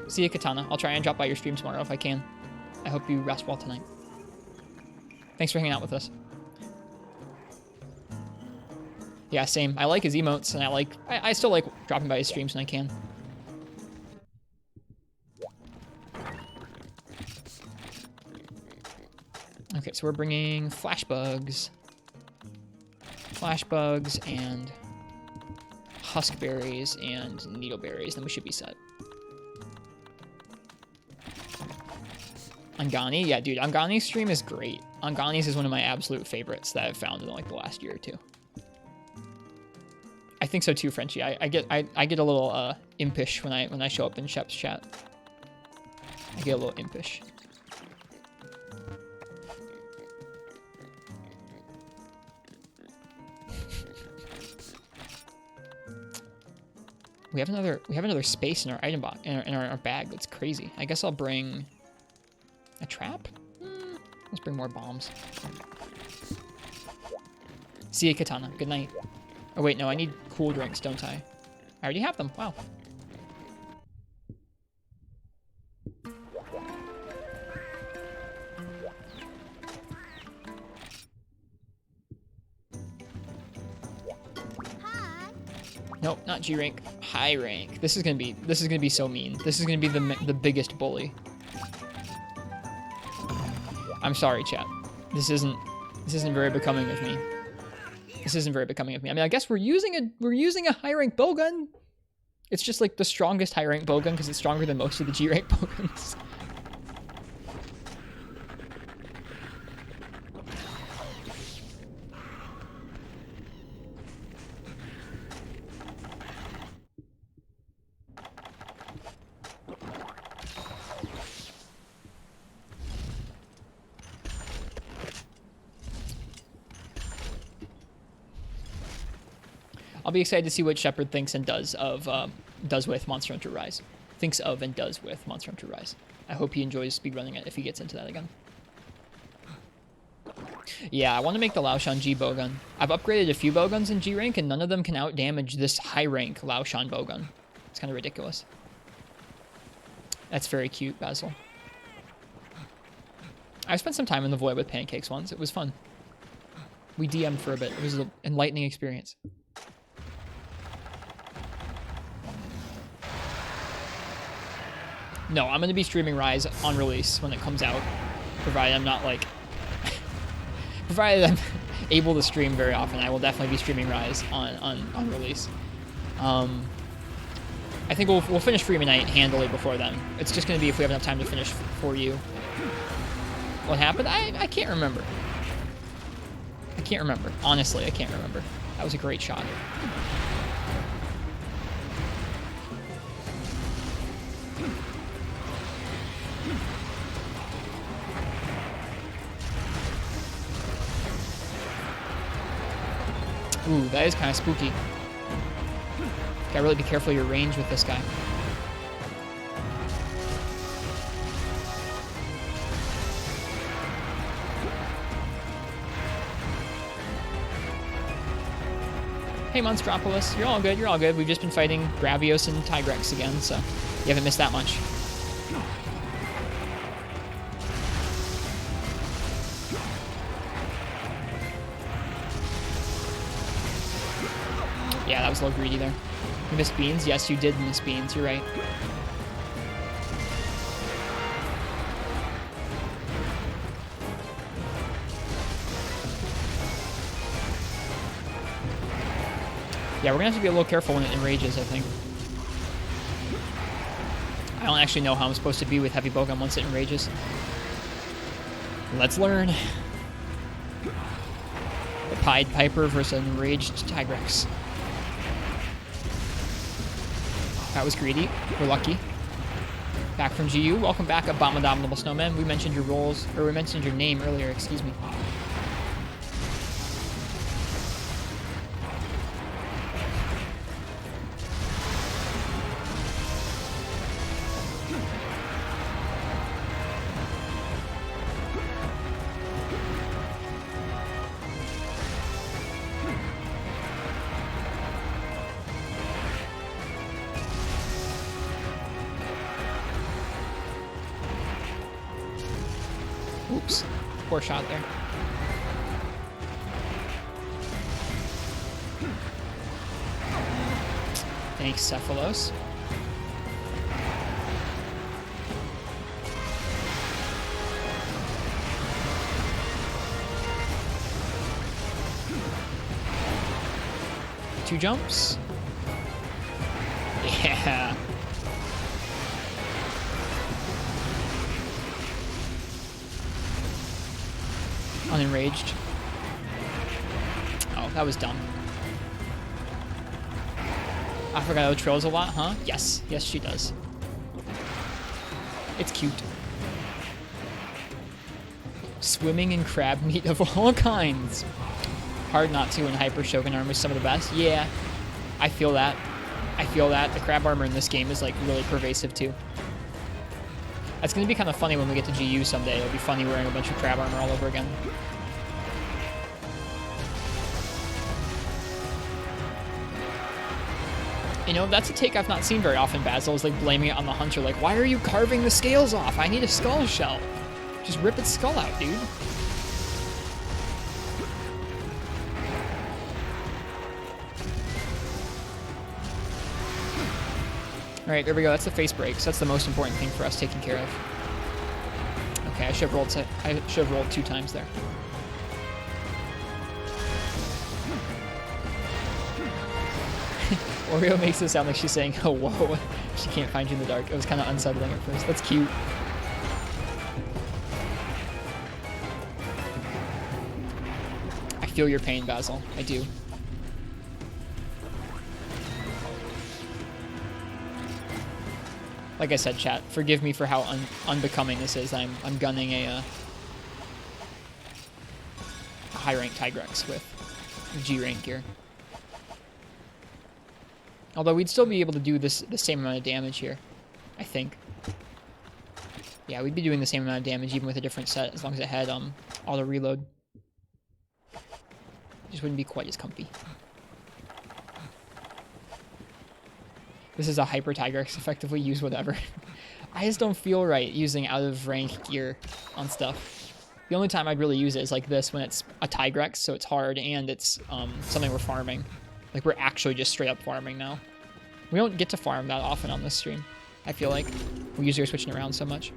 See ya, Katana. I'll try and drop by your stream tomorrow if I can. I hope you rest well tonight. Thanks for hanging out with us. Yeah, same. I like his emotes, and I still like dropping by his streams when I can. Okay, so we're bringing flashbugs. Flashbugs and huskberries and needleberries, then we should be set. Angani? Yeah, dude, Angani's stream is great. Angani's is one of my absolute favorites that I've found in like the last year or two. I think so too, Frenchie. I get a little impish when I show up in Shep's chat. I get a little impish. We have another space in our item box in our bag. That's crazy. I guess I'll bring a trap. Let's bring more bombs. See ya, Katana. Good night. Oh wait, no, I need cool drinks, don't I? I already have them. Wow. Nope, not G rank. High rank. This is gonna be so mean. This is gonna be the biggest bully. I'm sorry, chat. This isn't very becoming of me. This isn't very becoming of me. I mean, I guess we're using a high rank bowgun. It's just like the strongest high rank bowgun because it's stronger than most of the G rank bowguns. I'll be excited to see what Shepard thinks and does with Monster Hunter Rise. Thinks of and does with Monster Hunter Rise. I hope he enjoys speedrunning it if he gets into that again. Yeah, I want to make the Laoshan G bowgun. I've upgraded a few bowguns in G rank and none of them can outdamage this high rank Laoshan bowgun. It's kind of ridiculous. That's very cute, Basil. I spent some time in the void with Pancakes once. It was fun. We DM'd for a bit. It was an enlightening experience. No, I'm going to be streaming Rise on release when it comes out, provided I'm not like... provided I'm able to stream very often. I will definitely be streaming Rise on release. I think we'll finish Free Night handily before then. It's just going to be if we have enough time to finish for you. What happened? I can't remember. I can't remember. Honestly, I can't remember. That was a great shot. Ooh, that is kind of spooky. Gotta really be careful of your range with this guy. Hey, Monstropolis. You're all good, you're all good. We've just been fighting Gravios and Tigrex again, so you haven't missed that much. Yeah, that was a little greedy there. You missed beans? Yes, you did miss beans. You're right. Yeah, we're gonna have to be a little careful when it enrages, I think. I don't actually know how I'm supposed to be with heavy bowgun once it enrages. Let's learn. The Pied Piper versus an enraged Tigrex. That was greedy. We're lucky. Back from GU. Welcome back, Abominable Snowman. We mentioned your roles, or we mentioned your name earlier, excuse me. Oops. Poor shot there. Thanks, Cephalos. Two jumps. Yeah. Unenraged. Oh, that was dumb. I forgot how trails a lot, huh? Yes. Yes, she does. It's cute. Swimming in crab meat of all kinds. Hard not to in Hyper Shogun armor is some of the best. Yeah, I feel that. I feel that. The crab armor in this game is like really pervasive too. That's going to be kind of funny when we get to GU someday. It'll be funny wearing a bunch of crab armor all over again. You know, that's a take I've not seen very often, Basil, is like blaming it on the hunter. Like, why are you carving the scales off? I need a skull shell. Just rip its skull out, dude. Alright, there we go. That's the face break. So that's the most important thing for us taken care of. Okay, I should have rolled 2 times there. Oreo makes it sound like she's saying, oh, whoa. She can't find you in the dark. It was kind of unsettling at first. That's cute. I feel your pain, Basil. I do. Like I said, chat, forgive me for how unbecoming this is. I'm gunning a high rank Tigrex with G rank gear. Although we'd still be able to do the same amount of damage here, I think. Yeah, we'd be doing the same amount of damage even with a different set as long as it had auto reload. Just wouldn't be quite as comfy. This is a Hyper Tigrex, effectively use whatever. I just don't feel right using out of rank gear on stuff. The only time I'd really use it is like this, when it's a Tigrex, so it's hard and it's something we're farming. Like we're actually just straight up farming now. We don't get to farm that often on this stream, I feel like. We usually are switching around so much.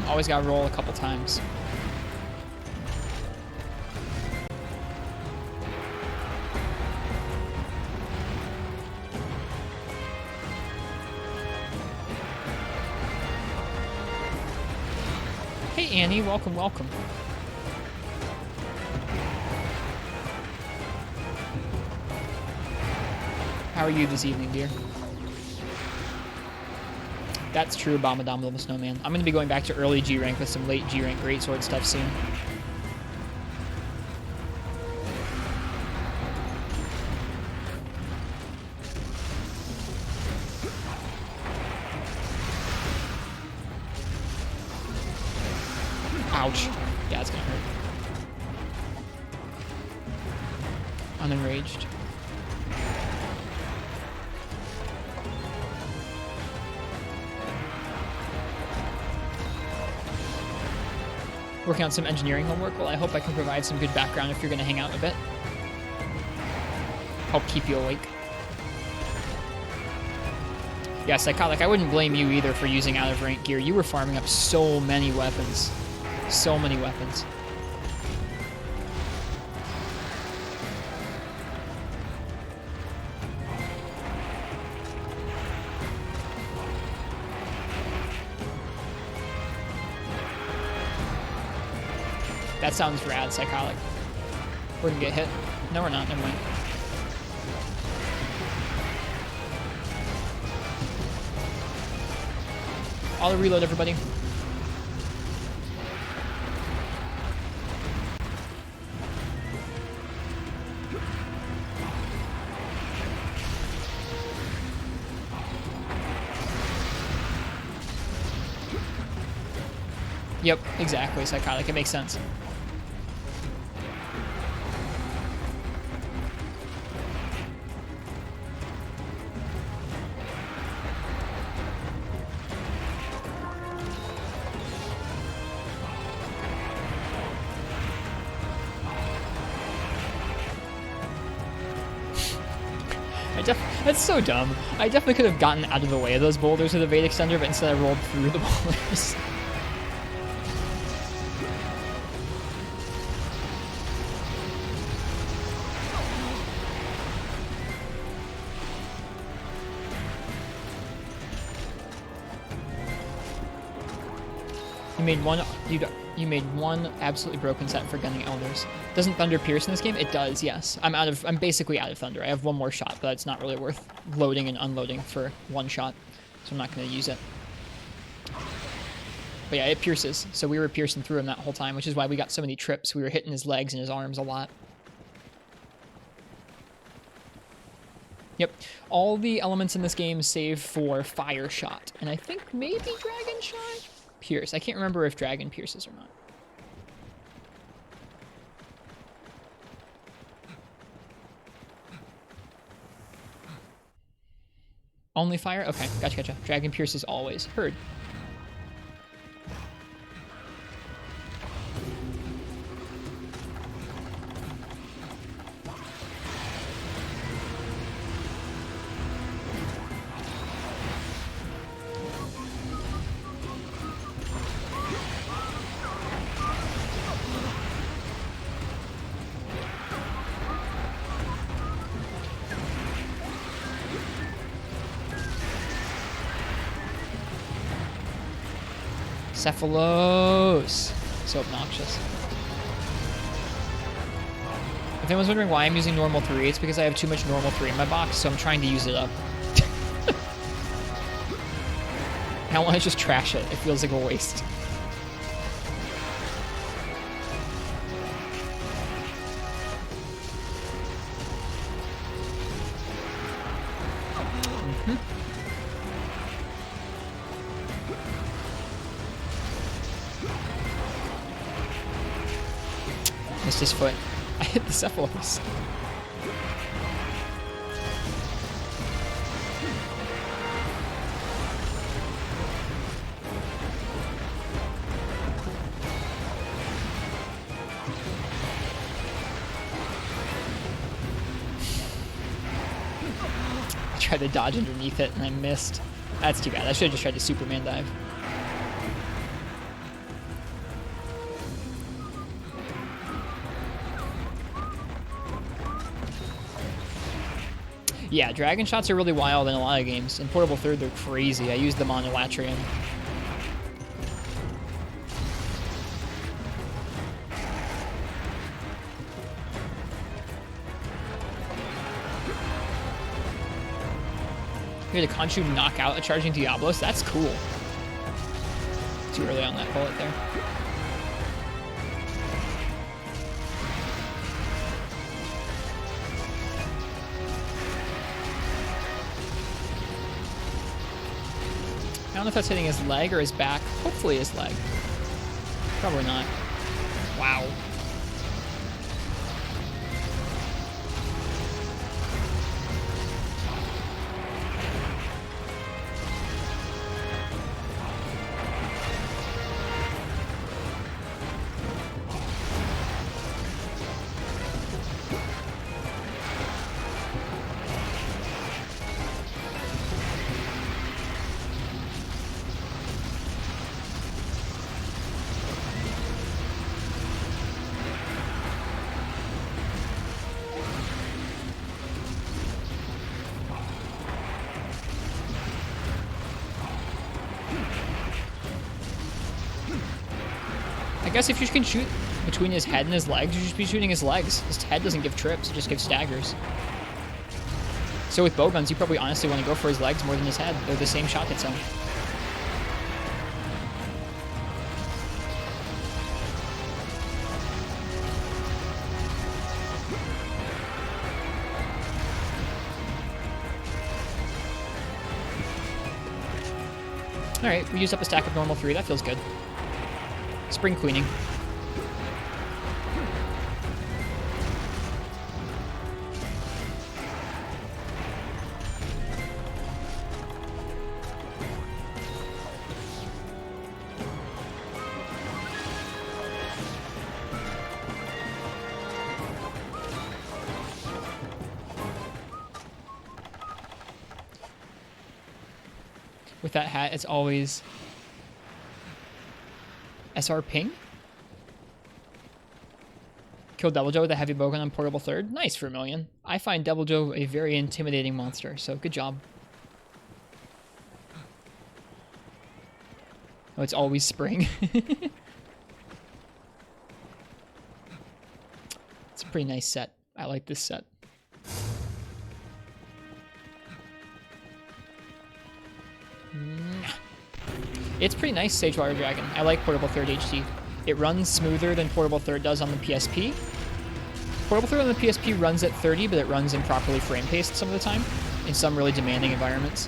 Always gotta roll a couple times. Hey Annie, welcome, welcome. How are you this evening, dear? That's true, Abominable Snowman. I'm going to be going back to early G rank with some late G rank greatsword stuff soon. Ouch. Yeah, it's going to hurt. Unenraged. Working on some engineering homework. Well, I hope I can provide some good background if you're going to hang out a bit. Help keep you awake. Yeah, Psychotic, I wouldn't blame you either for using out-of-rank gear. You were farming up so many weapons. So many weapons. That sounds rad, Psychotic. We're gonna get hit. No, we're not. Never mind. Auto reload, everybody. Yep, exactly, Psychotic. It makes sense. That's so dumb. I definitely could have gotten out of the way of those boulders with a Vedic Extender, but instead I rolled through the boulders. You made one absolutely broken set for gunning elders. Doesn't Thunder pierce in this game? It does, yes. I'm basically out of Thunder. I have one more shot, but it's not really worth loading and unloading for one shot, so I'm not going to use it. But yeah, it pierces. So we were piercing through him that whole time, which is why we got so many trips. We were hitting his legs and his arms a lot. Yep. All the elements in this game save for Fire Shot. And I think maybe Dragon Shot? Pierce. I can't remember if Dragon pierces or not. Only fire? Okay, gotcha. Dragon pierces always. Heard. Cephalos. So obnoxious. If anyone's wondering why I'm using normal 3, it's because I have too much normal 3 in my box, so I'm trying to use it up. I don't want to just trash it. It feels like a waste. Missed his foot. I hit the Cephalos. I tried to dodge underneath it and I missed. That's too bad. I should have just tried to Superman dive. Yeah, dragon shots are really wild in a lot of games. In Portable Third, they're crazy. I used them on Elatrian. Here, the Khonshu knock out a charging Diablos? That's cool. Too early on that bullet there. I don't know if that's hitting his leg or his back. Hopefully his leg. Probably not. Wow. I guess if you can shoot between his head and his legs, you should be shooting his legs. His head doesn't give trips, it just gives staggers. So with bowguns, you probably honestly want to go for his legs more than his head. They're the same shot hit zone. Alright, we used up a stack of normal 3. That feels good. Spring Queening. with that hat, it's always SR ping. Kill Devil Joe with a heavy bowgun on portable third. Nice for a million. I find Devil Joe a very intimidating monster, so good job. Oh, it's always spring. It's a pretty nice set. I like this set. It's pretty nice, Sagewire Dragon. I like Portable Third HD. It runs smoother than Portable Third does on the PSP. Portable Third on the PSP runs at 30, but it runs improperly frame-paced some of the time in some really demanding environments.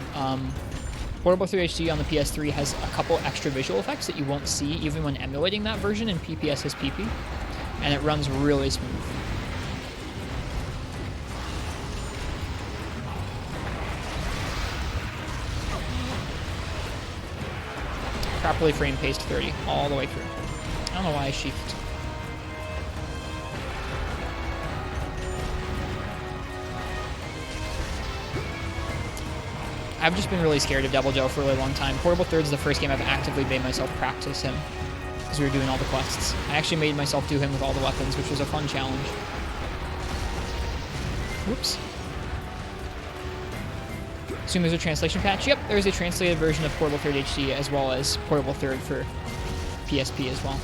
Portable 3 HD on the PS3 has a couple extra visual effects that you won't see even when emulating that version in PPS's PP, and it runs really smooth. Properly frame-paced 30 all the way through. I don't know why I sheathed. I've just been really scared of Devil Joe for a really long time. Portable Third's the first game I've actively made myself practice him, because we were doing all the quests. I actually made myself do him with all the weapons, which was a fun challenge. Whoops. Assume there's a translation patch? Yep, there's a translated version of Portable Third HD as well as Portable Third for PSP as well.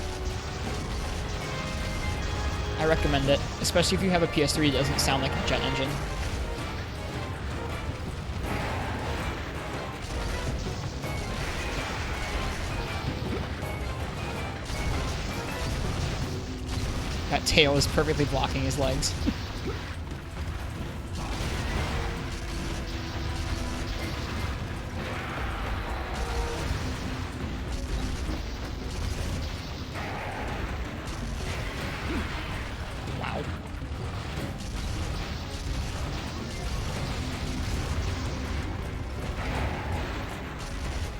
I recommend it, especially if you have a PS3 that doesn't sound like a jet engine. That tail is perfectly blocking his legs. Wow.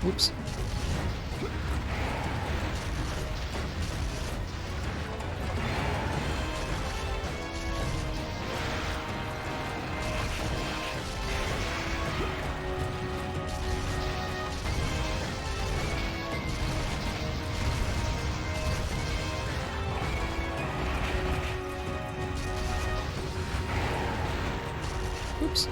Whoops. Oops.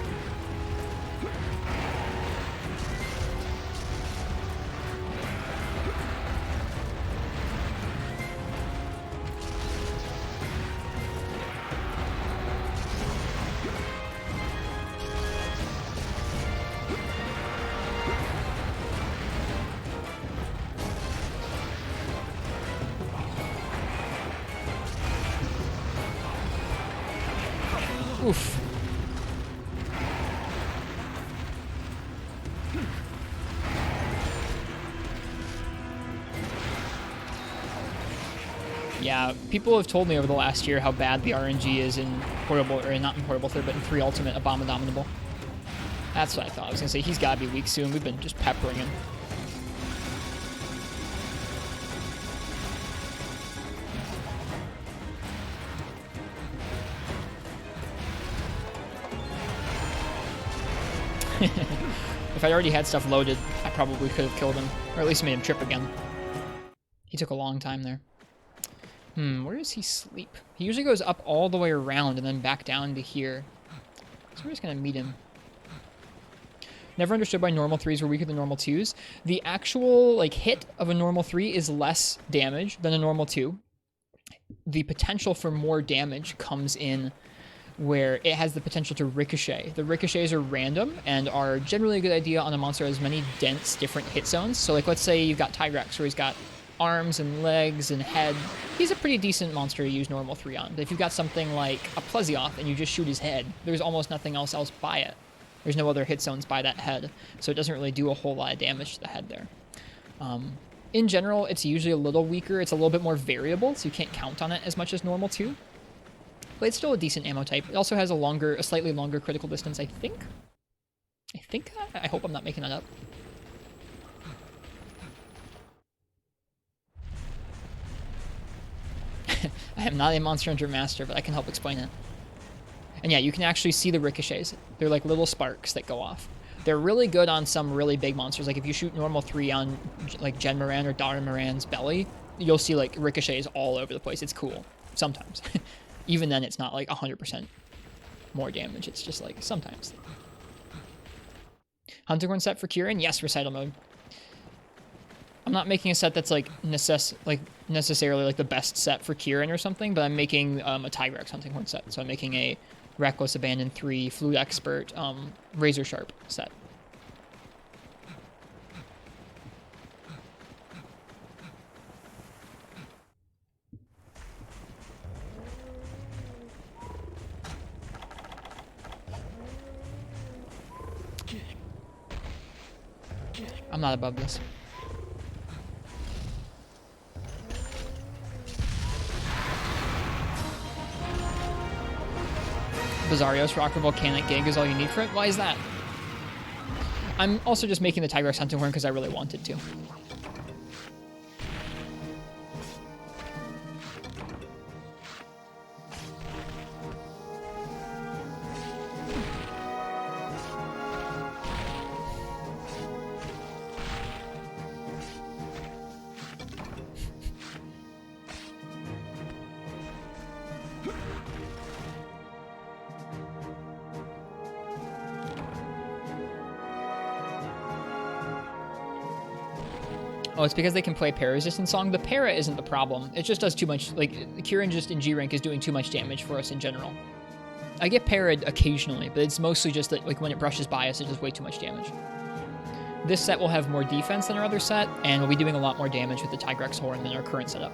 Oof. Yeah, people have told me over the last year how bad the RNG is in Portable, or not in Portable Third, but in 3 Ultimate Abominable. That's what I thought. I was gonna say, he's gotta be weak soon. We've been just peppering him. If I'd already had stuff loaded, I probably could have killed him, or at least made him trip again. He took a long time there. Where does he sleep? He usually goes up all the way around and then back down to here. So we're just gonna meet him. Never understood why normal 3s were weaker than normal 2s. The actual, like, hit of a normal 3 is less damage than a normal 2. The potential for more damage comes in where it has the potential to ricochet. The ricochets are random and are generally a good idea on a monster that has many dense, different hit zones. So, like, let's say you've got Tigrex, where he's got arms and legs and head. He's a pretty decent monster to use normal 3 on. But if you've got something like a Plesioth and you just shoot his head, there's almost nothing else by it. There's no other hit zones by that head, so it doesn't really do a whole lot of damage to the head there. In general, it's usually a little weaker. It's a little bit more variable, so you can't count on it as much as normal 2. But it's still a decent ammo type. It also has a slightly longer critical distance, I think. I hope I'm not making that up. I am not a Monster Hunter master, but I can help explain it. And yeah, you can actually see the ricochets. They're like little sparks that go off. They're really good on some really big monsters. Like if you shoot normal 3 on like Gen Moran or Dara Moran's belly, you'll see like ricochets all over the place. It's cool sometimes. Even then, it's not like 100% more damage. It's just like sometimes. Hunting Horn set for Kieran? Yes, recital mode. I'm not making a set that's like necessarily like the best set for Kieran or something, but I'm making a Tigrex Hunting Horn set. So I'm making a Reckless Abandon 3 Flute Expert Razor Sharp set. I'm not above this. Bizarrios Rocker Volcanic Gig is all you need for it? Why is that? I'm also just making the Tigrex Hunting Horn because I really wanted to. Oh, it's because they can play para-resistant song. The para isn't the problem. It just does too much. Like, Kieran just in G rank is doing too much damage for us in general. I get parried occasionally, but it's mostly just that, like, when it brushes by us, it does way too much damage. This set will have more defense than our other set, and we'll be doing a lot more damage with the Tigrex Horn than our current setup.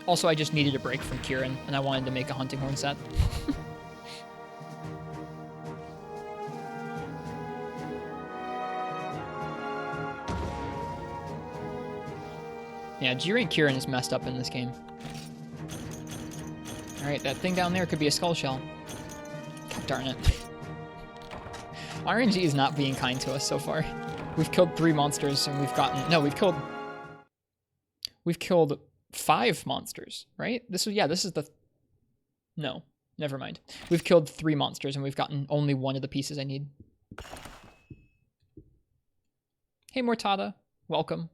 Also, I just needed a break from Kieran, and I wanted to make a Hunting Horn set. Yeah, G-Rank Kieran is messed up in this game. Alright, that thing down there could be a skull shell. God darn it. RNG is not being kind to us so far. We've killed 3 monsters and we've gotten... No, we've killed 5 monsters, right? This is the... No, never mind. We've killed 3 monsters and we've gotten only 1 of the pieces I need. Hey, Mortada. Welcome.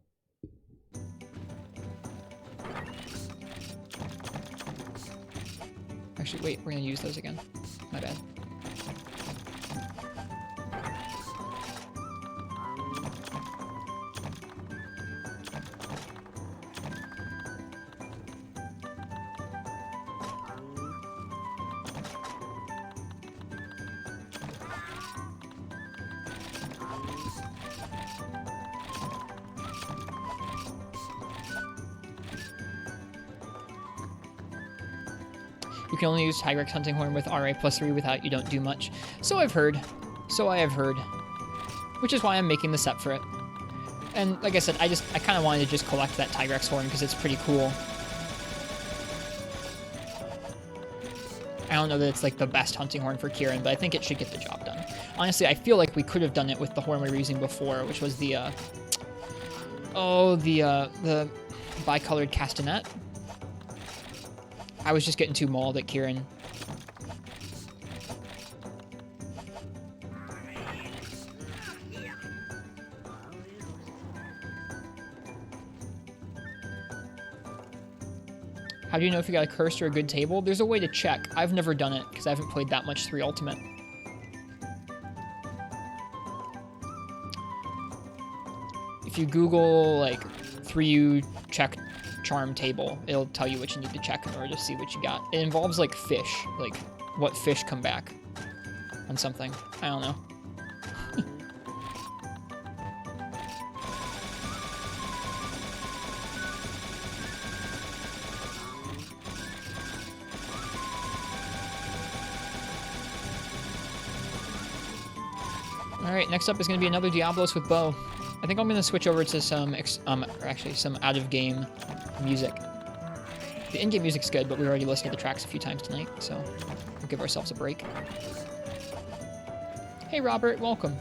Actually, wait, we're gonna use those again. My bad. You can only use Tigrex Hunting Horn with RA +3 without you don't do much. So I've heard. So I have heard. Which is why I'm making the set for it. And like I said, I kind of wanted to just collect that Tigrex Horn because it's pretty cool. I don't know that it's like the best Hunting Horn for Kieran, but I think it should get the job done. Honestly, I feel like we could have done it with the horn we were using before, which was the bicolored castanet. I was just getting too mauled at Kieran. How do you know if you got a cursed or a good table? There's a way to check. I've never done it because I haven't played that much 3 Ultimate. If you Google like 3U check charm table, it'll tell you what you need to check in order to see what you got. It involves like fish, like what fish come back on something. I don't know. Alright, next up is going to be another Diablos with bow. I think I'm going to switch over to some out-of-game music. The in-game music's good, but we already listened to the tracks a few times tonight, so we'll give ourselves a break. Hey Robert, welcome.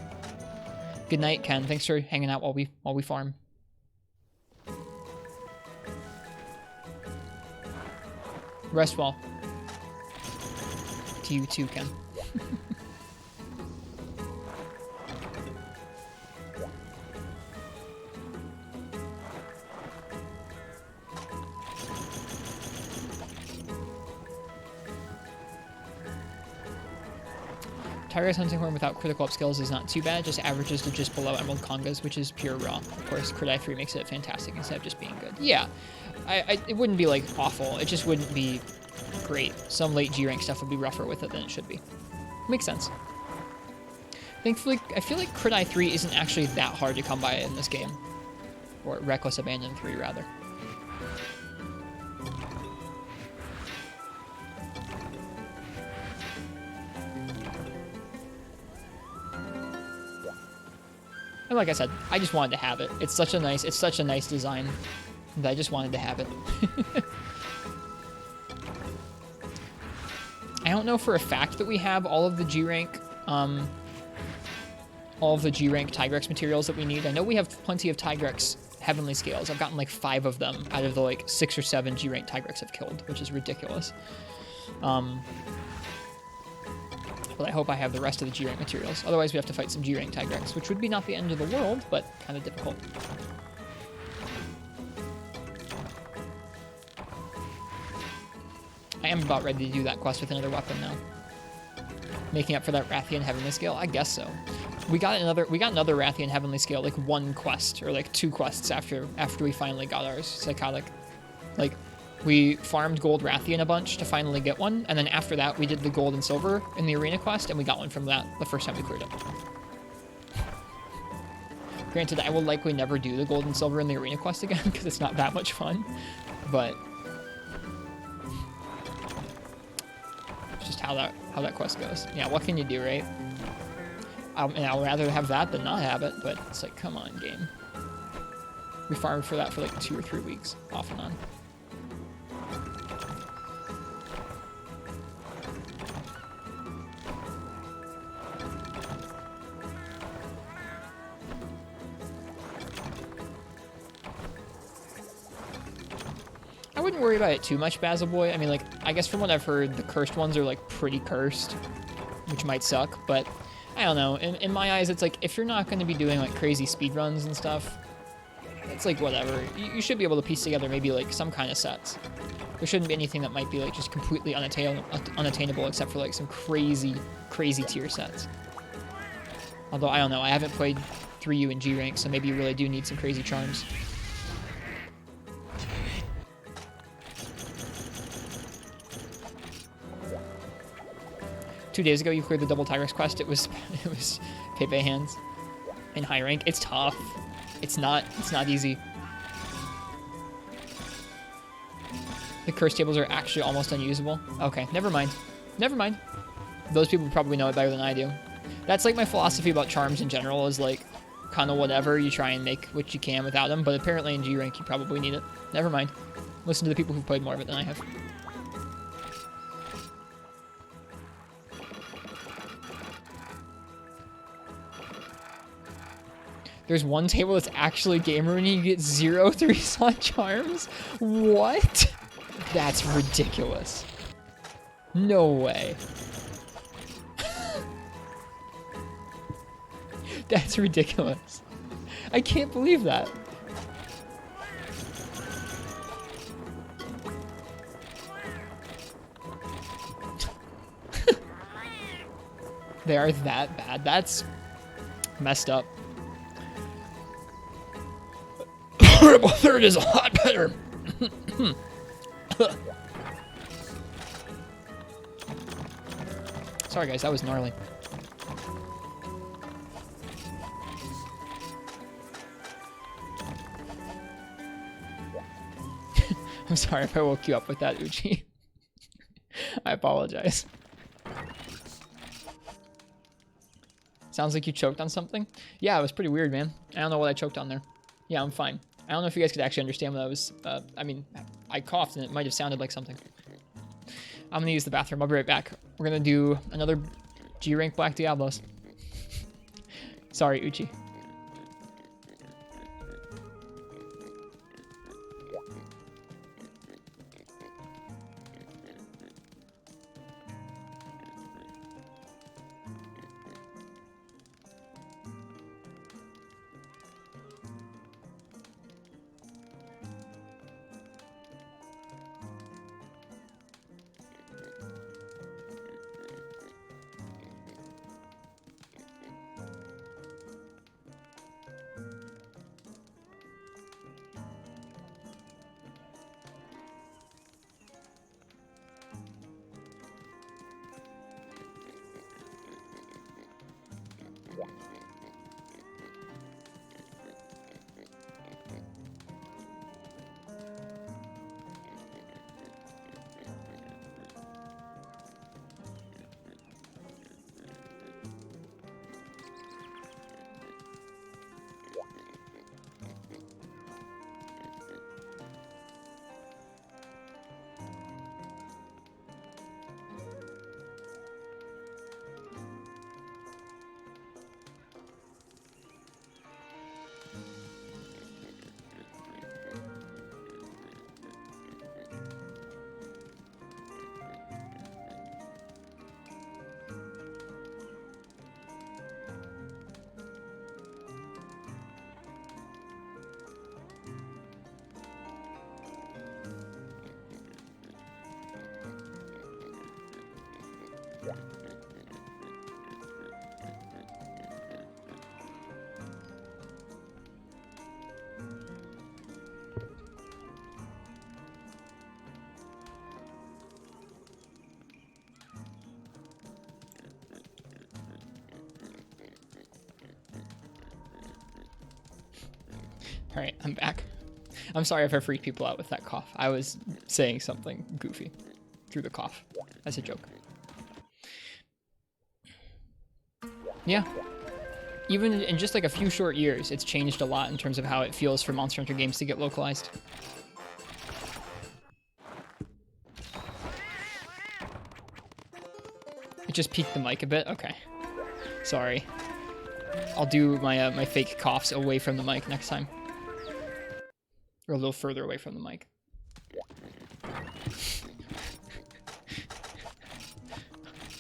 Good night, Ken. Thanks for hanging out while we farm. Rest well. to you too, Ken. Tiger's Hunting Horn without critical up skills is not too bad, just averages to just below Emerald Congas, which is pure raw. Of course, Crit Eye 3 makes it fantastic instead of just being good. Yeah, it wouldn't be, like, awful. It just wouldn't be great. Some late G-Rank stuff would be rougher with it than it should be. Makes sense. Thankfully, I feel like Crit Eye 3 isn't actually that hard to come by in this game. Or Reckless Abandon 3, rather. And like I said, I just wanted to have it. It's such a nice design that I just wanted to have it. I don't know for a fact that we have all of the G-Rank Tigrex materials that we need. I know we have plenty of Tigrex Heavenly Scales. I've gotten like 5 of them out of the like 6 or 7 G-Rank Tigrex I've killed, which is ridiculous. But I hope I have the rest of the G-Rank materials. Otherwise, we have to fight some G-Rank Tigrex, which would be not the end of the world, but kind of difficult. I am about ready to do that quest with another weapon now. Making up for that Rathian Heavenly Scale? I guess so. We got another Rathian Heavenly Scale, like 1 quest, or like 2 quests after we finally got ours. Psychotic. Like, we farmed Gold Rathian a bunch to finally get one, and then after that, we did the Gold and Silver in the Arena quest, and we got one from that the first time we cleared it. Granted, I will likely never do the Gold and Silver in the Arena quest again, because it's not that much fun, but it's just how that quest goes. Yeah, what can you do, right? And I'll rather have that than not have it, but it's like, come on, game. We farmed for that for like 2 or 3 weeks, off and on. I wouldn't worry about it too much, Basil Boy. I mean, like, I guess from what I've heard, the cursed ones are, like, pretty cursed, which might suck, but I don't know. In my eyes, it's like, if you're not going to be doing, like, crazy speedruns and stuff, it's like, whatever. You should be able to piece together maybe, like, some kind of sets. There shouldn't be anything that might be, like, just completely unattainable except for, like, some crazy tier sets. Although, I don't know. I haven't played 3U and G rank, so maybe you really do need some crazy charms. 2 days ago, you cleared the double Tigrex quest. It was Pepe hands in high rank. It's tough. It's not easy. The curse tables are actually almost unusable. Okay, never mind. Never mind. Those people probably know it better than I do. That's like my philosophy about charms in general, is like kind of whatever, you try and make what you can without them, but apparently in G rank you probably need it. Never mind. Listen to the people who've played more of it than I have. There's one table that's actually gamer and you get 0 3-slot charms? What? That's ridiculous. No way. That's ridiculous. I can't believe that. They are that bad. That's messed up. Horrible third is a lot better. Sorry guys, that was gnarly. I'm sorry if I woke you up with that, Uchi. I apologize. Sounds like you choked on something? Yeah, it was pretty weird, man. I don't know what I choked on there. Yeah, I'm fine. I don't know if you guys could actually understand what I was... I mean, I coughed and it might have sounded like something. I'm gonna use the bathroom. I'll be right back. We're gonna do another G-Rank Black Diablos. Sorry, Uchi. Alright, I'm back. I'm sorry if I freaked people out with that cough. I was saying something goofy through the cough as a joke. Yeah. Even in just like a few short years, it's changed a lot in terms of how it feels for Monster Hunter games to get localized. It just peaked the mic a bit? Okay. Sorry. I'll do my my fake coughs away from the mic next time. Or a little further away from the mic.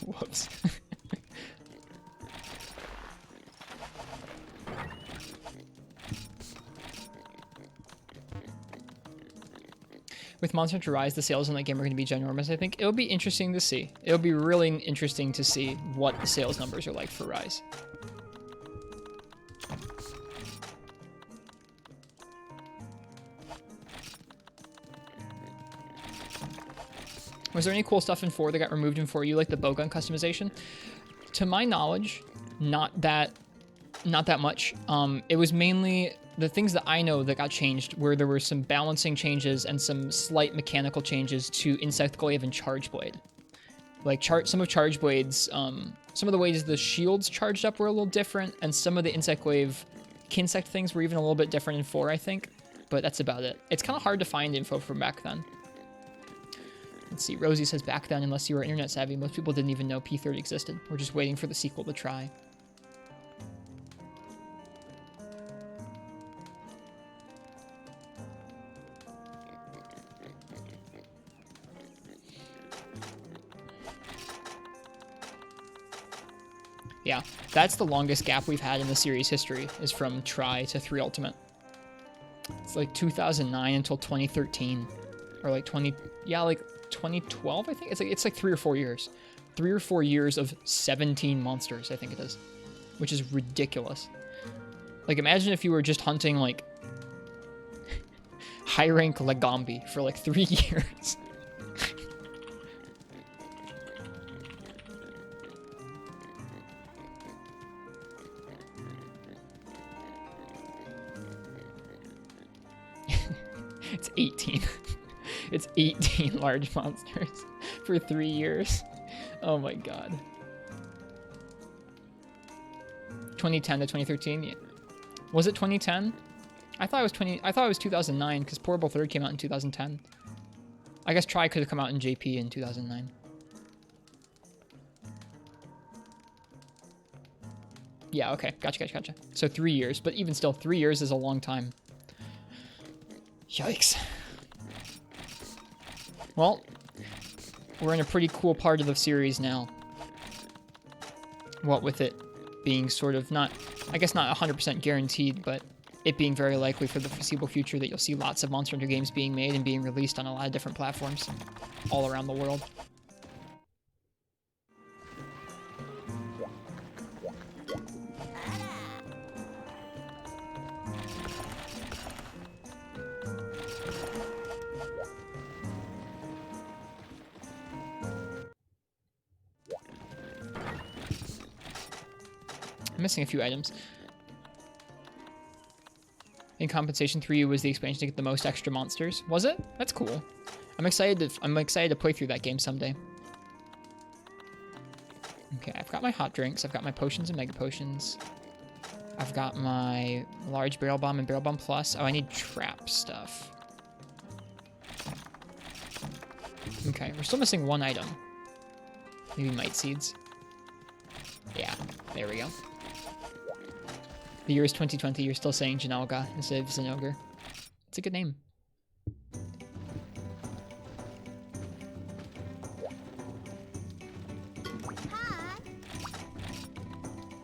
Whoops. With Monster Hunter Rise, the sales on that game are going to be ginormous, I think. It'll be interesting to see. It'll be really interesting to see what the sales numbers are like for Rise. Was there any cool stuff in 4 that got removed in 4U, like the bowgun customization? To my knowledge, not that much. It was mainly the things that I know that got changed, where there were some balancing changes and some slight mechanical changes to Insect Glaive and Charge Blade. Like some of Charge Blade's, some of the ways the shields charged up were a little different, and some of the Insect Glaive Kinsect things were even a little bit different in 4, I think. But that's about it. It's kind of hard to find info from back then. Let's see, Rosie says back then, unless you were internet savvy, most people didn't even know P30 existed. We're just waiting for the sequel to try. Yeah, that's the longest gap we've had in the series history, is from Try to 3 Ultimate. It's like 2009 until 2013. Or like 2012, I think? It's like 3 or 4 years. 3 or 4 years of 17 monsters, I think it is. Which is ridiculous. Like, imagine if you were just hunting, like, high-rank Legambi for like 3 years. It's 18. It's 18 large monsters for 3 years. Oh my god. 2010 to 2013. Yeah. Was it 2010? I thought it was 2009 because Portable 3rd came out in 2010. I guess Try could have come out in JP in 2009. Yeah, okay. Gotcha. So 3 years, but even still, 3 years is a long time. Yikes. Well, we're in a pretty cool part of the series now. What with it being sort of not, I guess not 100% guaranteed, but it being very likely for the foreseeable future that you'll see lots of Monster Hunter games being made and being released on a lot of different platforms all around the world. I'm missing a few items. In compensation, 3U was the expansion to get the most extra monsters. Was it? That's cool. I'm excited to play through that game someday. Okay, I've got my hot drinks. I've got my potions and mega potions. I've got my large barrel bomb and barrel bomb plus. Oh, I need trap stuff. Okay, we're still missing one item. Maybe mite seeds. Yeah, there we go. The year is 2020. You're still saying Janalga instead of Zinogre. It's a good name.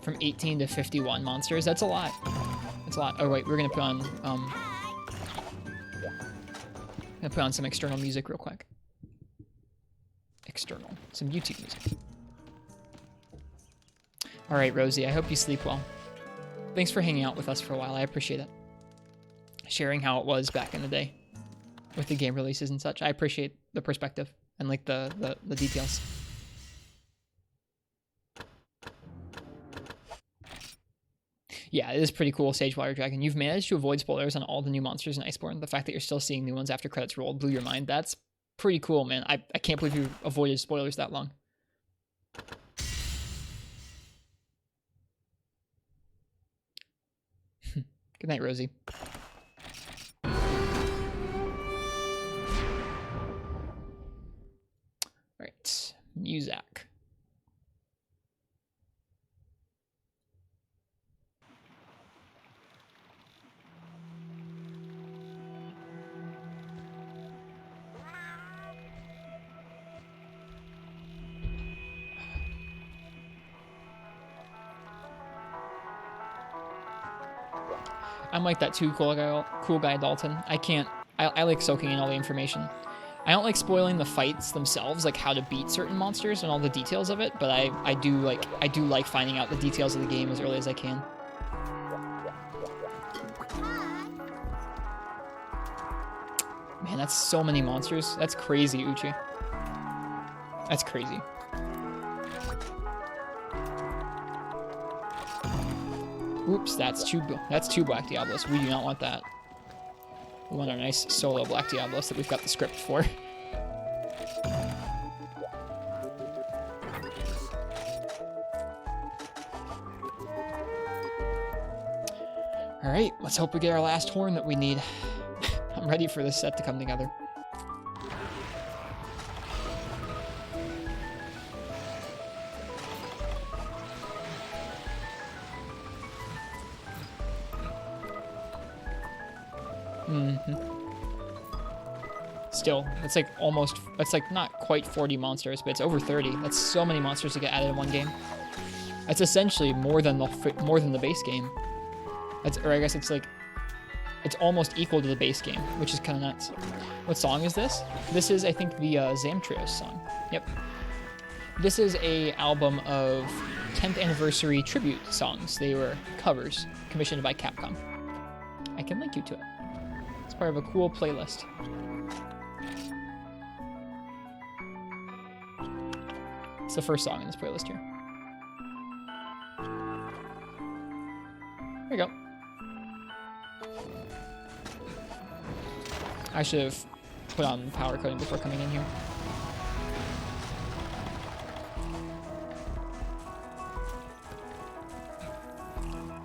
From 18 to 51 monsters. That's a lot. That's a lot. Oh wait, we're gonna put on some external music real quick. External. Some YouTube music. All right, Rosie. I hope you sleep well. Thanks for hanging out with us for a while. I appreciate it. Sharing how it was back in the day with the game releases and such. I appreciate the perspective and like the details. Yeah, it is pretty cool, Sagewater Dragon. You've managed to avoid spoilers on all the new monsters in Iceborne. The fact that you're still seeing new ones after credits roll blew your mind. That's pretty cool, man. I can't believe you avoided spoilers that long. Good night, Rosie. Right, Muzak. I'm like that too, cool guy Dalton. I like soaking in all the information. I don't like spoiling the fights themselves, like how to beat certain monsters and all the details of it, but I do like finding out the details of the game as early as I can. Man, that's so many monsters. That's crazy, Uchi. That's crazy. Oops, that's two Black Diablos. We do not want that. We want our nice solo Black Diablos that we've got the script for. Alright, let's hope we get our last horn that we need. I'm ready for this set to come together. Still, it's like not quite 40 monsters, but it's over 30. That's so many monsters to get added in one game. That's essentially more than the base game. Or I guess it's almost equal to the base game, which is kind of nuts. What song is this? This is, I think, the Zamtrios song. Yep. This is a album of 10th anniversary tribute songs. They were covers commissioned by Capcom. I can link you to it. It's part of a cool playlist. It's the first song in this playlist here. There you go. I should have put on power coding before coming in here.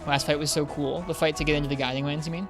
Last fight was so cool. The fight to get into the guiding lands, you mean?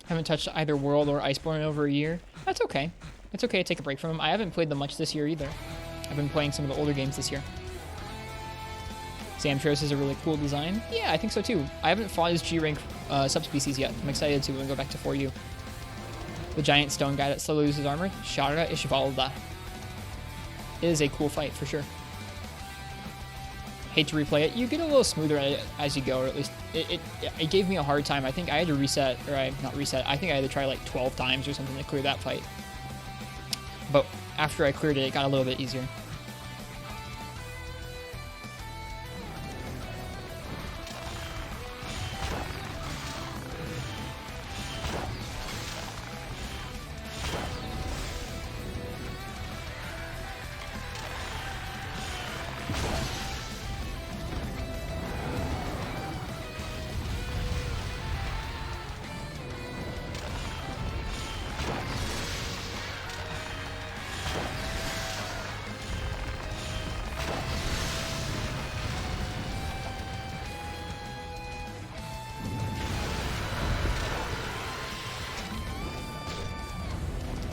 Haven't touched either World or Iceborne in over a year. That's okay. It's okay to take a break from them. I haven't played them much this year either. I've been playing some of the older games this year. Zamtrios is a really cool design. Yeah, I think so too. I haven't fought his G-rank subspecies yet. I'm excited to when we go back to 4U. The giant stone guy that slowly loses armor. Shara Ishvalda. It is a cool fight for sure. Hate to replay it. You get a little smoother at it as you go, or at least it gave me a hard time. I think I had to reset, or not reset. I think I had to try like 12 times or something to clear that fight. But after I cleared it, it got a little bit easier.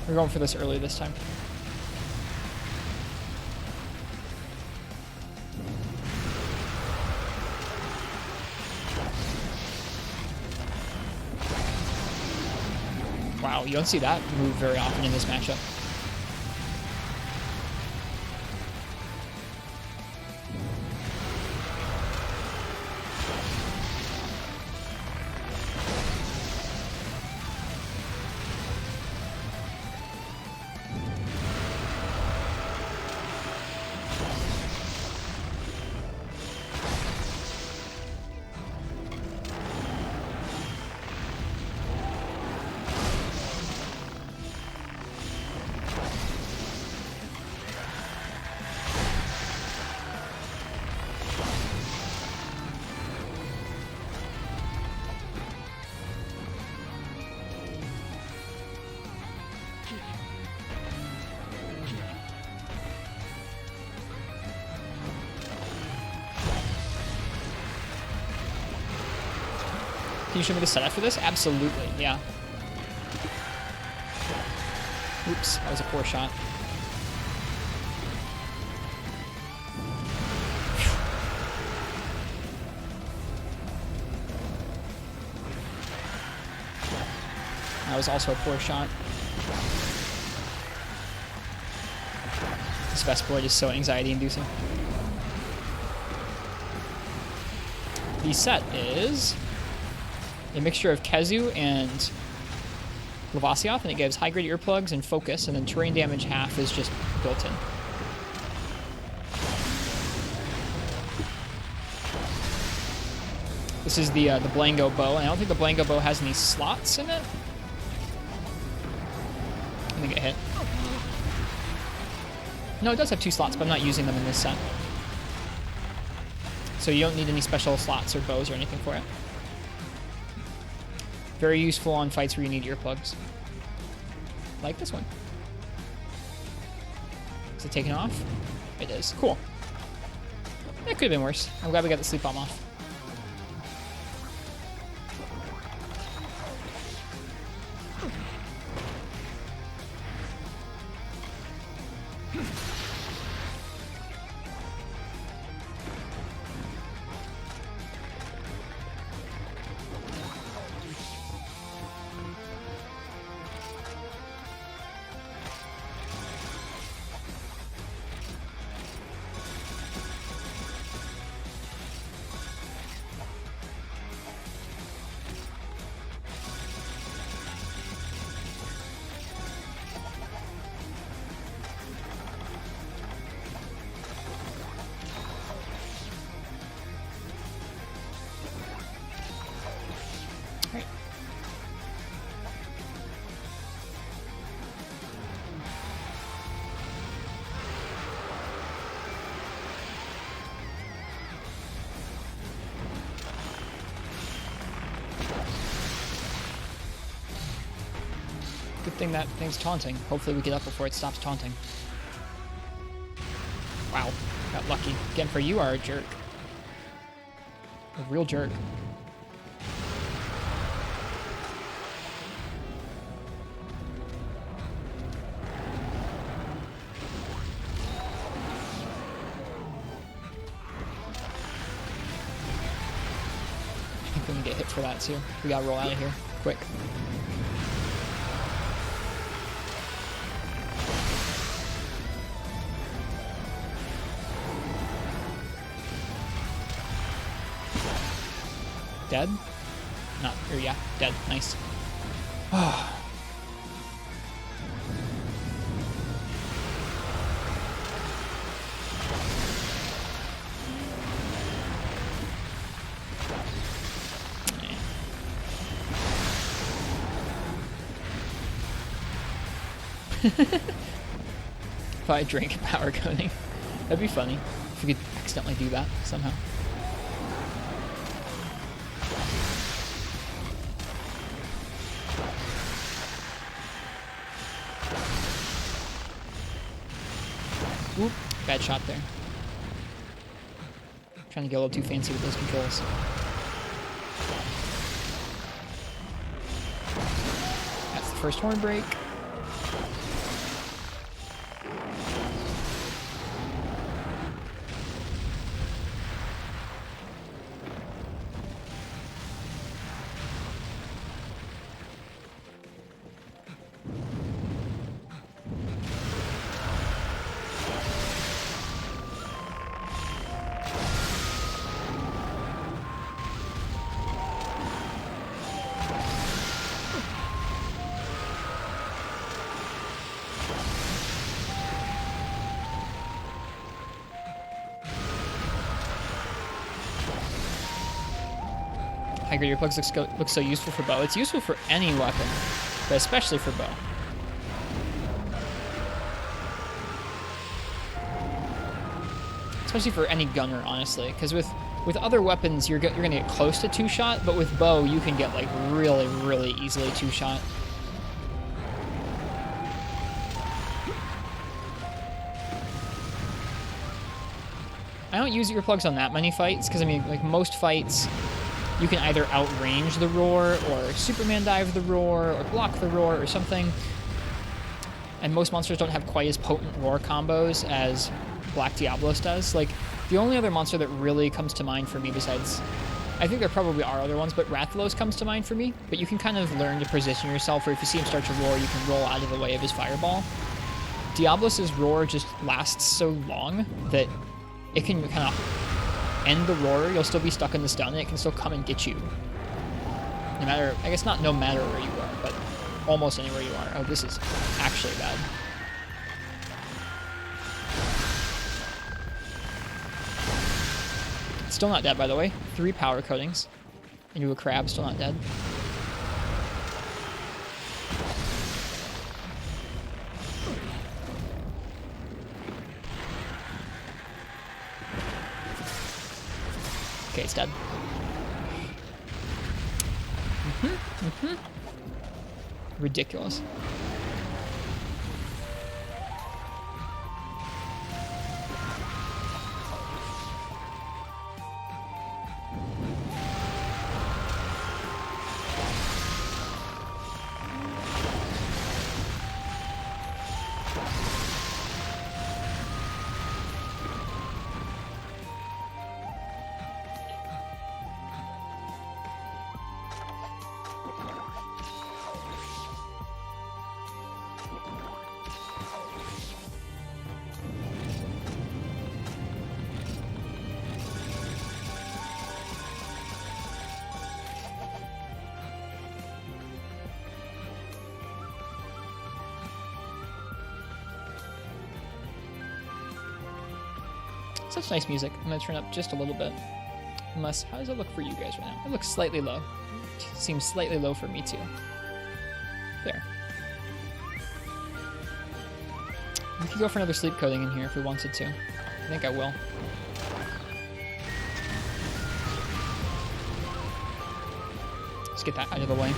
We're going for this early this time. Wow, you don't see that move very often in this matchup. Can you show me the setup for this? Absolutely, yeah. Oops, that was a poor shot. That was also a poor shot. This Vespoid is so anxiety-inducing. The set is a mixture of Kezu and Lavasioth, and it gives high-grade earplugs and focus, and then terrain damage half is just built in. This is the Blango bow, and I don't think the Blango bow has any slots in it. I think it hit. No, it does have 2 slots, but I'm not using them in this set. So you don't need any special slots or bows or anything for it. Very useful on fights where you need earplugs. Like this one. Is it taken off? It is. Cool. That could have been worse. I'm glad we got the sleep bomb off. Good thing that thing's taunting. Hopefully we get up before it stops taunting. Wow, got lucky. Again, for you are a jerk. A real jerk. I think we're gonna get hit for that too. We gotta roll out of here, quick. Dead? Not, or yeah, dead. Nice. If I drank power coating, that'd be funny if we could accidentally do that somehow. Oop, bad shot there. Trying to get a little too fancy with those controls. That's the first horn break. High-grade earplugs looks so useful for bow. It's useful for any weapon, but especially for bow. Especially for any gunner, honestly, because with other weapons you're gonna get close to 2-shot, but with bow you can get like really, really easily 2-shot. I don't use earplugs on that many fights, because I mean, like most fights, you can either outrange the roar, or Superman dive the roar, or block the roar, or something. And most monsters don't have quite as potent roar combos as Black Diablos does. Like, the only other monster that really comes to mind for me besides... I think there probably are other ones, but Rathalos comes to mind for me. But you can kind of learn to position yourself, or if you see him start to roar, you can roll out of the way of his fireball. Diablos' roar just lasts so long that it can kind of end the roar. You'll still be stuck in the stun, and it can still come and get you. No matter... I guess not no matter where you are, but almost anywhere you are. Oh, this is actually bad. Still not dead, by the way. 3 power coatings into a crab, still not dead. Okay, it's dead. Ridiculous. Such nice music. I'm gonna turn up just a little bit. Unless, how does it look for you guys right now? It looks slightly low. Seems slightly low for me too. There. We could go for another sleep coating in here if we wanted to. I think I will. Let's get that out of the way.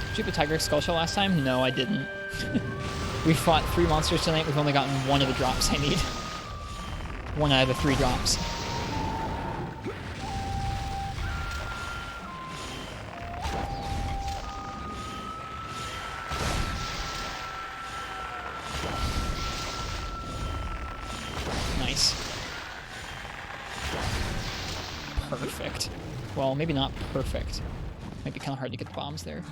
Did you have a Tiger Skull Shell last time? No, I didn't. We fought 3 monsters tonight. We've only gotten 1 of the drops I need. 1 out of the 3 drops. Nice. Perfect. Well, maybe not perfect. Might be kind of hard to get the bombs there.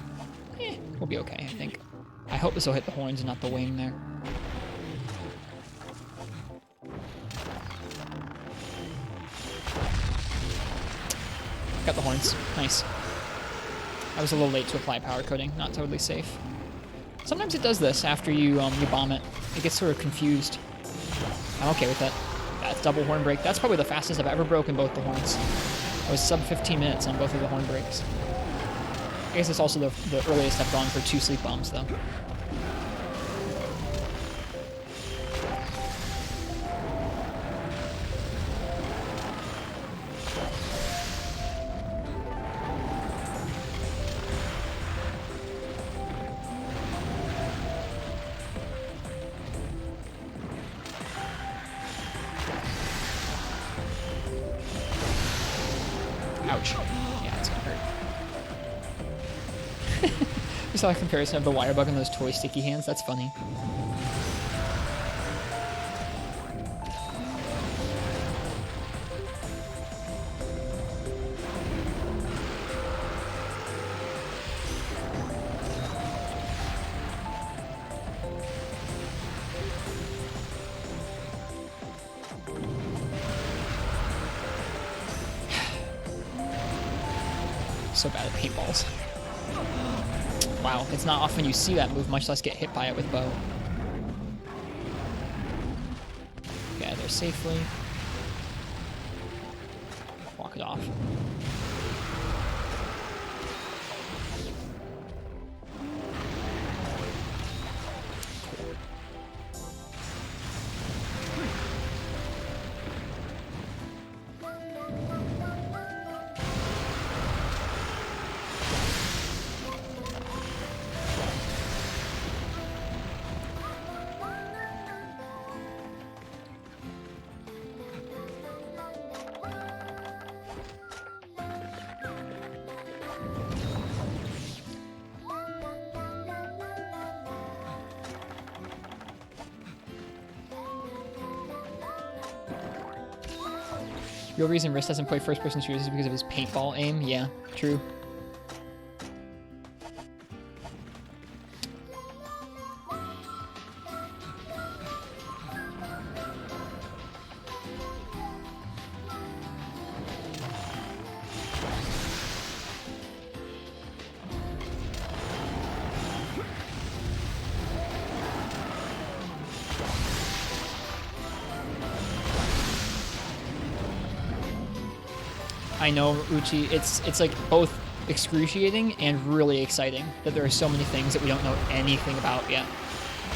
We'll be okay, I think. I hope this will hit the horns and not the wing there. Got the horns. Nice. I was a little late to apply power coating. Not totally safe. Sometimes it does this after you bomb it. It gets sort of confused. I'm okay with that. That's double horn break. That's probably the fastest I've ever broken both the horns. I was sub 15 minutes on both of the horn breaks. I guess it's also the earliest I've gone for 2 sleep bombs, though. Ouch. Yeah, it's gonna hurt. You saw a comparison of the wire bug and those toy sticky hands? That's funny. So bad at paintballs. Wow, it's not often you see that move, much less get hit by it with bow. Get out of there safely. Walk it off. Real reason Riss doesn't play first-person shooters is because of his paintball aim. Yeah, true. I know, Uchi, it's like both excruciating and really exciting that there are so many things that we don't know anything about yet.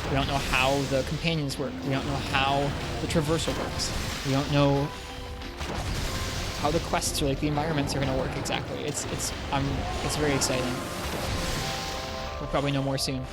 We don't know how the companions work. We don't know how the traversal works. We don't know how the quests or like the environments are going to work exactly. It's very exciting. We'll probably know more soon.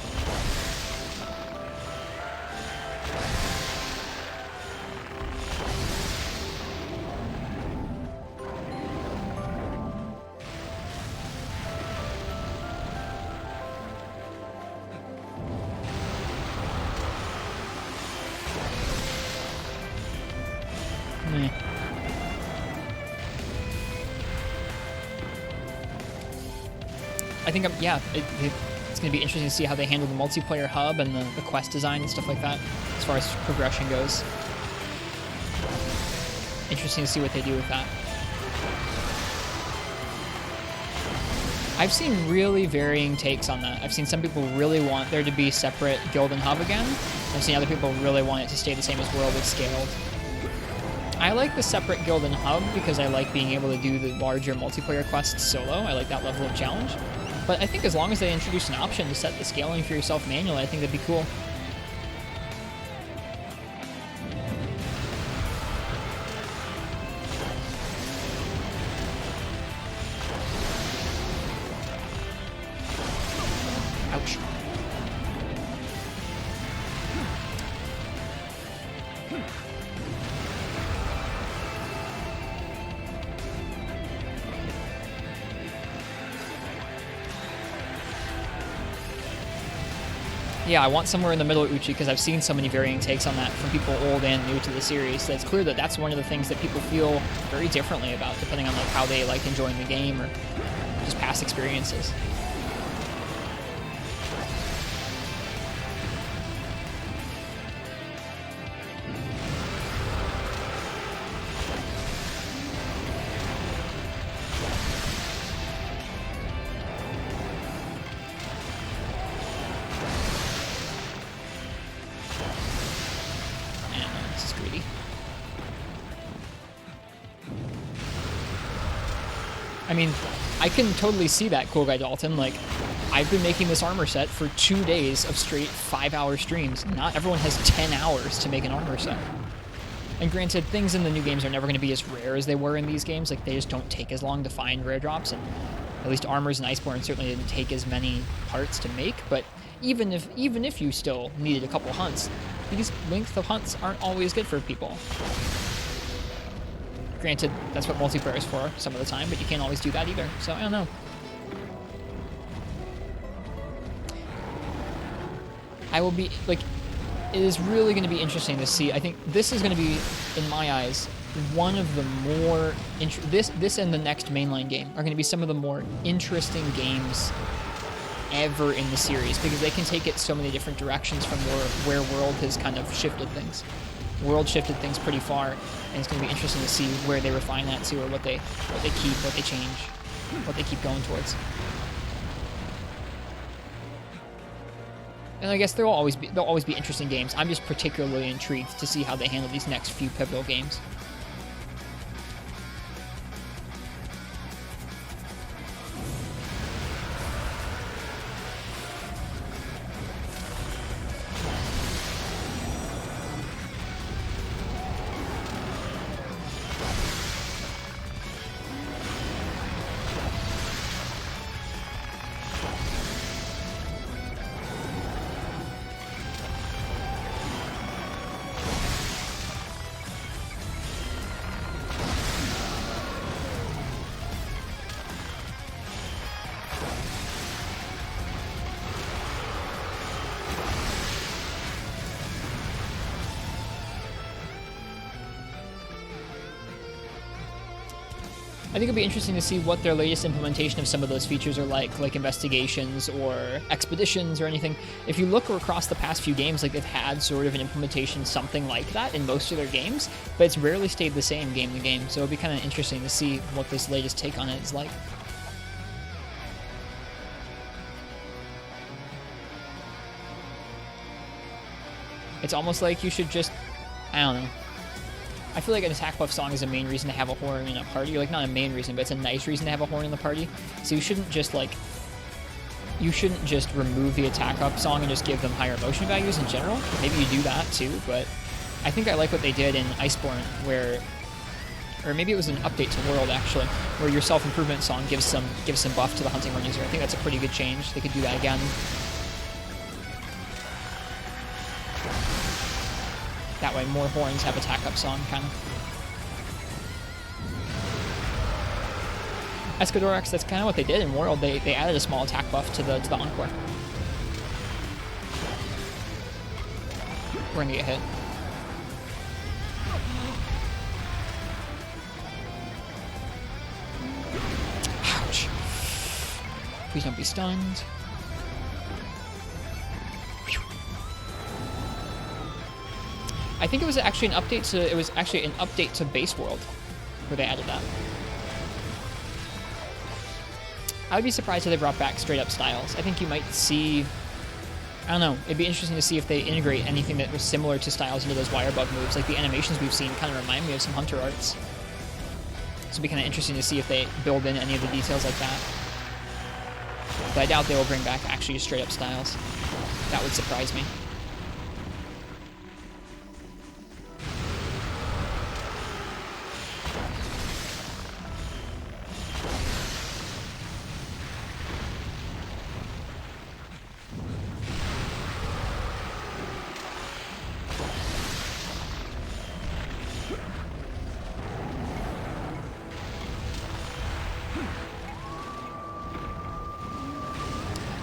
I think, it's going to be interesting to see how they handle the multiplayer hub and the quest design and stuff like that, as far as progression goes. Interesting to see what they do with that. I've seen really varying takes on that. I've seen some people really want there to be separate guild and hub again. I've seen other people really want it to stay the same as World with Scaled. I like the separate guild and hub because I like being able to do the larger multiplayer quests solo. I like that level of challenge. But I think as long as they introduce an option to set the scaling for yourself manually, I think that'd be cool. Ouch. Yeah, I want somewhere in the middle, Uchi, because I've seen so many varying takes on that from people old and new to the series. That it's clear that that's one of the things that people feel very differently about, depending on like how they like enjoying the game or just past experiences. I mean, I can totally see that, Cool Guy Dalton. Like, I've been making this armor set for 2 days of straight 5-hour streams. Not everyone has 10 hours to make an armor set. And granted, things in the new games are never going to be as rare as they were in these games. Like, they just don't take as long to find rare drops. And at least Armors and Iceborne certainly didn't take as many parts to make. But even if you still needed a couple hunts, these length of hunts aren't always good for people. Granted, that's what multiplayer is for some of the time, but you can't always do that either, so I don't know. I will be, like, it is really going to be interesting to see. I think this is going to be, in my eyes, one of the more, this and the next mainline game are going to be some of the more interesting games ever in the series, because they can take it so many different directions from where World has kind of shifted things. World shifted things pretty far, and it's going to be interesting to see where they refine that to, or what they keep, what they change, what they keep going towards. And I guess there'll always be interesting games. I'm just particularly intrigued to see how they handle these next few pivotal games. I think it'll be interesting to see what their latest implementation of some of those features are like investigations or expeditions or anything. If you look across the past few games, like they've had sort of an implementation something like that in most of their games, but it's rarely stayed the same game to game. So it'll be kind of interesting to see what this latest take on it is like. It's almost like you should just, I don't know. I feel like an attack buff song is a main reason to have a horn in a party. Like, not a main reason, but it's a nice reason to have a horn in the party. So you shouldn't just, like, you shouldn't just remove the attack up song and just give them higher motion values in general. Maybe you do that too, but I think I like what they did in Iceborne, where, or maybe it was an update to World actually, where your self-improvement song gives some buff to the hunting horn user. I think that's a pretty good change. They could do that again. That way more horns have attack up song, kind of. Escadorax, that's kind of what they did in World. They added a small attack buff to the Encore. We're gonna get hit. Ouch. Please don't be stunned. I think it was actually an update to Base World where they added that. I would be surprised if they brought back straight up styles. I think you might see, I don't know, it'd be interesting to see if they integrate anything that was similar to styles into those wire bug moves. Like the animations we've seen kind of remind me of some Hunter arts. So it'd be kind of interesting to see if they build in any of the details like that. But I doubt they will bring back actually straight up styles. That would surprise me.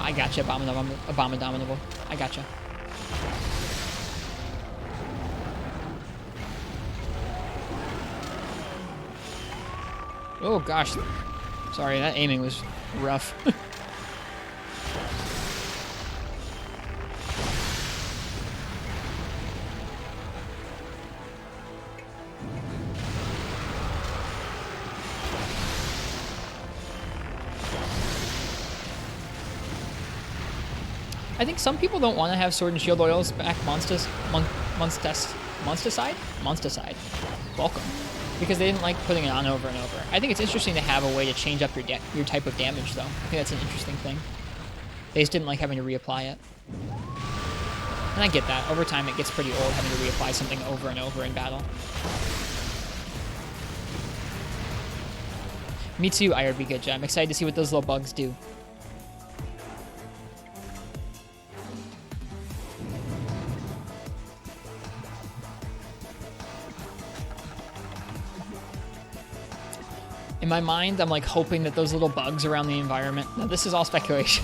I gotcha, Abominable. I gotcha. Oh gosh. Sorry, that aiming was rough. I think some people don't want to have Sword and Shield oils back Monsticide? Welcome. Because they didn't like putting it on over and over. I think it's interesting to have a way to change up your type of damage, though. I think that's an interesting thing. They just didn't like having to reapply it. And I get that. Over time, it gets pretty old having to reapply something over and over in battle. Me too, IRB Good Job. I'm excited to see what those little bugs do. In my mind, I'm like hoping that those little bugs around the environment. Now, this is all speculation.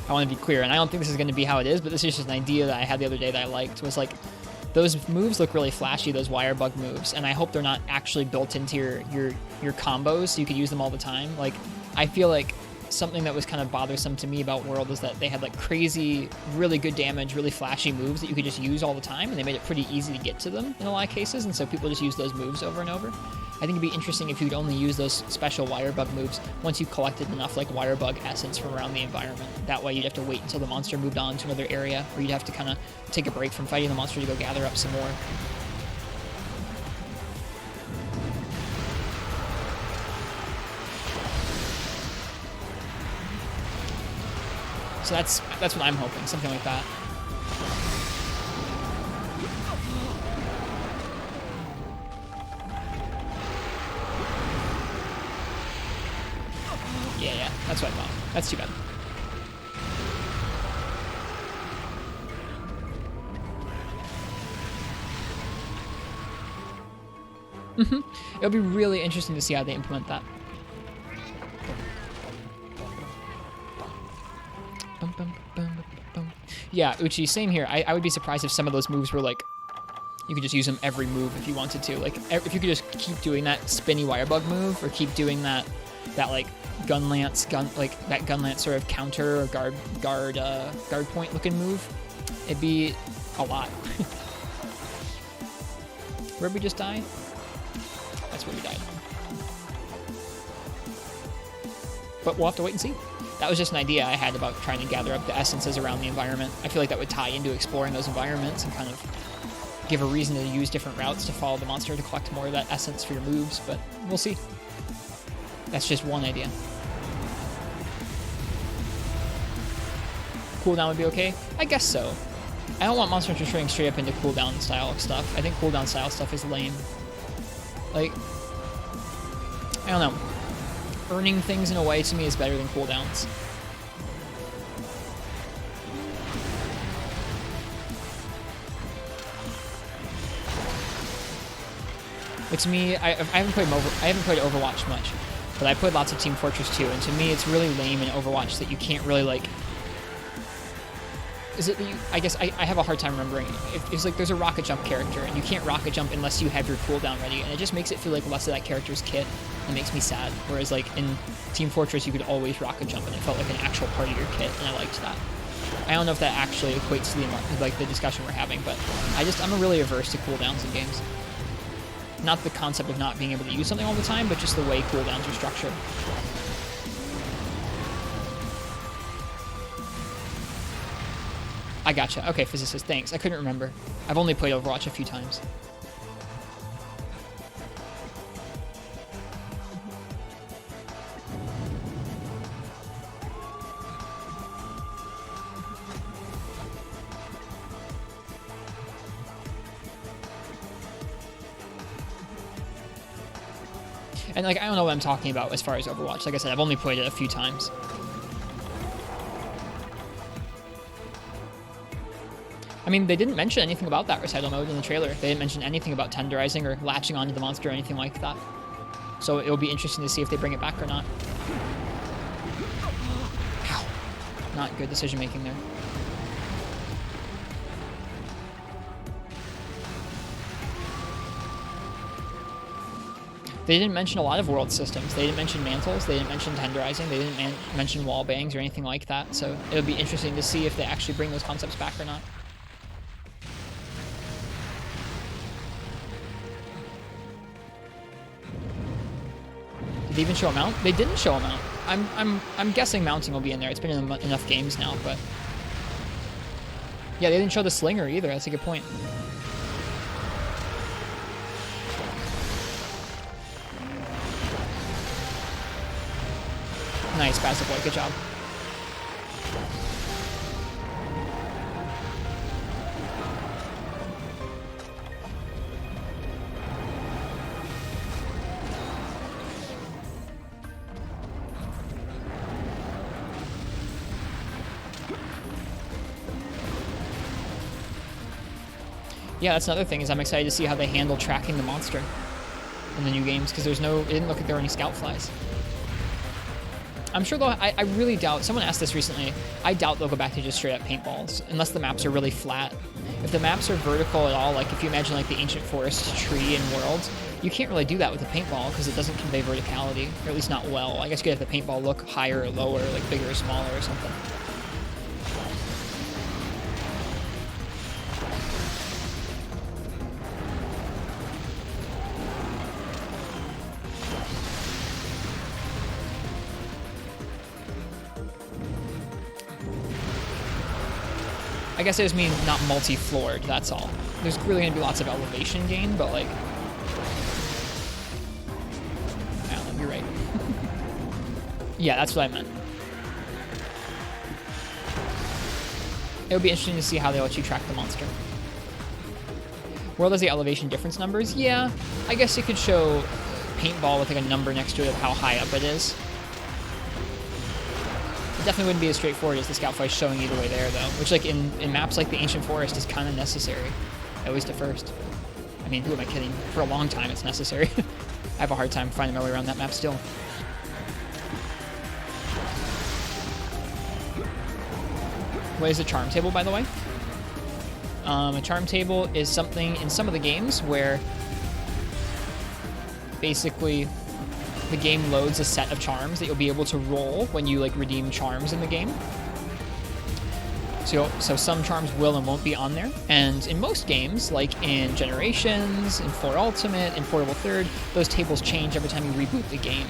I want to be clear, and I don't think this is going to be how it is, but this is just an idea that I had the other day that I liked. Was like, those moves look really flashy, those wire bug moves, and I hope they're not actually built into your combos so you could use them all the time. Like, I feel like something that was kind of bothersome to me about World was that they had like crazy, really good damage, really flashy moves that you could just use all the time, and they made it pretty easy to get to them in a lot of cases, and so people just use those moves over and over. I think it'd be interesting if you could only use those special wire bug moves once you collected enough like wire bug essence from around the environment. That way you'd have to wait until the monster moved on to another area, or you'd have to kind of take a break from fighting the monster to go gather up some more. So that's what I'm hoping, something like that. Yeah, that's what I thought. That's too bad. It'll be really interesting to see how they implement that. Yeah, Uchi, same here. I would be surprised if some of those moves were like You could just use them every move if you wanted to. Like, if you could just keep doing that spinny wire bug move, or keep doing that like gun lance sort of counter or guard point looking move, it'd be a lot. Where'd we just die? That's where we died. But we'll have to wait and see. That was just an idea I had about trying to gather up the essences around the environment. I feel like that would tie into exploring those environments and kind of give a reason to use different routes to follow the monster to collect more of that essence for your moves, but we'll see. That's just one idea. Cooldown would be okay? I guess so. I don't want Monster Hunter turning straight up into cooldown style stuff. I think cooldown style stuff is lame. Like, I don't know. Earning things in a way to me is better than cooldowns. But to me, I haven't played Overwatch much, but I played lots of Team Fortress 2, and to me it's really lame in Overwatch that you can't really like. Is it that you, I guess I have a hard time remembering. It's like there's a rocket jump character, and you can't rocket jump unless you have your cooldown ready, and it just makes it feel like less of that character's kit. It makes me sad. Whereas like in Team Fortress, you could always rocket jump, and it felt like an actual part of your kit, and I liked that. I don't know if that actually equates to the discussion we're having, but I'm really averse to cooldowns in games. Not the concept of not being able to use something all the time, but just the way cooldowns are structured. I gotcha. Okay, physicist, thanks. I couldn't remember. I've only played Overwatch a few times. And like, I don't know what I'm talking about as far as Overwatch. Like I said, I've only played it a few times. I mean, they didn't mention anything about that recital mode in the trailer. They didn't mention anything about tenderizing or latching onto the monster or anything like that. So it'll be interesting to see if they bring it back or not. Ow. Not good decision making there. They didn't mention a lot of world systems. They didn't mention mantles. They didn't mention tenderizing. They didn't mention wall bangs or anything like that. So it'll be interesting to see if they actually bring those concepts back or not. Did they even show a mount? They didn't show a mount. I'm guessing mounting will be in there. It's been in enough games now, but yeah, they didn't show the slinger either. That's a good point. Nice, passive boy. Good job. Yeah, that's another thing, is I'm excited to see how they handle tracking the monster in the new games, because it didn't look like there were any scout flies. I'm sure they'll, I really doubt, someone asked this recently, I doubt they'll go back to just straight up paintballs, unless the maps are really flat. If the maps are vertical at all, like if you imagine like the ancient forest tree in Worlds, you can't really do that with a paintball because it doesn't convey verticality, or at least not well. I guess you could have the paintball look higher or lower, like bigger or smaller or something. I guess it just means not multi-floored, that's all. There's really going to be lots of elevation gain, but like... I don't know, you're right. Yeah, that's what I meant. It'll be interesting to see how they let you track the monster. World has the elevation difference numbers? Yeah, I guess you could show paintball with like a number next to it of how high up it is. It definitely wouldn't be as straightforward as the scout flight showing you the way there, though. Which, like, in maps like the Ancient Forest is kind of necessary. At least at first. I mean, who am I kidding? For a long time, it's necessary. I have a hard time finding my way around that map still. What is the charm table, by the way? A charm table is something in some of the games where basically the game loads a set of charms that you'll be able to roll when you like redeem charms in the game. So some charms will and won't be on there. And in most games, like in Generations, in 4 Ultimate, in Portable Third, those tables change every time you reboot the game.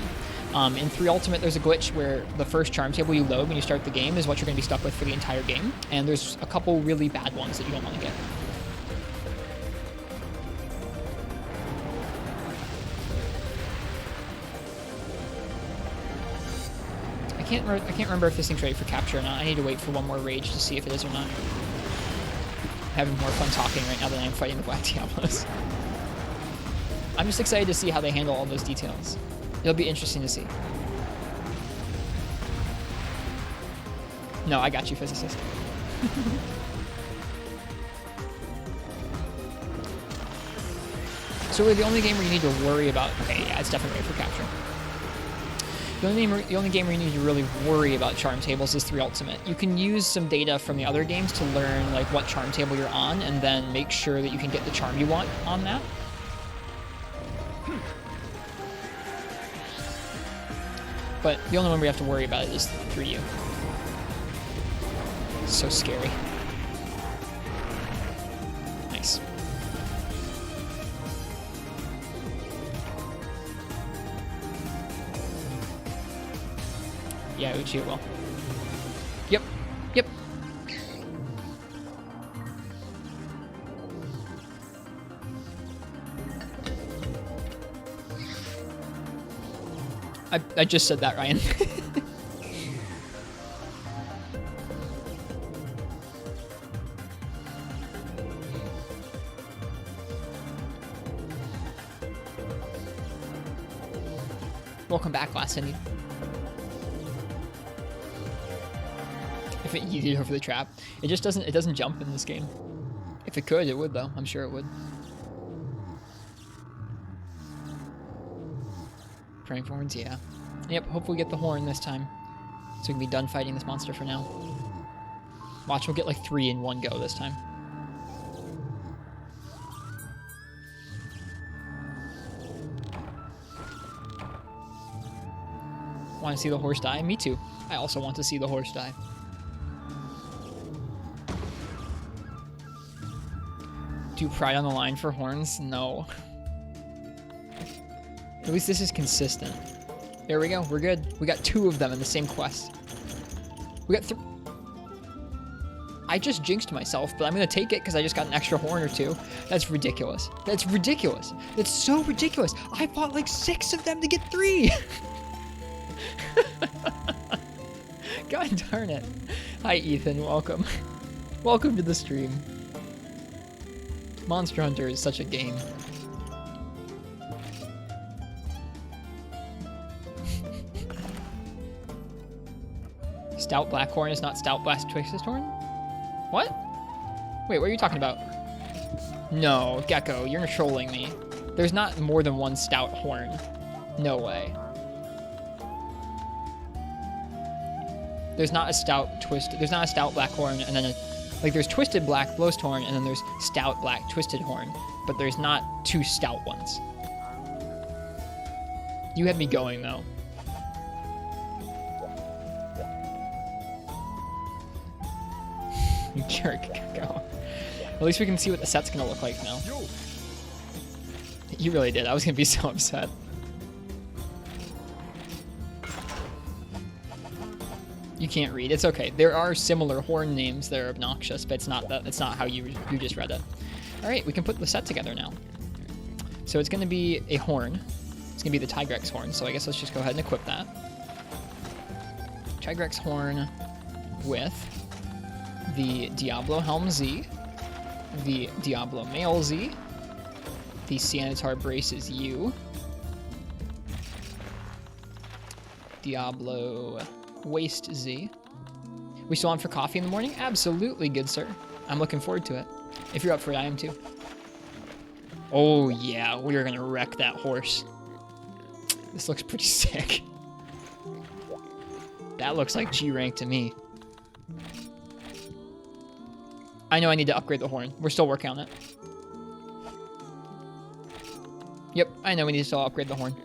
In 3 Ultimate, there's a glitch where the first charm table you load when you start the game is what you're going to be stuck with for the entire game. And there's a couple really bad ones that you don't want to get. I can't remember if this thing's ready for capture or not. I need to wait for one more rage to see if it is or not. I'm having more fun talking right now than I'm fighting the Black Diablos. I'm just excited to see how they handle all those details. It'll be interesting to see. No, I got you, physicist. So really, the only game where you need to worry about... Okay, yeah, it's definitely ready for capture. The only game where you need to really worry about charm tables is 3 Ultimate. You can use some data from the other games to learn like what charm table you're on, and then make sure that you can get the charm you want on that. But the only one we have to worry about is 3U. So scary. Nice. Yeah, Uchi will. Yep. Yep. I just said that, Ryan. Welcome back, last Cindy. If it yeeted over the trap. It just doesn't jump in this game. If it could, it would though. I'm sure it would. Praying for horns, yeah. Yep, hopefully we get the horn this time. So we can be done fighting this monster for now. Watch, we'll get like 3 in one go this time. Want to see the horse die? Me too. I also want to see the horse die. Do pride on the line for horns? No. At least this is consistent. There we go. We're good. We got 2 of them in the same quest. We got 3. I just jinxed myself, but I'm going to take it because I just got an extra horn or 2. That's ridiculous. That's ridiculous. That's so ridiculous. I bought like 6 of them to get 3. God darn it. Hi, Ethan. Welcome. Welcome to the stream. Monster Hunter is such a game. Stout Blackhorn is not Stout Blast Twisted Horn? What? Wait, what are you talking about? No, Gecko, you're trolling me. There's not more than one Stout Horn. No way. There's not a Stout Blackhorn, and then there's Twisted Black Blowsthorn, and then there's Stout Black Twisted Horn, but there's not 2 Stout ones. You had me going, though. You jerk, Gecko. At least we can see what the set's gonna look like now. You really did. I was gonna be so upset. You can't read. It's okay. There are similar horn names that are obnoxious, but it's not that. It's not how you just read it. All right, we can put the set together now. So it's going to be a horn. It's going to be the Tigrex horn. So I guess let's just go ahead and equip that. Tigrex horn with the Diablo Helm Z, the Diablo Mail Z, the Sianitar Braces U, Diablo Waist Z. We still on for coffee in the morning? Absolutely, good sir. I'm looking forward to it. If you're up for it, I am too. Oh yeah, we are gonna wreck that horse. This looks pretty sick. That looks like G rank to me. I know I need to upgrade the horn. We're still working on it. Yep, I know we need to still upgrade the horn.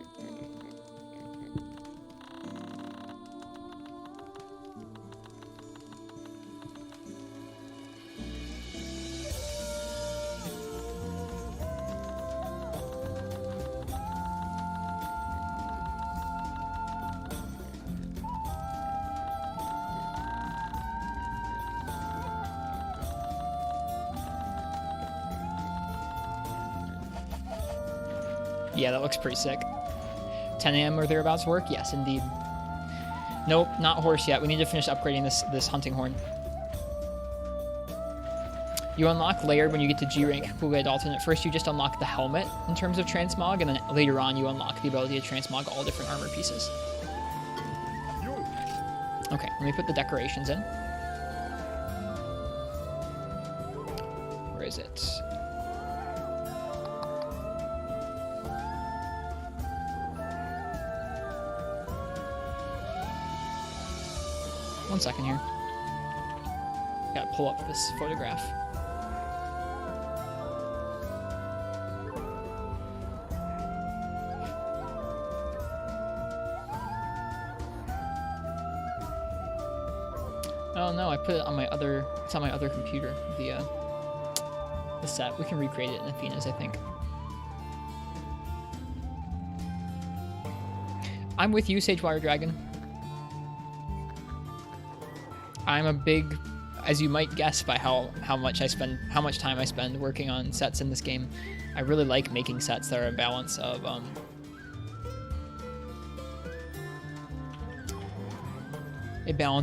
Yeah, that looks pretty sick. 10 a.m. or thereabouts work? Yes, indeed. Nope, not horse yet. We need to finish upgrading this hunting horn. You unlock layered when you get to G rank Kool-Aid alternate. First, you just unlock the helmet in terms of transmog, and then later on, you unlock the ability to transmog all different armor pieces. Okay, let me put the decorations in. Where is it? One second here. Gotta pull up this photograph. Oh no, I put it on my other, it's on my other computer, the set. We can recreate it in Athena's, I think. I'm with you, Sagewire Dragon. I'm a big, as you might guess by how much time I spend working on sets in this game. I really like making sets that are a balance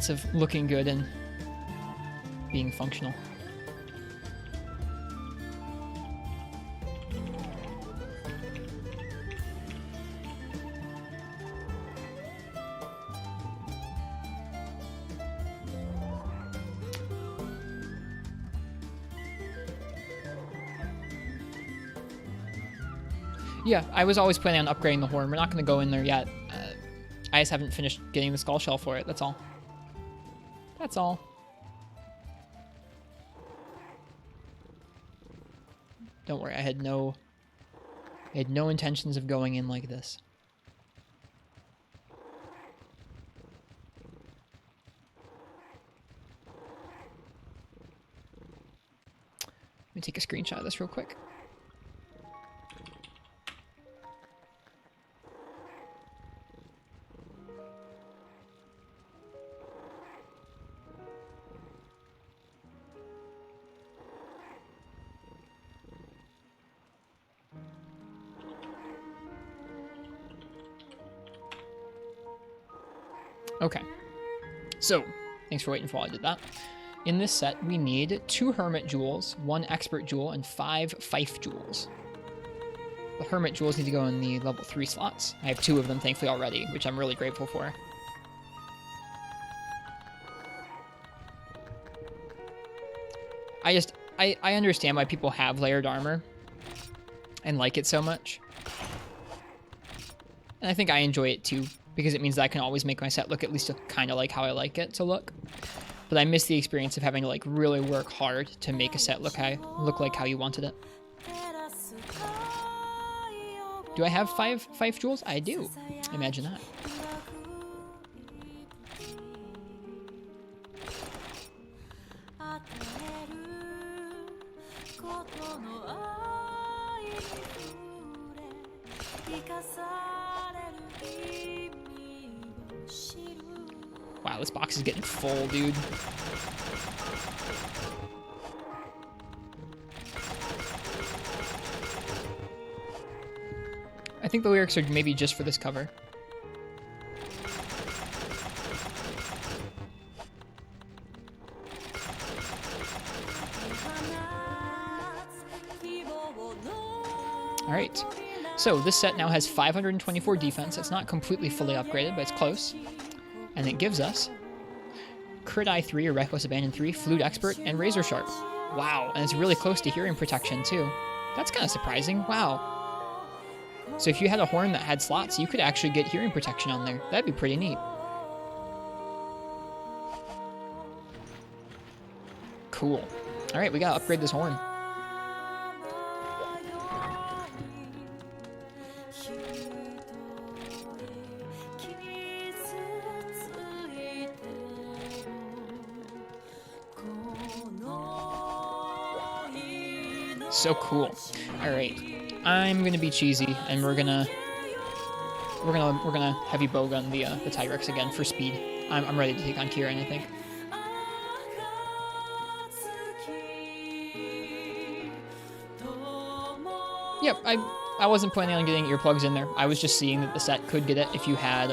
of looking good and being functional. Yeah, I was always planning on upgrading the horn. We're not going to go in there yet. I just haven't finished getting the skull shell for it. That's all. That's all. Don't worry, I had no intentions of going in like this. Let me take a screenshot of this real quick. Okay, so thanks for waiting while I did that. In this set, we need 2 Hermit Jewels, 1 Expert Jewel, and 5 Fife Jewels. The Hermit Jewels need to go in the level 3 slots. I have 2 of them, thankfully, already, which I'm really grateful for. I understand why people have layered armor and like it so much. And I think I enjoy it too, because it means that I can always make my set look at least kind of like how I like it to look. But I miss the experience of having to like really work hard to make a set look like how you wanted it. Do I have 5 Fife Jewels? I do. Imagine that. Wow, this box is getting full, dude. I think the lyrics are maybe just for this cover. Alright, so this set now has 524 defense. It's not completely fully upgraded, but it's close. And it gives us Crit Eye 3 or Reckless Abandon 3, Flute Expert, and Razor Sharp. Wow, and it's really close to Hearing Protection too. That's kind of surprising, wow. So if you had a horn that had slots, you could actually get Hearing Protection on there. That'd be pretty neat. Cool. All right, we gotta upgrade this horn. So cool. All right, I'm gonna be cheesy, and we're gonna heavy bowgun the Tigrex again for speed. I'm ready to take on Kieran, I think. Yep, I wasn't planning on getting earplugs in there. I was just seeing that the set could get it if you had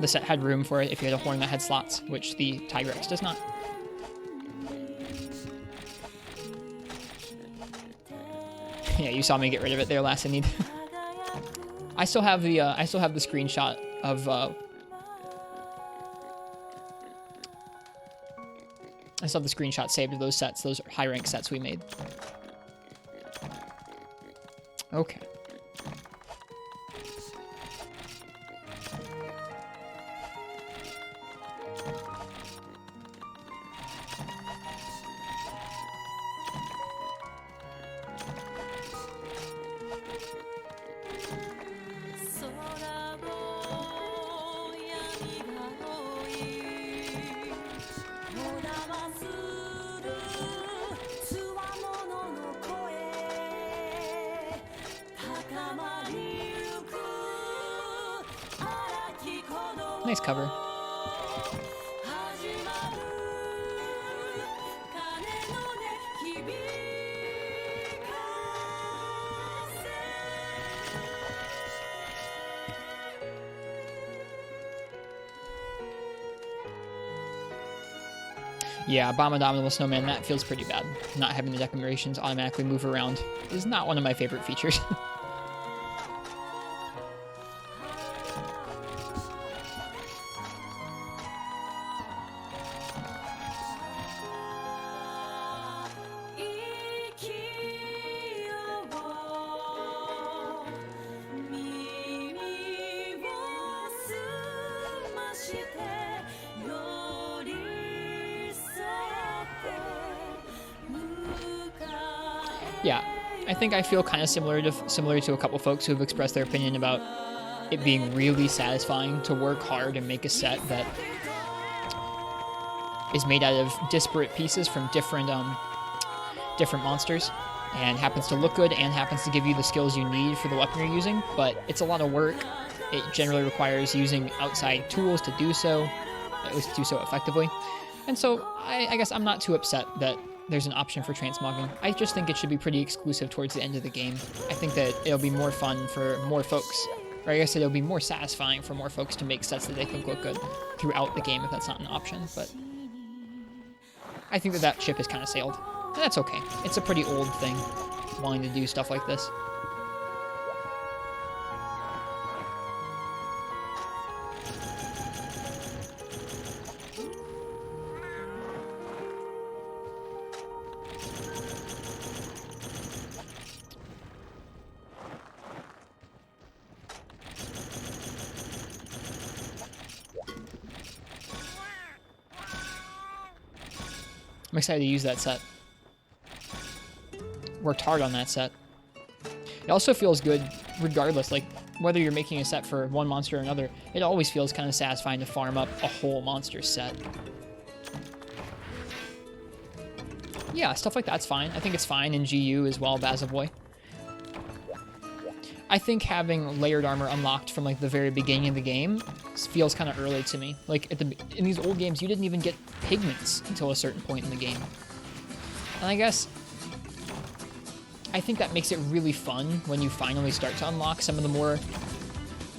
the set had room for it if you had a horn that had slots, which the Tigrex does not. Yeah, you saw me get rid of it there, Lassinid. I still have the screenshot of I still have the screenshot saved of those sets, those high rank sets we made. Okay. Nice cover. Yeah, Abominable Snowman, that feels pretty bad. Not having the decorations automatically move around is not one of my favorite features. Yeah, I think I feel kind of similar to a couple folks who have expressed their opinion about it being really satisfying to work hard and make a set that is made out of disparate pieces from different monsters and happens to look good and happens to give you the skills you need for the weapon you're using, but it's a lot of work. It generally requires using outside tools to do so, at least do so effectively. And so I guess I'm not too upset that there's an option for transmogging. I just think it should be pretty exclusive towards the end of the game. I think that it'll be more fun for more folks, or I guess it'll be more satisfying for more folks to make sets that they think look good throughout the game if that's not an option, but I think that ship is kind of sailed. And that's okay. It's a pretty old thing, wanting to do stuff like this. I'm excited to use that set. Worked hard on that set. It also feels good regardless, like whether you're making a set for one monster or another, it always feels kind of satisfying to farm up a whole monster set. Yeah, stuff like that's fine. I think it's fine in GU as well, Bazavoy. I think having layered armor unlocked from like the very beginning of the game feels kind of early to me. Like in these old games, you didn't even get pigments until a certain point in the game. And I guess I think that makes it really fun when you finally start to unlock some of the more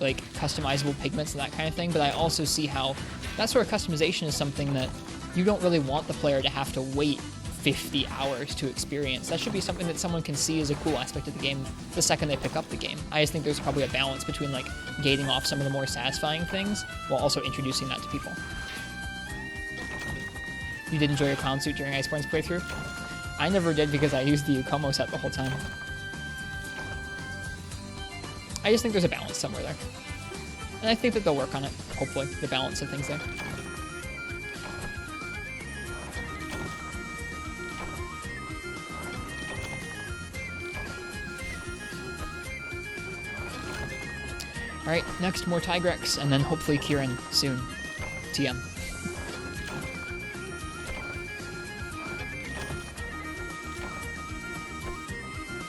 like customizable pigments and that kind of thing. But I also see how that sort of customization is something that you don't really want the player to have to wait 50 hours to experience. That should be something that someone can see as a cool aspect of the game the second they pick up the game. I just think there's probably a balance between like gating off some of the more satisfying things while also introducing that to people. You did enjoy your clown suit during Iceborne's playthrough? I never did because I used the Ukomo set the whole time. I just think there's a balance somewhere there. And I think that they'll work on it, hopefully, the balance of things there. Alright, next more Tigrex, and then hopefully Kieran soon. TM.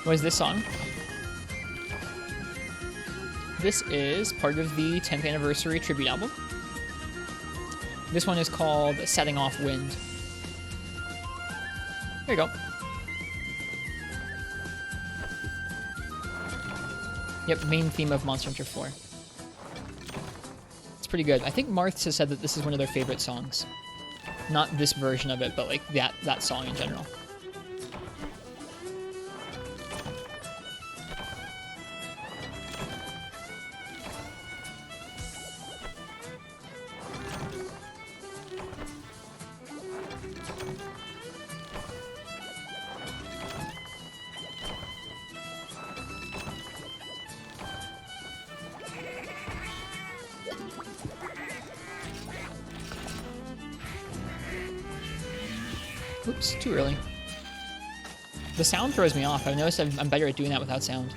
What is this song? This is part of the 10th anniversary tribute album. This one is called Setting Off Wind. There you go. Yep, main theme of Monster Hunter 4. It's pretty good. I think Marths has said that this is one of their favorite songs. Not this version of it, but like that song in general. Oops, too early. The sound throws me off. I've noticed I'm better at doing that without sound.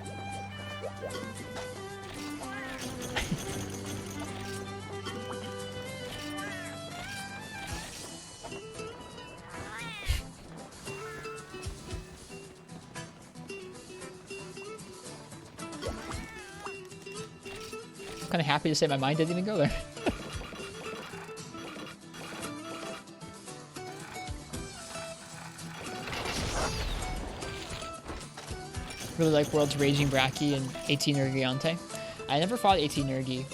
I'm kind of happy to say my mind didn't even go there. Really like World's Raging Bracky and 18 Nergiante. I never fought 18 Nergi.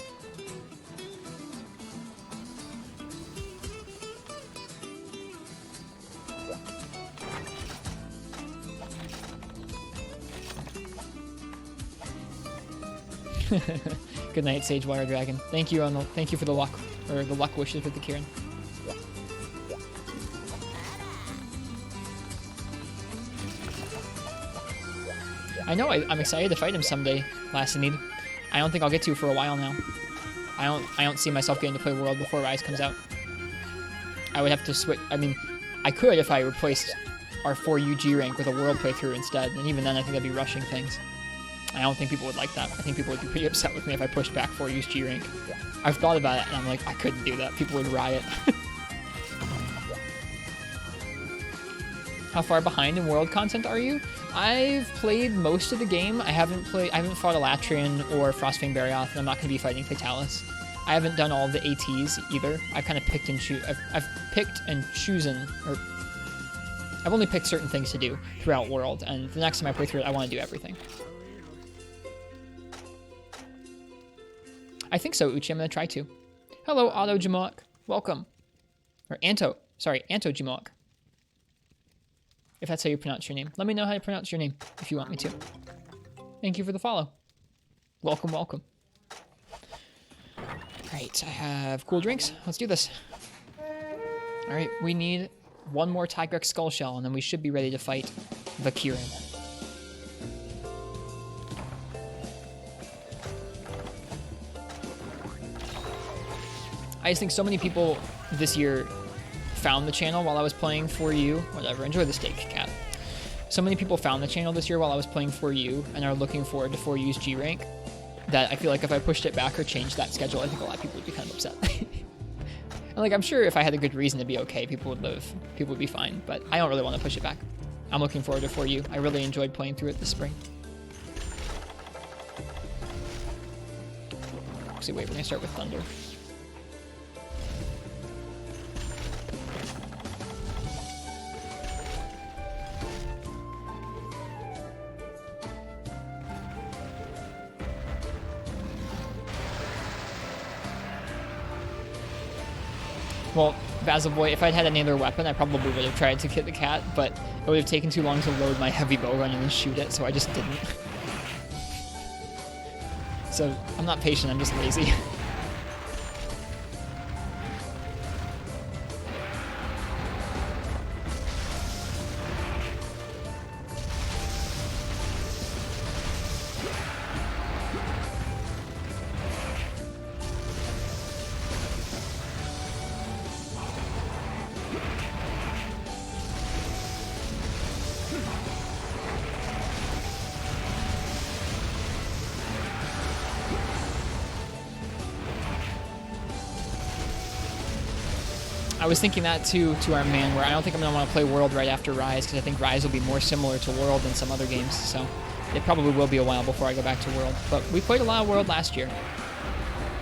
Good night, Sagewire Dragon. Thank you thank you for the luck wishes with the Kieran. I know, I'm excited to fight him someday, Lassinid. I don't think I'll get to for a while now. I don't see myself getting to play World before Rise comes out. I would have to switch. I mean, I could if I replaced our 4U G rank with a World playthrough instead, and even then I think I'd be rushing things. I don't think people would like that. I think people would be pretty upset with me if I pushed back 4U's G rank. I've thought about it, and I'm like, I couldn't do that. People would riot. How far behind in World content are you? I've played most of the game. I haven't fought Elatrian or Frostfang Barioth, and I'm not going to be fighting Fatalis. I haven't done all of the ATs either. I kind of picked and choose. I've picked and chosen, or I've only picked certain things to do throughout World, and the next time I play through it, I want to do everything. I think so, Uchi. I'm going to try to. Hello, Otto Jamoak. Welcome. Or Anto. Sorry, Anto Jamoak. If that's how you pronounce your name. Let me know how you pronounce your name, if you want me to. Thank you for the follow. Welcome, welcome. Alright, I have cool drinks. Let's do this. Alright, we need one more Tigrex Skull Shell, and then we should be ready to fight the Kieran. I just think so many people this year found the channel while I was playing 4U. Whatever, enjoy the steak, cat. So many people found the channel this year while I was playing 4U and are looking forward to 4U's G rank that I feel like if I pushed it back or changed that schedule, I think a lot of people would be kind of upset. And like, I'm sure if I had a good reason to be okay, people would be fine, but I don't really want to push it back. I'm looking forward to 4U. I really enjoyed playing through it this spring. Actually, wait, we're gonna start with Thunder. Well, Basil Boy, if I'd had any other weapon, I probably would have tried to hit the cat, but it would have taken too long to load my heavy bow gun and then shoot it, so I just didn't. So, I'm not patient, I'm just lazy. was thinking that too to our man, where I don't think I'm going to want to play World right after Rise, because I think Rise will be more similar to World than some other games, so it probably will be a while before I go back to World. But we played a lot of World last year.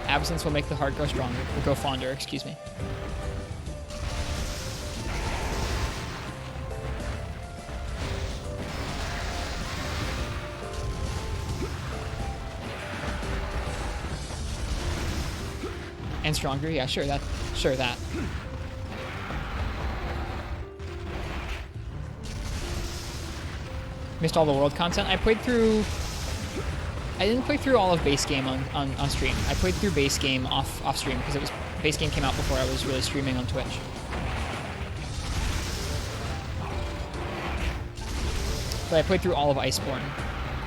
Absence will make the heart grow stronger, or grow fonder, excuse me. And stronger, yeah, sure that. Missed all the world content. I didn't play through all of base game on stream. I played through base game off stream because base game came out before I was really streaming on Twitch. But I played through all of Iceborne,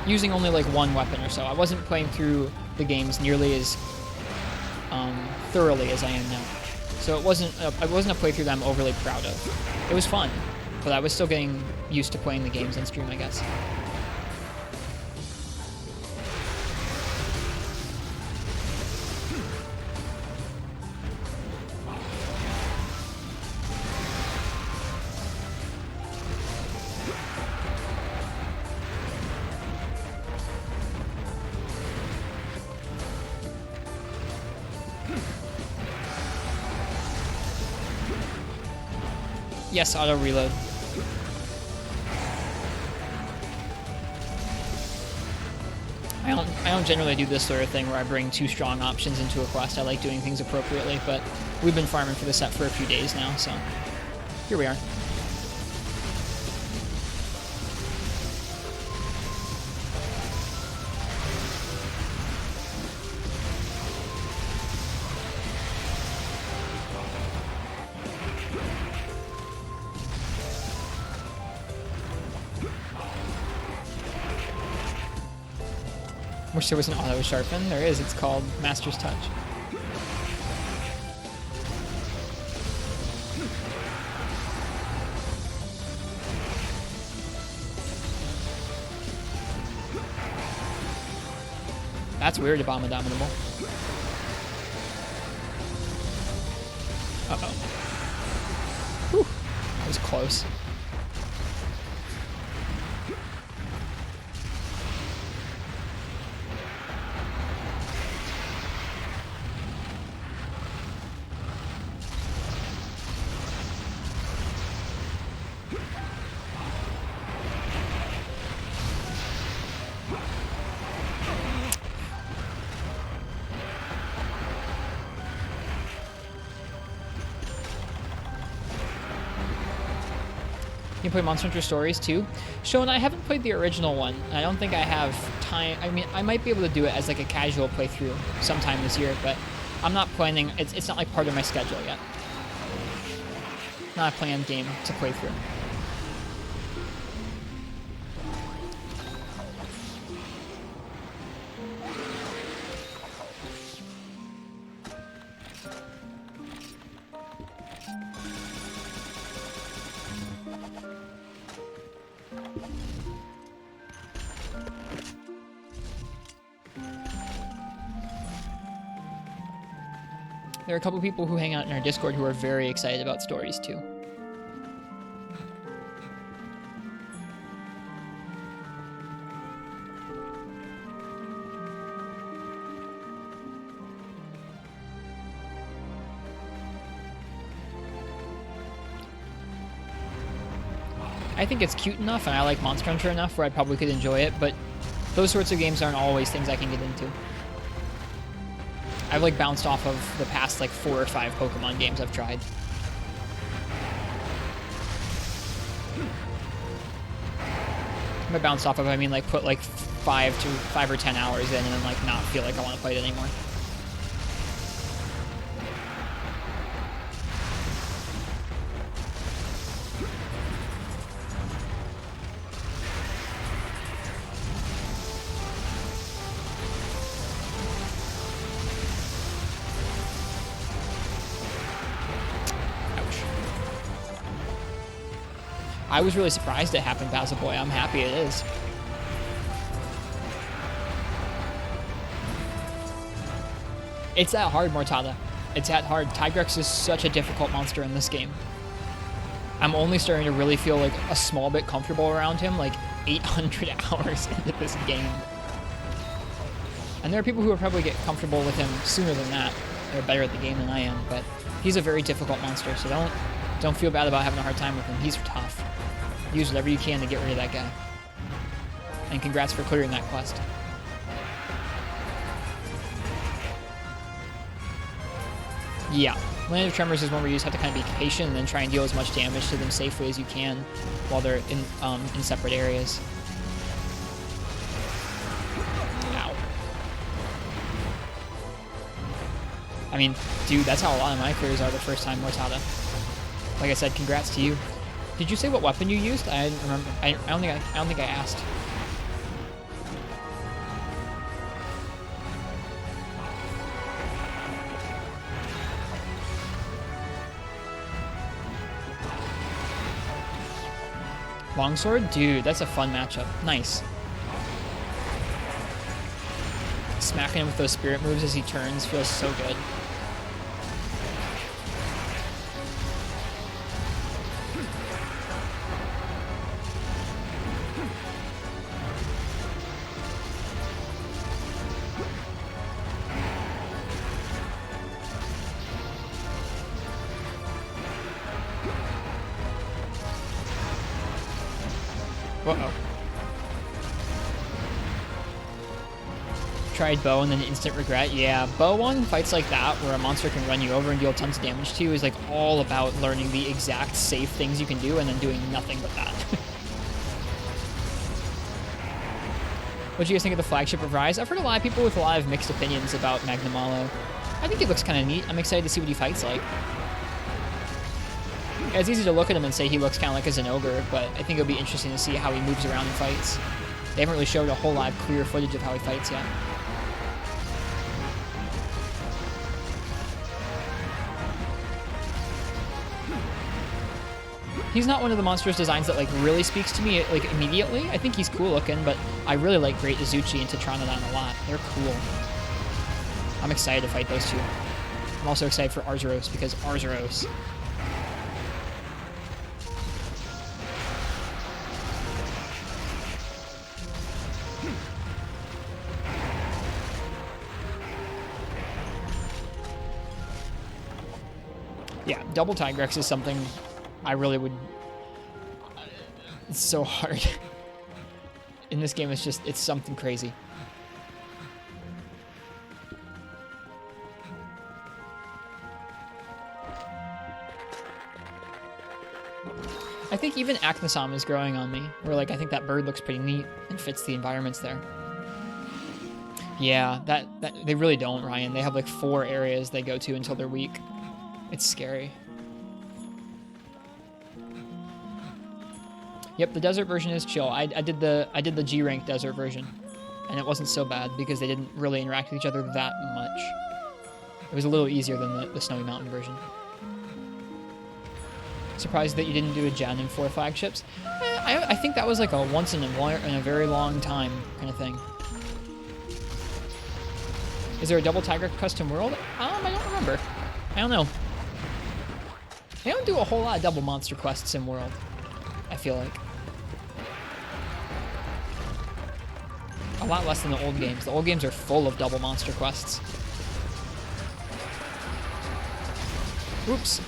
using only like one weapon or so. I wasn't playing through the games nearly as thoroughly as I am now. So it wasn't a playthrough that I'm overly proud of. It was fun, but I was still getting used to playing the games on stream, I guess. Yes, auto reload. I don't generally do this sort of thing where I bring 2 strong options into a quest. I like doing things appropriately, but we've been farming for the set for a few days now, so here we are. Wish there was an auto sharpen. There is. It's called Master's Touch. That's weird, Abominable. Uh-oh. Whew. That was close. You play Monster Hunter Stories too? Sean, I haven't played the original one. I don't think I have time. I mean, I might be able to do it as like a casual playthrough sometime this year, but I'm not planning. It's not like part of my schedule yet. Not a planned game to play through. There are a couple people who hang out in our Discord who are very excited about Stories too. I think it's cute enough, and I like Monster Hunter enough where I probably could enjoy it, but those sorts of games aren't always things I can get into. I've like bounced off of the past like 4 or 5 Pokemon games I've tried. By bounced off of, I mean like put like 5 or 10 hours in and then like not feel like I want to play it anymore. I was really surprised it happened, Basil Boy. I'm happy it is. It's that hard, Mortada. It's that hard. Tigrex is such a difficult monster in this game. I'm only starting to really feel like a small bit comfortable around him, like 800 hours into this game. And there are people who will probably get comfortable with him sooner than that. They're better at the game than I am, but he's a very difficult monster, so don't feel bad about having a hard time with him. He's tough. Use whatever you can to get rid of that guy. And congrats for clearing that quest. Yeah, Land of Tremors is one where you just have to kind of be patient and then try and deal as much damage to them safely as you can while they're in separate areas. Ow. I mean, dude, that's how a lot of my clears are the first time Mortada. Like I said, congrats to you. Did you say what weapon you used? I didn't remember. I don't think I asked. Longsword? Dude, that's a fun matchup. Nice. Smacking him with those spirit moves as he turns feels so good. Uh-oh. Tried bow and then instant regret. Yeah, bow one fights like that where a monster can run you over and deal tons of damage to you is like all about learning the exact safe things you can do and then doing nothing but that. What do you guys think of the flagship of Rise? I've heard a lot of people with a lot of mixed opinions about Magnamalo. I think it looks kind of neat. I'm excited to see what he fights like. Yeah, it's easy to look at him and say he looks kind of like a Zenogre, but I think it'll be interesting to see how he moves around and fights. They haven't really showed a whole lot of clear footage of how he fights yet. He's not one of the monsters designs that like really speaks to me like immediately. I think he's cool looking, but I really like Great Izuchi and Tetranodon a lot. They're cool. I'm excited to fight those two. I'm also excited for Arzuros because Arzuros. Yeah, double Tigrex is something I really would... It's so hard. In this game, it's something crazy. I think even Acnosam is growing on me. Where like, I think that bird looks pretty neat and fits the environments there. Yeah, that they really don't, Ryan. They have like 4 areas they go to until they're weak. It's scary. Yep, the desert version is chill. I did the G rank desert version, and it wasn't so bad because they didn't really interact with each other that much. It was a little easier than the Snowy Mountain version. Surprised that you didn't do a gen in 4 flagships. I think that was like a once in a very long time kind of thing. Is there a double Tiger custom world? I don't remember. I don't know. They don't do a whole lot of double monster quests in World, I feel like. A lot less than the old games. The old games are full of double monster quests. Oops.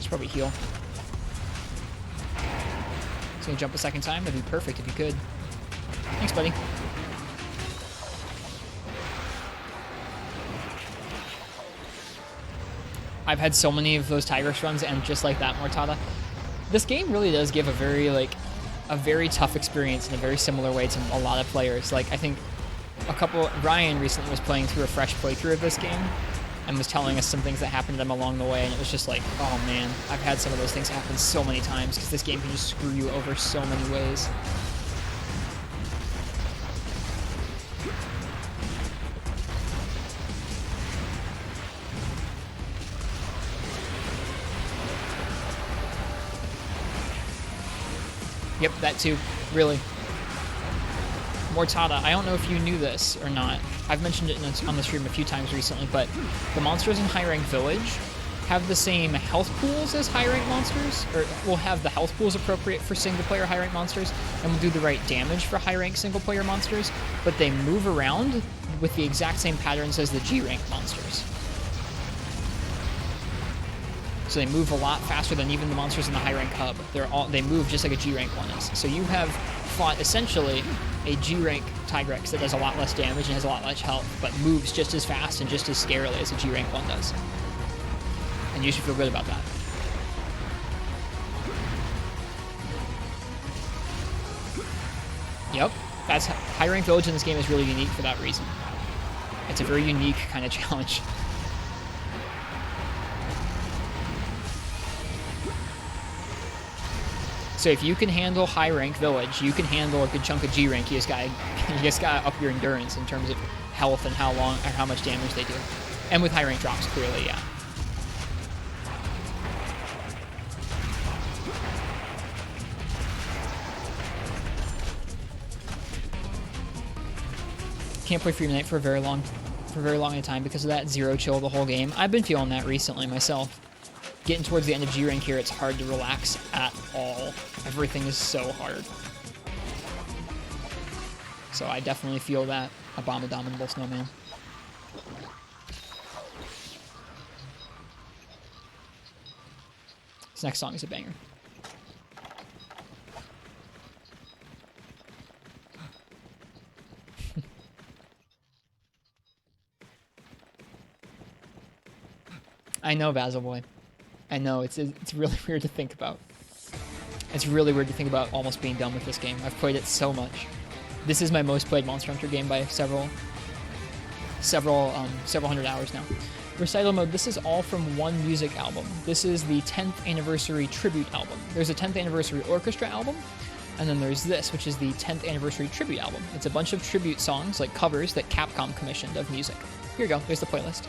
Should probably heal. He's gonna jump a second time. That'd be perfect if you could. Thanks, buddy. I've had so many of those Tigris runs, and just like that, Mortada. This game really does give a very tough experience in a very similar way to a lot of players. Like, I think Ryan recently was playing through a fresh playthrough of this game and was telling us some things that happened to them along the way, and it was just like, oh man, I've had some of those things happen so many times because this game can just screw you over so many ways. Yep, that too. Really. Mortada, I don't know if you knew this or not. I've mentioned it on the stream a few times recently, but the monsters in High Rank Village have the same health pools as high rank monsters, or will have the health pools appropriate for single player high rank monsters, and will do the right damage for high rank single player monsters, but they move around with the exact same patterns as the G rank monsters. So they move a lot faster than even the monsters in the high rank hub. They move just like a G rank one is. So you have fought essentially a G rank Tigrex that does a lot less damage and has a lot less health, but moves just as fast and just as scarily as a G rank one does. And you should feel good about that. Yep, that's high rank village in this game is really unique for that reason. It's a very unique kind of challenge. So if you can handle high rank village, you can handle a good chunk of G rank. You just gotta up your endurance in terms of health and how long or how much damage they do. And with high rank drops, clearly, yeah. Can't play Free Night for a very long time because of that zero chill the whole game. I've been feeling that recently myself. Getting towards the end of G rank here, it's hard to relax at all. Everything is so hard. So I definitely feel that. Abominable Snowman. This next song is a banger. I know, Basil Boy. I know, it's really weird to think about. It's really weird to think about almost being done with this game. I've played it so much. This is my most played Monster Hunter game by several hundred hours now. Recital mode, this is all from one music album. This is the 10th anniversary tribute album. There's a 10th anniversary orchestra album, and then there's this, which is the 10th anniversary tribute album. It's a bunch of tribute songs, like covers, that Capcom commissioned of music. Here you go, here's the playlist.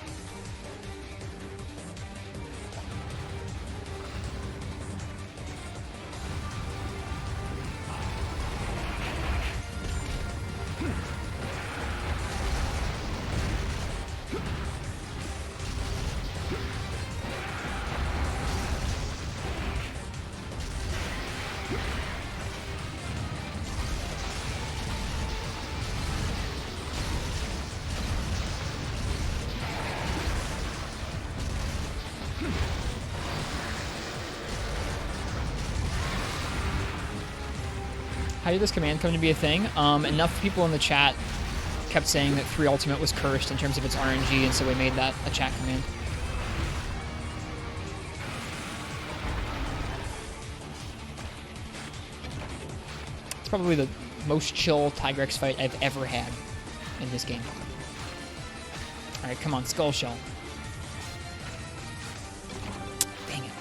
How did this command come to be a thing? Enough people in the chat kept saying that 3 Ultimate was cursed in terms of its RNG, and so we made that a chat command. It's probably the most chill Tigrex fight I've ever had in this game. Alright, come on, Skull Shell. Dang it.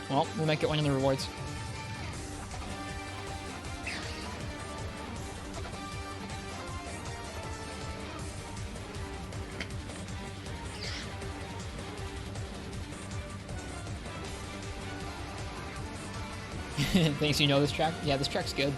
Well, we might get one of the rewards. Thinks you know this track? Yeah, this track's good.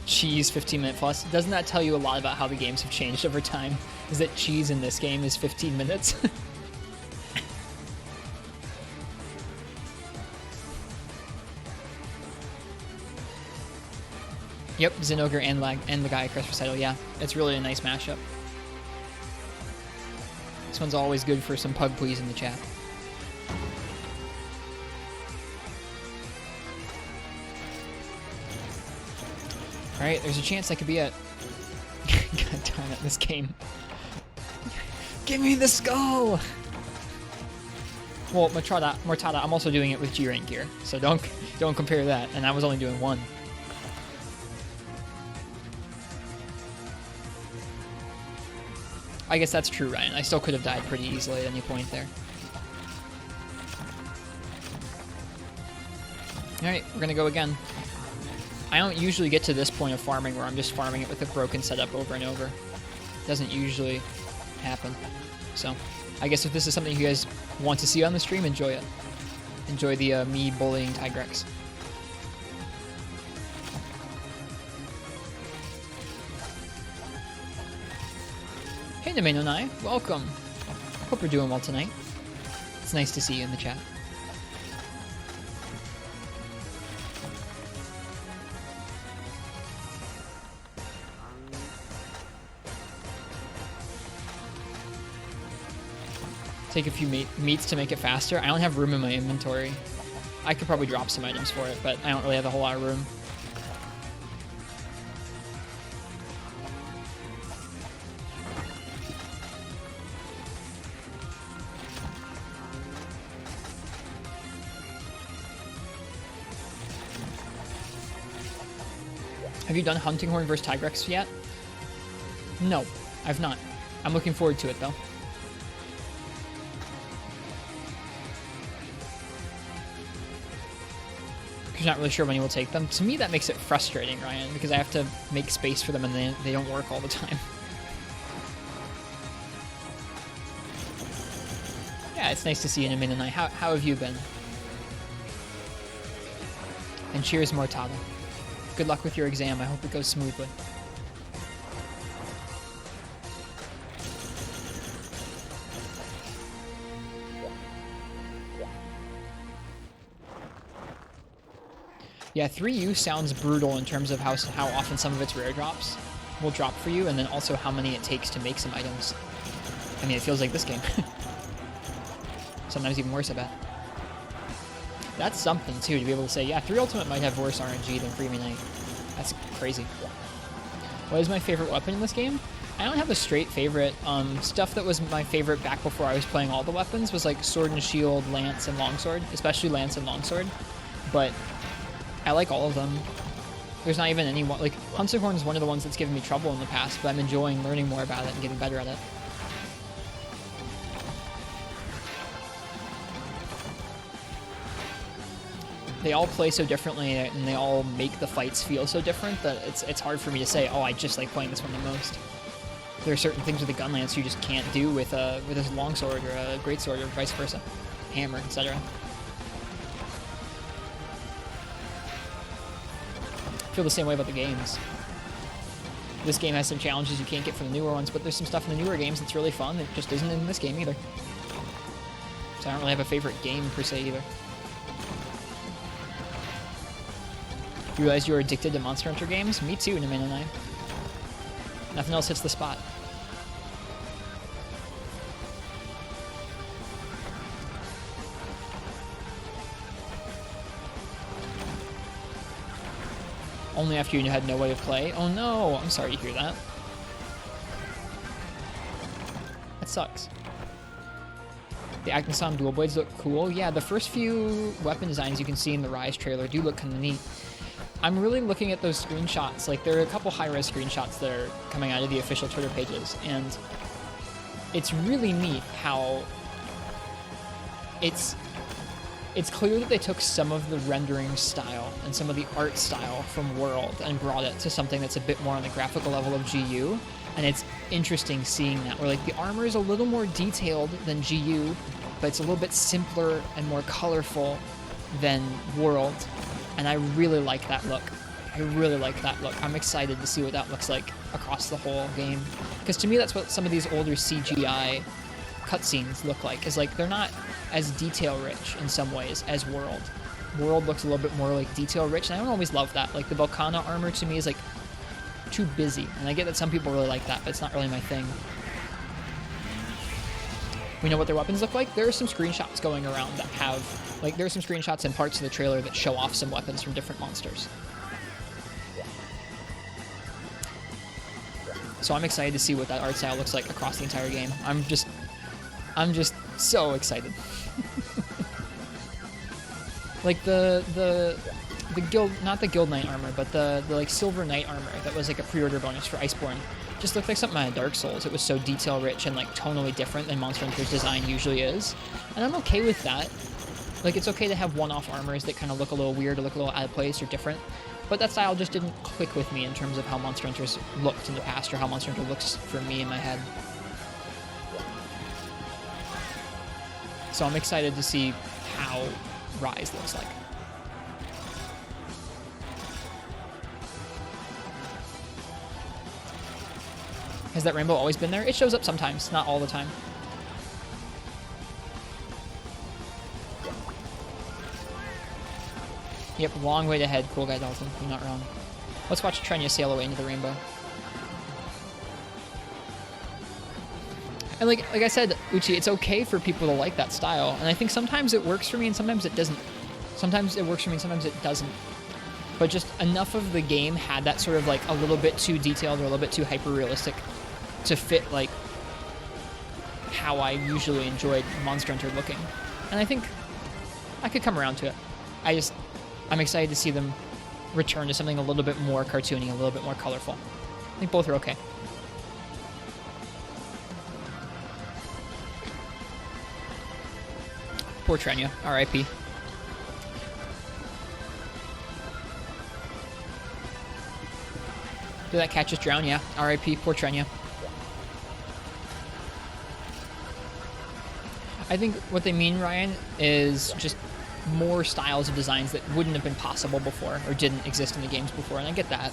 Cheese 15-minute plus. Doesn't that tell you a lot about how the games have changed over time? Is that cheese in this game is 15 minutes? Yep, Zinogre and the Gaia Crest Recital. Yeah, it's really a nice mashup. This one's always good for some pug please in the chat. Alright, there's a chance I could be at... God darn it, this game. Give me the skull! Well, Mortada, I'm also doing it with G rank gear, so don't compare that, and I was only doing one. I guess that's true, Ryan. I still could have died pretty easily at any point there. Alright, we're gonna go again. I don't usually get to this point of farming where I'm just farming it with a broken setup over and over. Doesn't usually happen. So, I guess if this is something you guys want to see on the stream, enjoy it. Enjoy the me bullying Tigrex. Hey Name9, welcome. Hope you're doing well tonight. It's nice to see you in the chat. Take a few meats to make it faster. I don't have room in my inventory. I could probably drop some items for it, but I don't really have a whole lot of room. Have you done Hunting Horn vs. Tigrex yet? No, I've not. I'm looking forward to it, though. Because you're not really sure when you will take them. To me, that makes it frustrating, Ryan, because I have to make space for them and they don't work all the time. Yeah, it's nice to see you in a minute. How have you been? And cheers, Mortada. Good luck with your exam. I hope it goes smoothly. Yeah, 3U sounds brutal in terms of how often some of its rare drops will drop for you, and then also how many it takes to make some items. I mean, it feels like this game. Sometimes even worse, I bet. That's something, too, to be able to say, yeah, 3 Ultimate might have worse RNG than Freemy Knight. That's crazy. What is my favorite weapon in this game? I don't have a straight favorite. Stuff that was my favorite back before I was playing all the weapons was like Sword and Shield, Lance, and Longsword, especially Lance and Longsword. But I like all of them. There's not even any one, like, Hunting Horn is one of the ones that's given me trouble in the past, but I'm enjoying learning more about it and getting better at it. They all play so differently, and they all make the fights feel so different that it's hard for me to say, oh, I just like playing this one the most. There are certain things with the Gun Lance you just can't do with a Longsword or a Greatsword or vice versa. Hammer, etc. I feel the same way about the games. This game has some challenges you can't get from the newer ones, but there's some stuff in the newer games that's really fun that just isn't in this game either. So I don't really have a favorite game per se either. You realize you were addicted to Monster Hunter games? Me too, Name9. Nothing else hits the spot. Only after you had no way to play? Oh no, I'm sorry to hear that. That sucks. The Agnesom dual blades look cool. Yeah, the first few weapon designs you can see in the Rise trailer do look kind of neat. I'm really looking at those screenshots. Like, there are a couple high-res screenshots that are coming out of the official Twitter pages, and it's really neat how it's clear that they took some of the rendering style and some of the art style from World and brought it to something that's a bit more on the graphical level of GU, and it's interesting seeing that, where, like, the armor is a little more detailed than GU, but it's a little bit simpler and more colorful than World. And I really like that look. I really like that look. I'm excited to see what that looks like across the whole game. Because to me, that's what some of these older CGI cutscenes look like. Is like, they're not as detail-rich in some ways as World. world looks a little bit more like detail rich, and I don't always love that. Like the Volcana armor to me is like too busy, and I get that some people really like that, but it's not really my thing. We know what their weapons look like. There are some screenshots going around that have, like, there are some screenshots and parts of the trailer that show off some weapons from different monsters. So I'm excited to see what that art style looks like across the entire game. I'm just so excited. Like the guild, not the guild knight armor, but the like silver knight armor that was like a pre-order bonus for Iceborne, just looked like something out of Dark Souls. It was so detail rich and like tonally different than Monster Hunter's design usually is, and I'm okay with that. Like it's okay to have one-off armors that kind of look a little weird or look a little out of place or different, but that style just didn't click with me in terms of how Monster Hunter's looked in the past or how Monster Hunter looks for me in my head. So I'm excited to see how Rise looks like. Has that rainbow always been there? It shows up sometimes, not all the time. Yep, long way ahead, cool guy Dalton, you're not wrong. Let's watch Trenya sail away into the rainbow. And like I said, Uchi, it's okay for people to like that style, and I think sometimes it works for me and sometimes it doesn't. Sometimes it works for me and sometimes it doesn't. But just enough of the game had that sort of like a little bit too detailed or a little bit too hyper-realistic to fit like how I usually enjoyed Monster Hunter looking. And I think I could come around to it. I'm excited to see them return to something a little bit more cartoony, a little bit more colorful. I think both are okay. Poor Trenya, R.I.P. Did that cat just drown? Yeah, R.I.P. Poor Trenya. I think what they mean, Ryan, is just more styles of designs that wouldn't have been possible before or didn't exist in the games before, and I get that.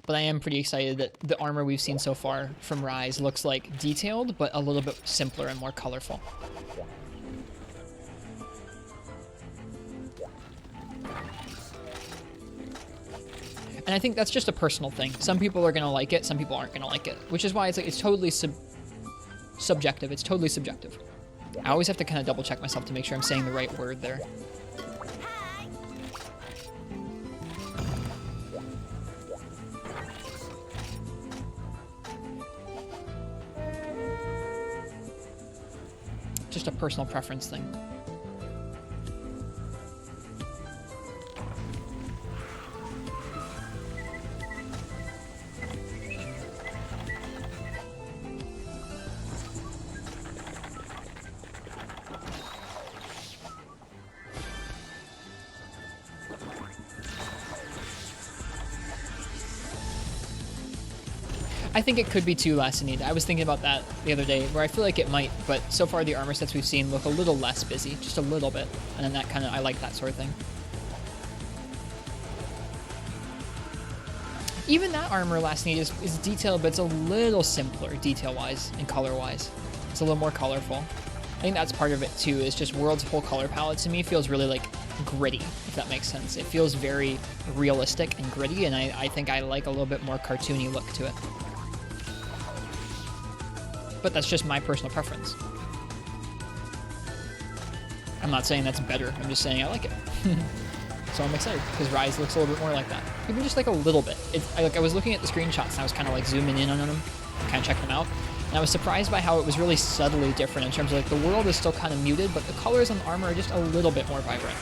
But I am pretty excited that the armor we've seen so far from Rise looks like detailed, but a little bit simpler and more colorful. And I think that's just a personal thing. Some people are going to like it, some people aren't going to like it, which is why it's like it's totally subjective. It's totally subjective. I always have to kind of double check myself to make sure I'm saying the right word there. Just a personal preference thing. I think it could be too Lassanid. I was thinking about that the other day, where I feel like it might, but so far the armor sets we've seen look a little less busy, just a little bit, and then that kind of, I like that sort of thing. Even that armor Lassanid is detailed, but it's a little simpler detail-wise and color-wise. It's a little more colorful. I think that's part of it too, is just World's whole color palette to me feels really like gritty, if that makes sense. It feels very realistic and gritty, and I think I like a little bit more cartoony look to it. But that's just my personal preference. I'm not saying that's better, I'm just saying I like it. So I'm excited, because Rise looks a little bit more like that. Even just like a little bit. I was looking at the screenshots and I was kind of like zooming in on them, kind of checking them out. And I was surprised by how it was really subtly different in terms of like the world is still kind of muted, but the colors on the armor are just a little bit more vibrant.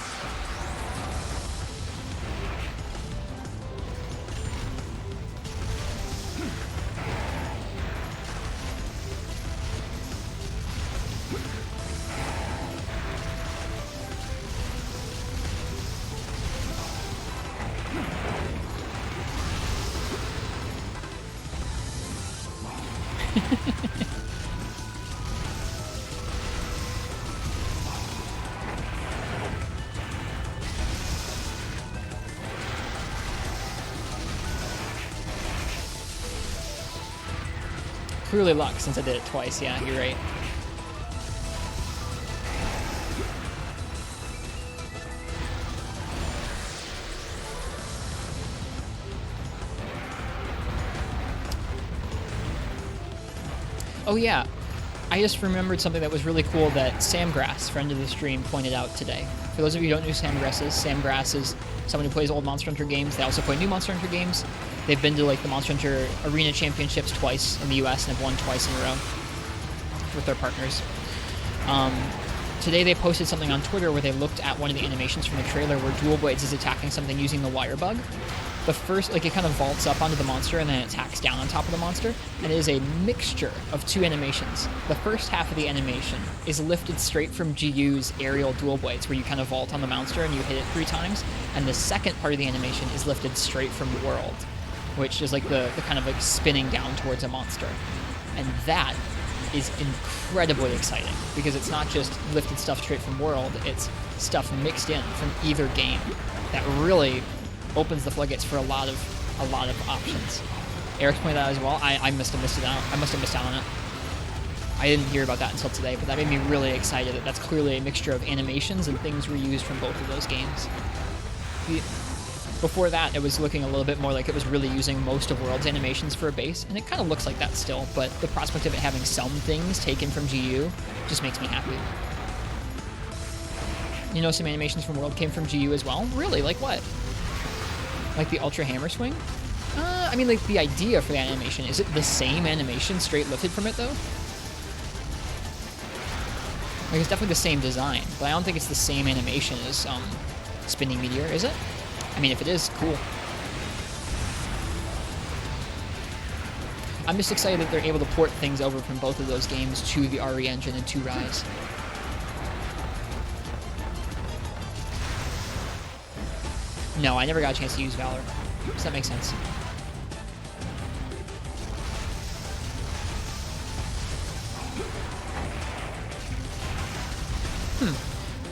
Clearly luck since I did it twice. Yeah, you're right. Oh yeah, I just remembered something that was really cool that Sam Grass, friend of the stream, pointed out today. For those of you who don't know who Sam Grass is someone who plays old Monster Hunter games. They also play new Monster Hunter games. They've been to like the Monster Hunter Arena Championships twice in the US and have won twice in a row with their partners. Today they posted something on Twitter where they looked at one of the animations from the trailer where Dual Blades is attacking something using the wire bug. The first, like, it kind of vaults up onto the monster and then it attacks down on top of the monster, and it is a mixture of two animations. The first half of the animation is lifted straight from GU's aerial Dual Blades, where you kind of vault on the monster and you hit it 3 times, and the second part of the animation is lifted straight from World, which is like the kind of like spinning down towards a monster. And that is incredibly exciting, because it's not just lifted stuff straight from World, it's stuff mixed in from either game that really opens the floodgates for a lot of options. Eric's pointed out as well. I must have missed it out. I must have missed out on it. I didn't hear about that until today, but that made me really excited that that's clearly a mixture of animations and things reused from both of those games. Before that, it was looking a little bit more like it was really using most of World's animations for a base, and it kind of looks like that still, but the prospect of it having some things taken from GU just makes me happy. You know, some animations from World came from GU as well? Really? Like what? Like the Ultra Hammer Swing? I mean, like, the idea for the animation, is it the same animation straight lifted from it, though? Like, it's definitely the same design, but I don't think it's the same animation as Spinning Meteor, is it? I mean, if it is, cool. I'm just excited that they're able to port things over from both of those games to the RE engine and to Rise. No, I never got a chance to use Valor. Does that make sense?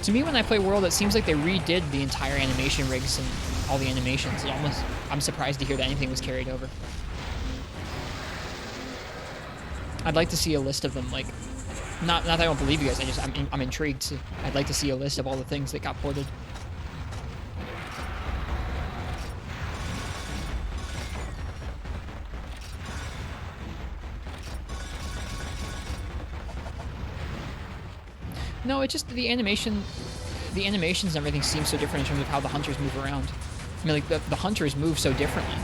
To me, when I play World, it seems like they redid the entire animation rigs and all the animations. It almost, I'm surprised to hear that anything was carried over. I'd like to see a list of them, like, not that I don't believe you guys, I'm intrigued. I'd like to see a list of all the things that got ported. No, it's just the animations and everything seem so different in terms of how the hunters move around. I mean, like, the hunters move so differently.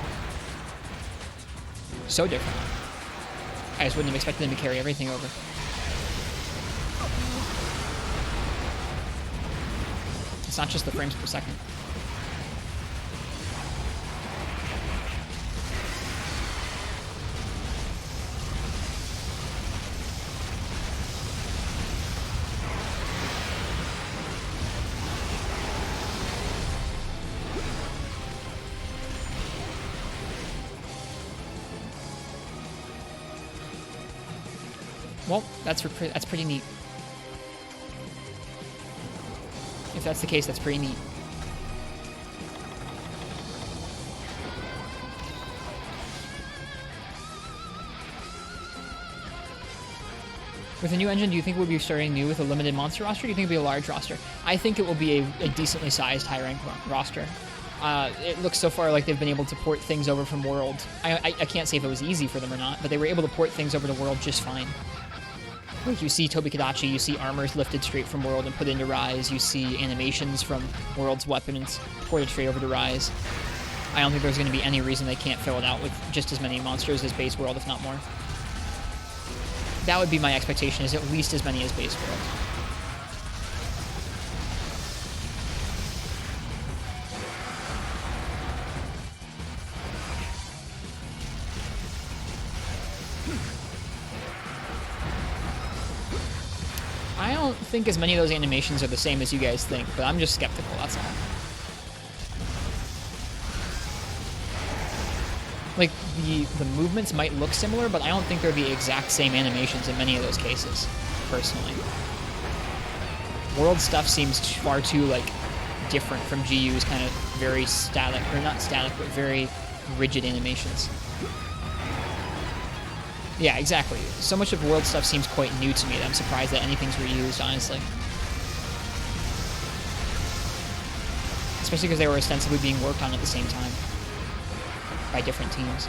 So differently. I just wouldn't have expected them to carry everything over. It's not just the frames per second. Well, that's pretty neat. If that's the case, that's pretty neat. With a new engine, do you think we'll be starting new with a limited monster roster? Or do you think it'll be a large roster? I think it will be a decently sized high rank roster. It looks so far like they've been able to port things over from World. I can't say if it was easy for them or not, but they were able to port things over to World just fine. Like, you see Tobi Kadachi, you see armors lifted straight from World and put into Rise, you see animations from World's weapons ported straight over to Rise. I don't think there's going to be any reason they can't fill it out with just as many monsters as base World, if not more. That would be my expectation, is at least as many as base World. I don't think as many of those animations are the same as you guys think, but I'm just skeptical, that's all. Like, the movements might look similar, but I don't think they're the exact same animations in many of those cases, personally. World stuff seems far too, like, different from GU's kind of very static, or not static, but very rigid animations. Yeah, exactly. So much of world stuff seems quite new to me that I'm surprised that anything's reused, honestly. Especially because they were ostensibly being worked on at the same time by different teams.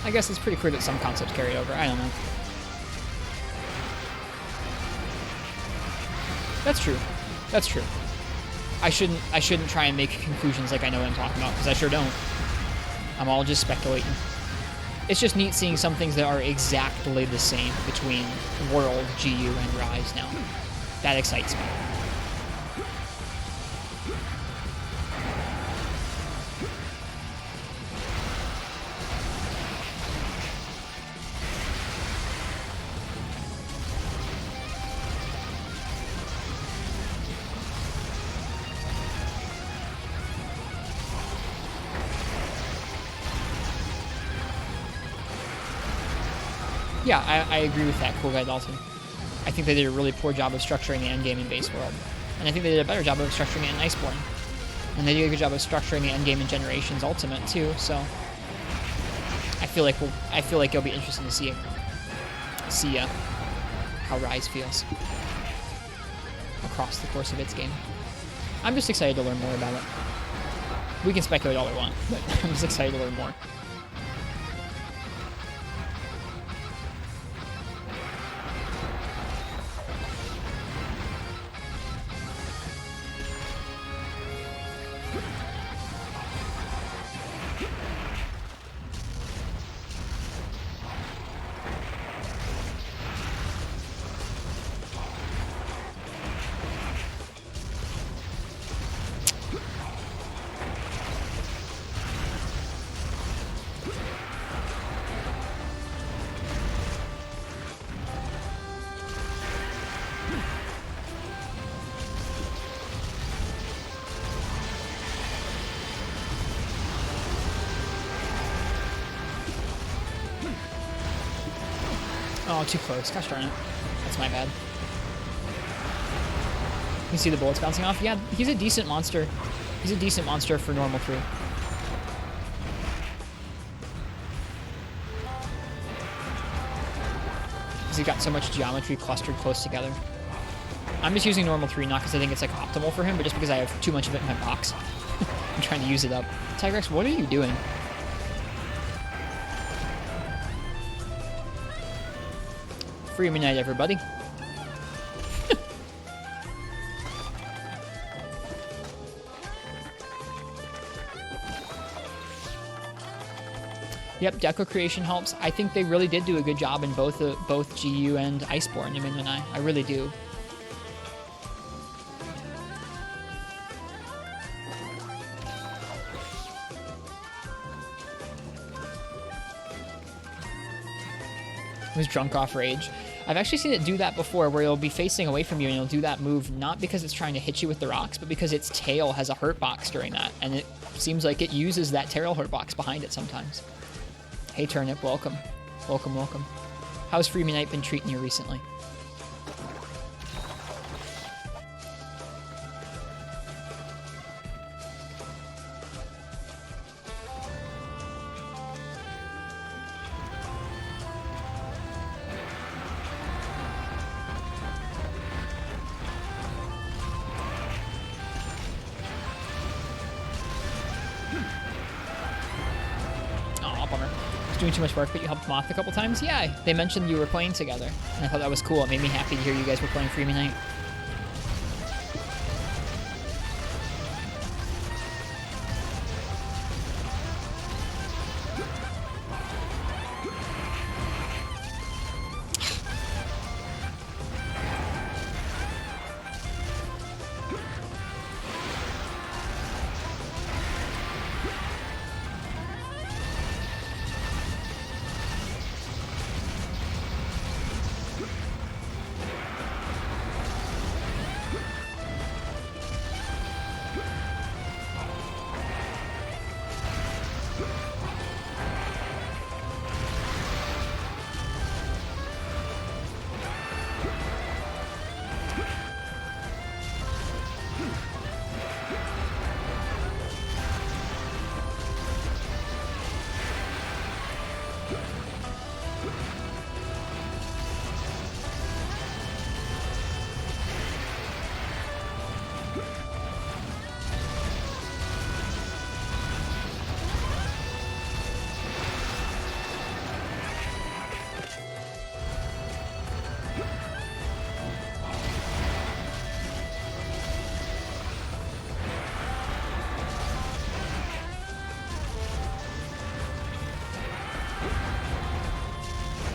I guess it's pretty clear that some concepts carried over. I don't know. That's true. That's true. I shouldn't try and make conclusions like I know what I'm talking about, because I sure don't. I'm all just speculating. It's just neat seeing some things that are exactly the same between World, GU, and Rise now. That excites me. Yeah, I agree with that, Cool Guy Dalton. I think they did a really poor job of structuring the endgame in Base World. And I think they did a better job of structuring it in Iceborne. And they did a good job of structuring the endgame in Generations Ultimate too, so I feel like it'll be interesting to see how Rise feels across the course of its game. I'm just excited to learn more about it. We can speculate all we want, but I'm just excited to learn more. Oh, too close. Gosh darn it. That's my bad. You see the bullets bouncing off? Yeah, he's a decent monster. He's a decent monster for normal 3. Because he's got so much geometry clustered close together. I'm just using normal 3, not because I think it's like optimal for him, but just because I have too much of it in my box. I'm trying to use it up. Tigrex, what are you doing? Free midnight, everybody. Yep, deco creation helps. I think they really did do a good job in both GU and Iceborne, Yamin and I really do. Was drunk off rage. I've actually seen it do that before, where it'll be facing away from you and it'll do that move not because it's trying to hit you with the rocks, but because its tail has a hurt box during that, and it seems like it uses that tail hurt box behind it sometimes. Hey Turnip, welcome. Welcome, welcome. How's Freeman Knight been treating you recently? Doing too much work, but you helped Moth a couple times? Yeah, they mentioned you were playing together, and I thought that was cool. It made me happy to hear you guys were playing Freeman Knight.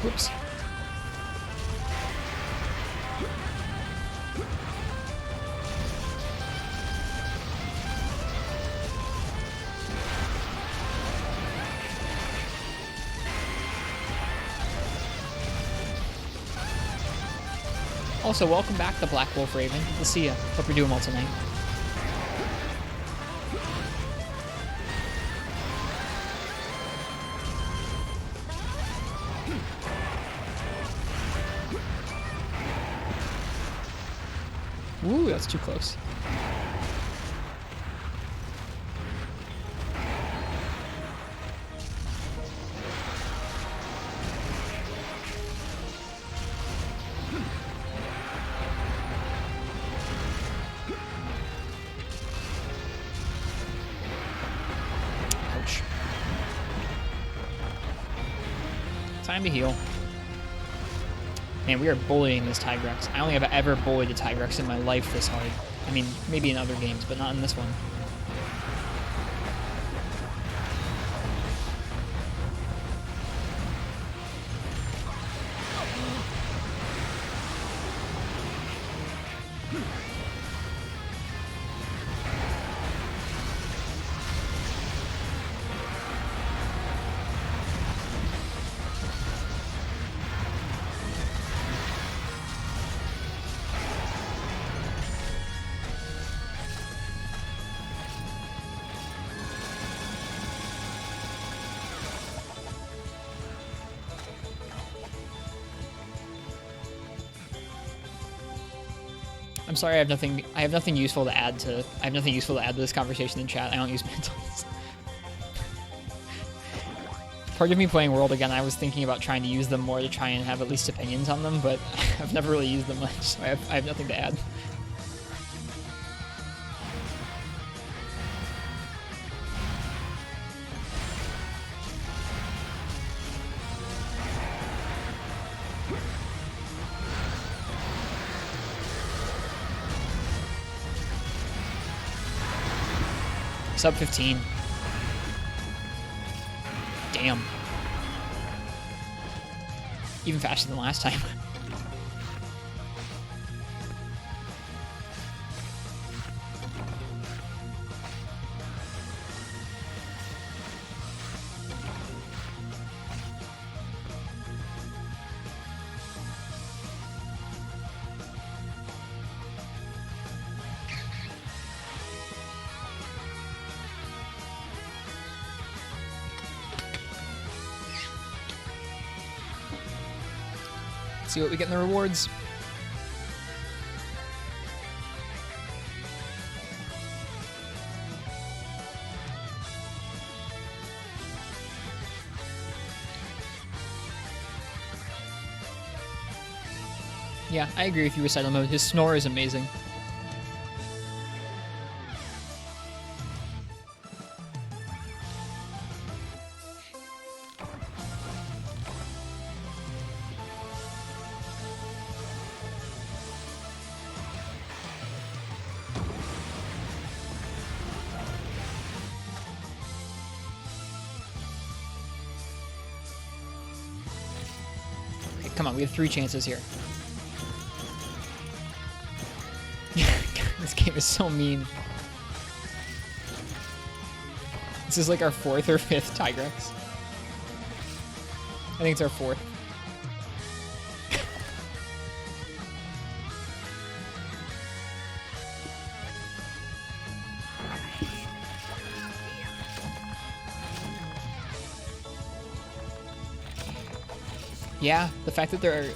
Oops. Also, welcome back to Black Wolf Raven. Good to see ya. Hope you're doing well tonight. Ooh, that's too close. Ouch. Time to heal. Man, we are bullying this Tigrex. I only have ever bullied a Tigrex in my life this hard. I mean, maybe in other games, but not in this one. I'm sorry, I have nothing useful to add to this conversation in chat. I don't use mentals. Part of me playing World again, I was thinking about trying to use them more to try and have at least opinions on them, but I've never really used them much, so I have nothing to add. Sub 15. Damn. Even faster than last time. See what we get in the rewards. Yeah, I agree with you, Recital Mode. His snore is amazing. Come on, we have 3 chances here. This game is so mean. This is like our 4th or 5th Tigrex. I think it's our 4th. Yeah, the fact that they're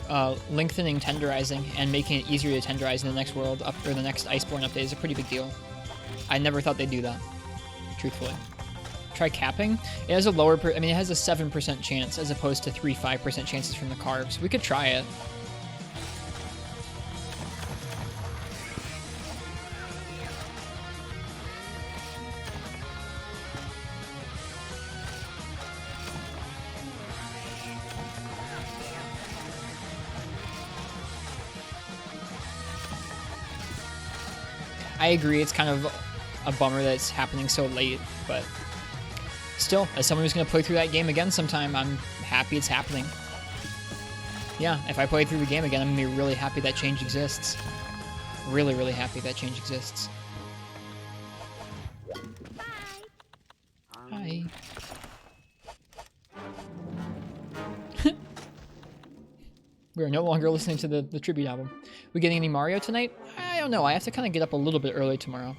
lengthening tenderizing and making it easier to tenderize in the next world up or the next Iceborne update is a pretty big deal. I never thought they'd do that, truthfully. Try capping. It has a lower, it has a 7% chance as opposed to 3-5% chances from the carbs. We could try it. I agree, it's kind of a bummer that it's happening so late, but still, as someone who's going to play through that game again sometime, I'm happy it's happening. Yeah, if I play through the game again, I'm gonna be really happy that change exists. Really, really happy that change exists. Hi. We are no longer listening to the tribute album. We getting any Mario tonight? I don't know. I have to kind of get up a little bit early tomorrow.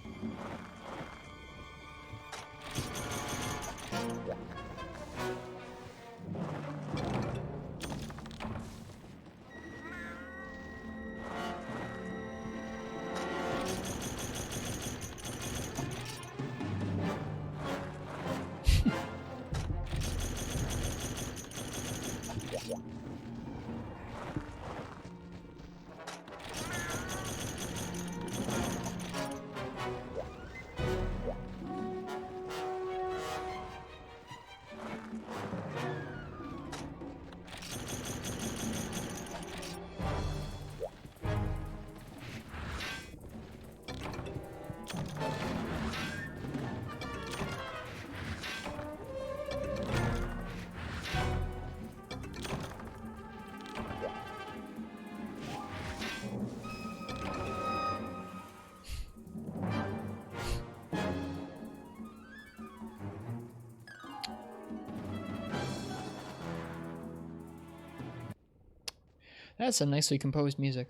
That's some nicely composed music.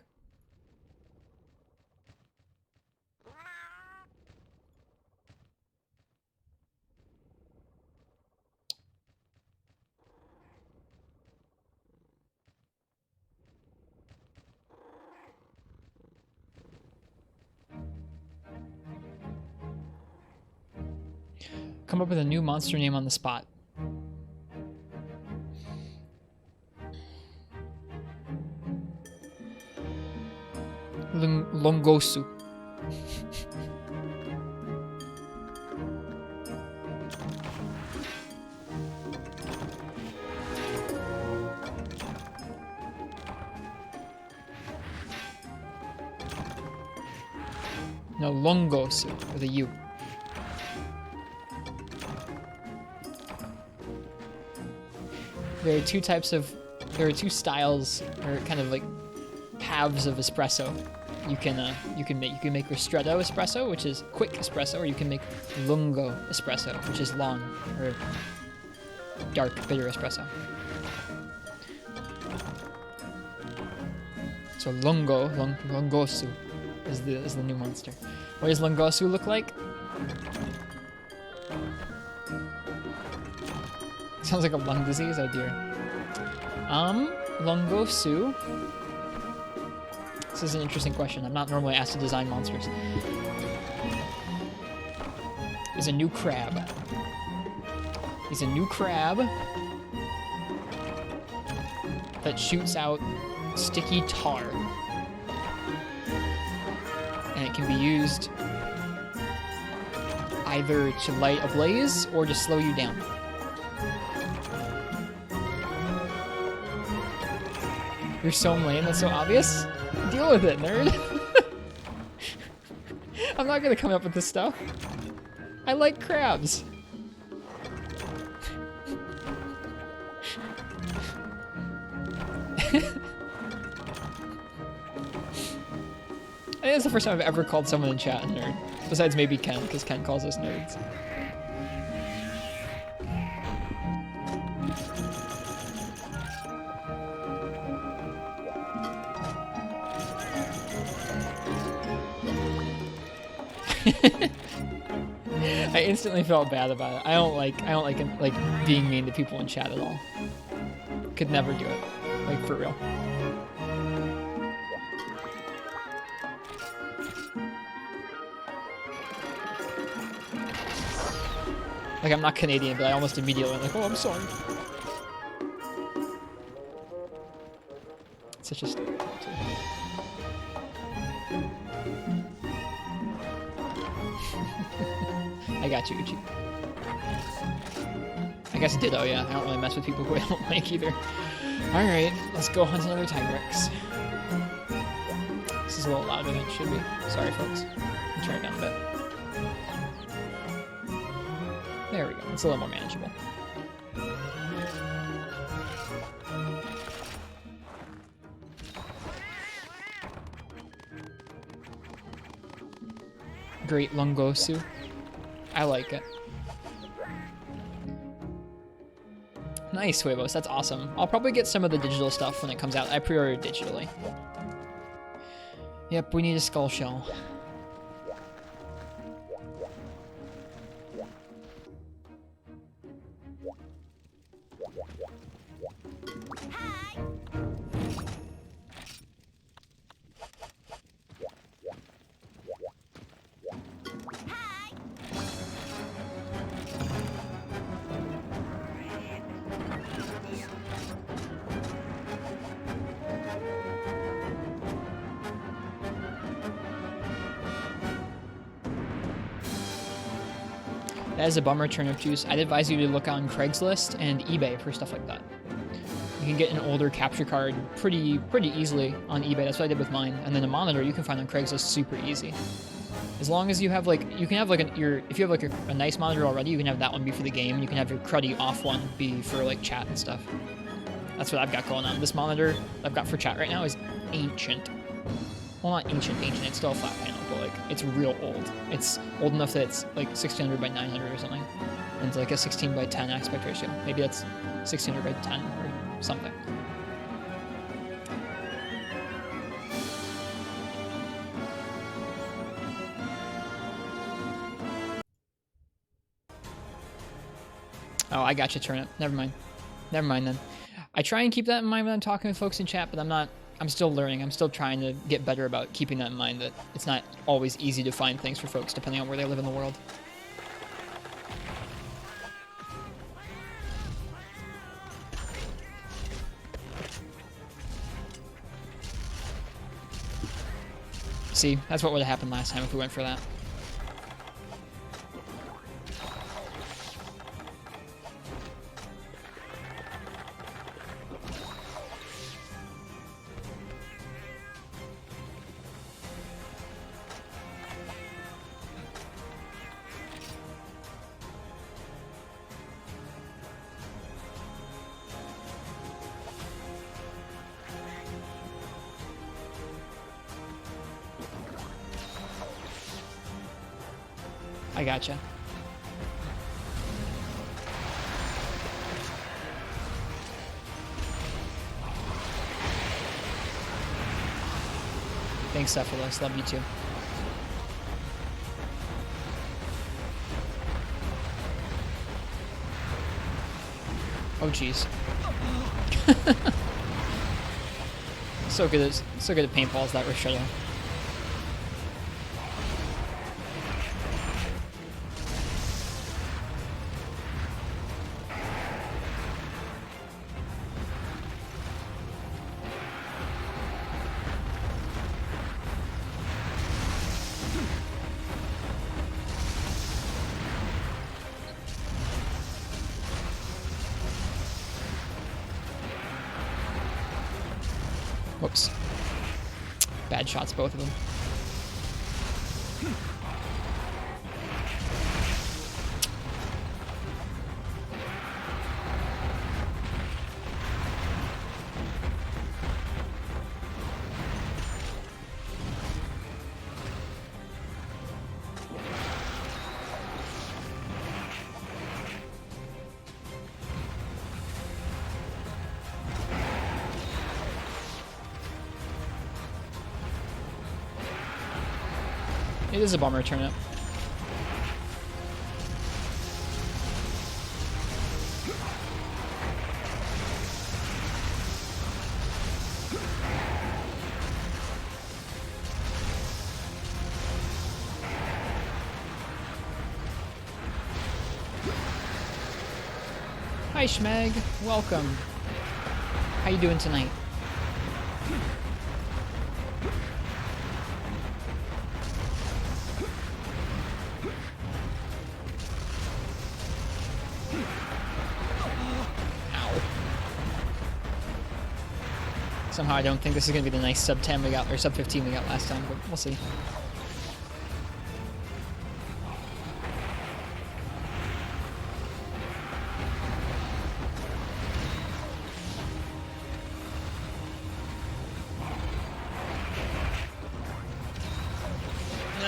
Come up with a new monster name on the spot. Longosu. No, Longosu with a U. There are two styles, or kind of like paths of espresso. You can make Ristretto espresso, which is quick espresso, or you can make lungo espresso, which is long or dark bitter espresso. So Longosu is the new monster. What does Longosu look like? Sounds like a lung disease. Oh dear. Longosu. This is an interesting question. I'm not normally asked to design monsters. Is a new crab. He's a new crab that shoots out sticky tar. And it can be used either to light a blaze or to slow you down. You're so lame, that's so obvious. Deal with it, nerd. I'm not gonna come up with this stuff. I like crabs. I think it's the first time I've ever called someone in chat a nerd. Besides maybe Ken, because Ken calls us nerds. I instantly felt bad about it. I don't like being mean to people in chat at all. Could never do it. Like, for real. Like, I'm not Canadian, but I almost immediately am like, oh, I'm sorry. It's such a stereotype, too. I got you, Uchi. I guess Ditto, yeah. I don't really mess with people who I don't like either. Alright, let's go hunt another Tigrex. This is a little louder than it should be. Sorry, folks. I'll turn it down a bit. There we go. It's a little more manageable. Great Lungosu. I like it. Nice, Huevos. That's awesome. I'll probably get some of the digital stuff when it comes out. I pre-ordered digitally. Yep, we need a skull shell. That is a bummer, Turnip Juice. I'd advise you to look on Craigslist and eBay for stuff like that. You can get an older capture card pretty easily on eBay. That's what I did with mine. And then a monitor you can find on Craigslist super easy. As long as you have like, you can have like if you have like a nice monitor already, you can have that one be for the game, and you can have your cruddy off one be for like chat and stuff. That's what I've got going on. This monitor I've got for chat right now is ancient. Well, not ancient, it's still a flat panel, but like, it's real old. It's old enough that it's like 1600 by 900 or something. And it's like a 16 by 10 aspect ratio. Maybe that's 1600 by 10 or something. Oh, I got you, Turnip. Never mind. Never mind then. I try and keep that in mind when I'm talking with folks in chat, but I'm still learning. I'm still trying to get better about keeping that in mind, that it's not always easy to find things for folks depending on where they live in the world. See, that's what would have happened last time if we went for that. I gotcha. Thanks, Cephalus. Love you too. Oh, jeez. So good at paintballs, that Ristretto. Whoops. Bad shots, both of them. It is a bummer, Turnip. Hi, Schmeg. Welcome. How you doing tonight? Somehow I don't think this is going to be the nice sub 10 we got, or sub 15 we got last time, but we'll see.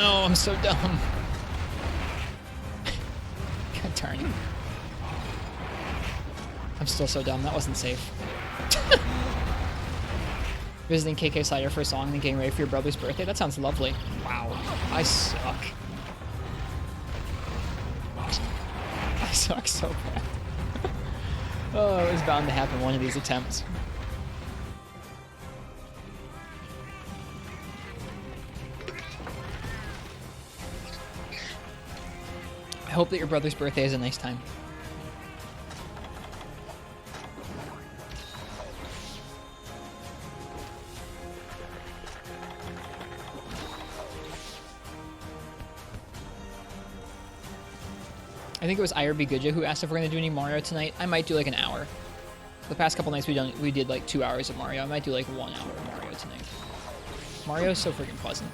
No, I'm so dumb. God darn it. I'm still so dumb. That wasn't safe. Visiting KK Slider for a song and then getting ready for your brother's birthday? That sounds lovely. Wow. I suck. I suck so bad. Oh, it was bound to happen one of these attempts. I hope that your brother's birthday is a nice time. I think it was IRB Goodja who asked if we're going to do any Mario tonight. I might do like an hour. The past couple nights we did like 2 hours of Mario. I might do like 1 hour of Mario tonight. Mario's so freaking pleasant.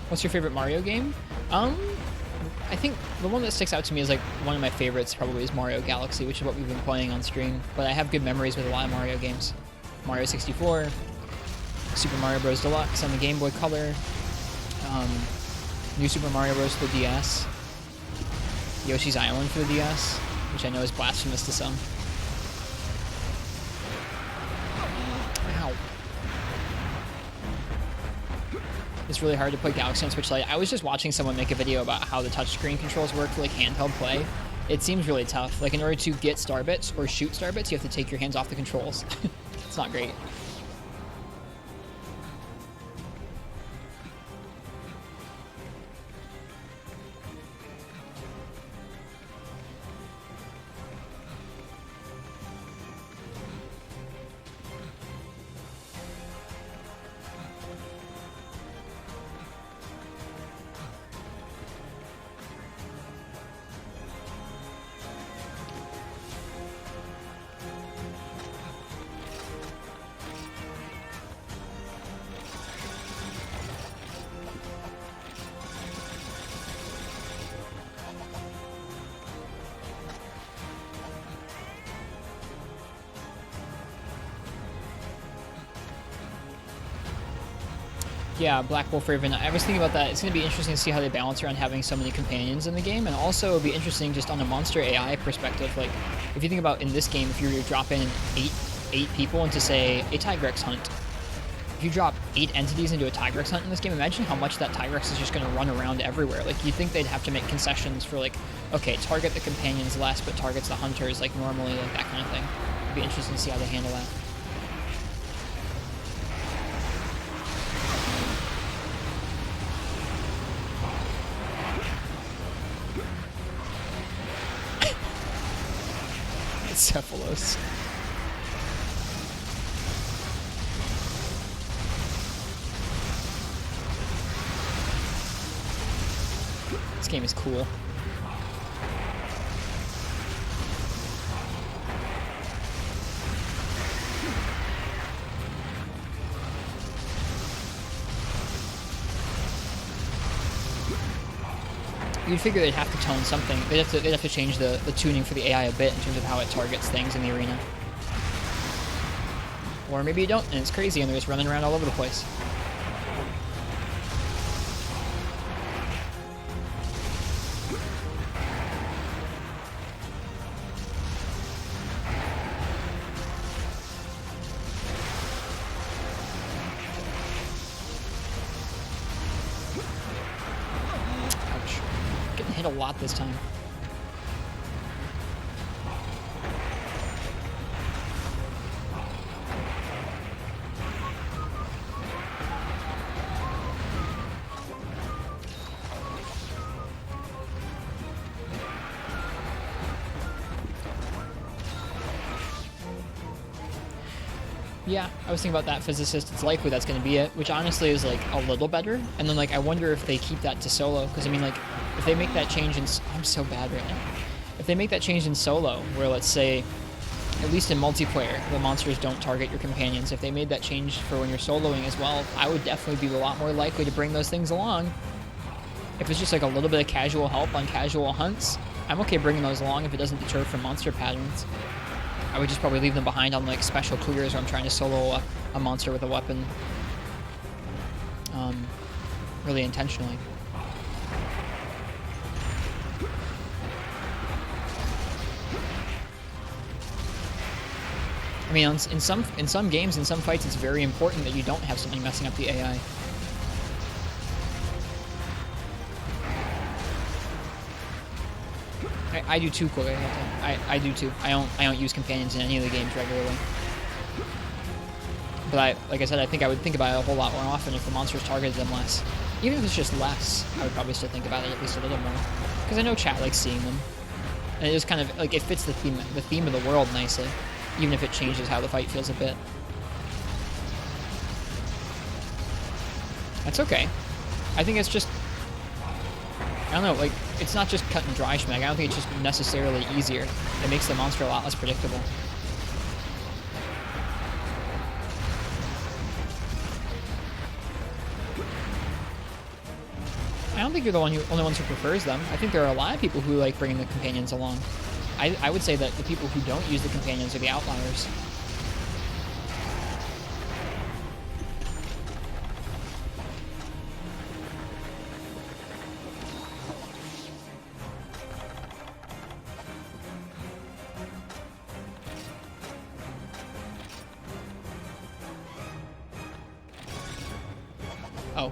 What's your favorite Mario game? I think the one that sticks out to me is like one of my favorites probably is Mario Galaxy, which is what we've been playing on stream. But I have good memories with a lot of Mario games. Mario 64, Super Mario Bros. Deluxe on the Game Boy Color, New Super Mario Bros. For the DS, Yoshi's Island for the DS, which I know is blasphemous to some. Ow. It's really hard to play Galaxy on Switch Lite. I was just watching someone make a video about how the touchscreen controls work for like handheld play. It seems really tough. Like in order to get Starbits or shoot Starbits, you have to take your hands off the controls. It's not great. Yeah, Black Wolf Raven. I was thinking about that. It's going to be interesting to see how they balance around having so many companions in the game, and also it'll be interesting just on a monster AI perspective. Like, if you think about in this game, if you were to drop in eight people into, say, a Tigrex hunt, if you drop 8 entities into a Tigrex hunt in this game, imagine how much that Tigrex is just going to run around everywhere. Like, you'd think they'd have to make concessions for, like, okay, target the companions less, but targets the hunters, like, normally, like, that kind of thing. It'd be interesting to see how they handle that. Cephalos. This game is cool. You'd figure they'd have to tone something. They'd have to change the tuning for the AI a bit in terms of how it targets things in the arena. Or maybe you don't, and it's crazy, and they're just running around all over the place. A lot this time. Yeah, I was thinking about that physicist. It's likely that's going to be it, which honestly is like a little better. And then like I wonder if they keep that to solo, because I mean like if they make that change in I'm so bad right now. If they make that change in solo, where let's say at least in multiplayer the monsters don't target your companions, if they made that change for when you're soloing as well, I would definitely be a lot more likely to bring those things along. If it's just like a little bit of casual help on casual hunts, I'm okay bringing those along if it doesn't deter from monster patterns. I would just probably leave them behind on like special clears where I'm trying to solo a monster with a weapon. Really intentionally. I mean, in some games, in some fights, it's very important that you don't have something messing up the AI. I do too, Corey. I do too. I don't use companions in any of the games regularly. But like I said, I think I would think about it a whole lot more often if the monsters targeted them less. Even if it's just less, I would probably still think about it at least a little more. Because I know chat likes seeing them. And it just kind of, like, it fits the theme of the world nicely. Even if it changes how the fight feels a bit. That's okay. I think it's just, I don't know, like, it's not just cut and dry schmack. I don't think it's just necessarily easier. It makes the monster a lot less predictable. I don't think you're the only ones who prefers them. I think there are a lot of people who like bringing the companions along. I would say that the people who don't use the companions are the outliers. Oh,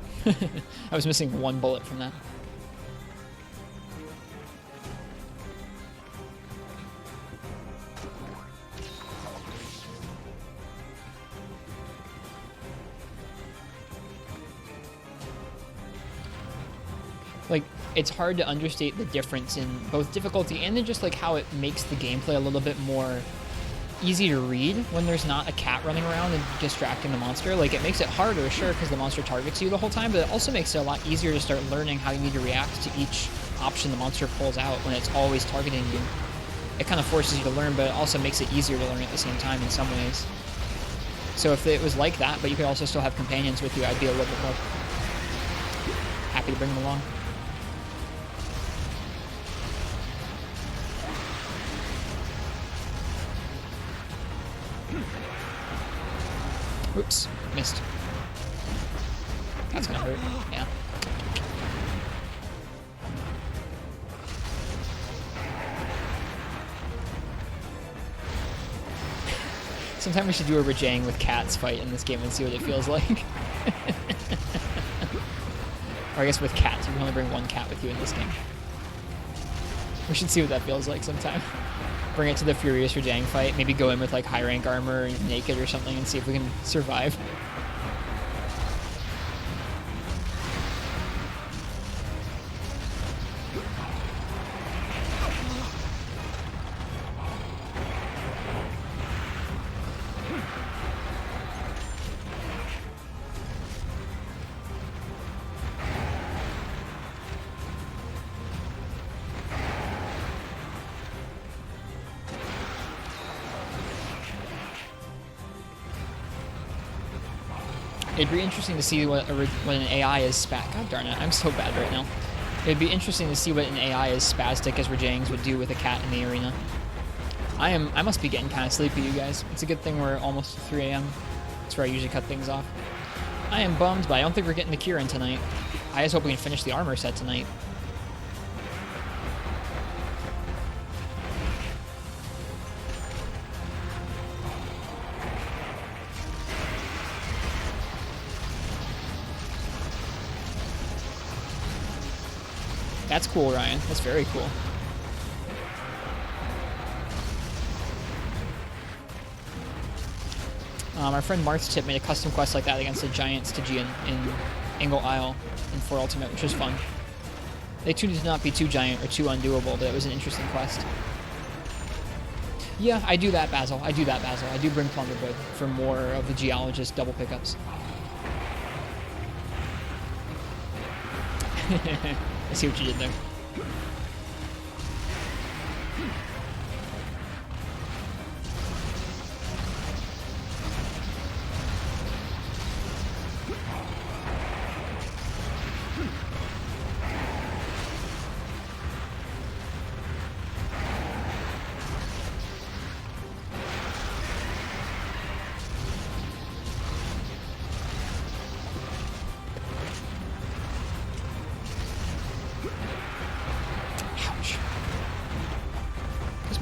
I was missing one bullet from that. Like, it's hard to understate the difference in both difficulty and then just like how it makes the gameplay a little bit more easy to read when there's not a cat running around and distracting the monster. Like, it makes it harder, sure, because the monster targets you the whole time, but it also makes it a lot easier to start learning how you need to react to each option the monster pulls out when it's always targeting you. It kind of forces you to learn, but it also makes it easier to learn at the same time in some ways. So if it was like that, but you could also still have companions with you, I'd be a little bit more happy to bring them along. Oops, missed. That's gonna hurt, yeah. Sometime we should do a Rajang with cats fight in this game and see what it feels like. Or I guess with cats, you can only bring one cat with you in this game. We should see what that feels like sometime. Bring it to the Furious Rajang fight. Maybe go in with like high rank armor and naked or something and see if we can survive. It'd be interesting to see what an AI is God darn it, I'm so bad right now. It'd be interesting to see what an AI as spastic as Rajangs would do with a cat in the arena. I must be getting kind of sleepy, you guys. It's a good thing we're almost 3 a.m. That's where I usually cut things off. I am bummed, but I don't think we're getting the cure in tonight. I just hope we can finish the armor set tonight. That's cool, Ryan. That's very cool. Our friend Marth's Tip made a custom quest like that against a giant Stygian in Angle Isle in 4 Ultimate, which was fun. They tended to not be too giant or too undoable, but it was an interesting quest. Yeah, I do that, Basil. I do bring Plunderboy for more of the Geologist double pickups. I see what you did there.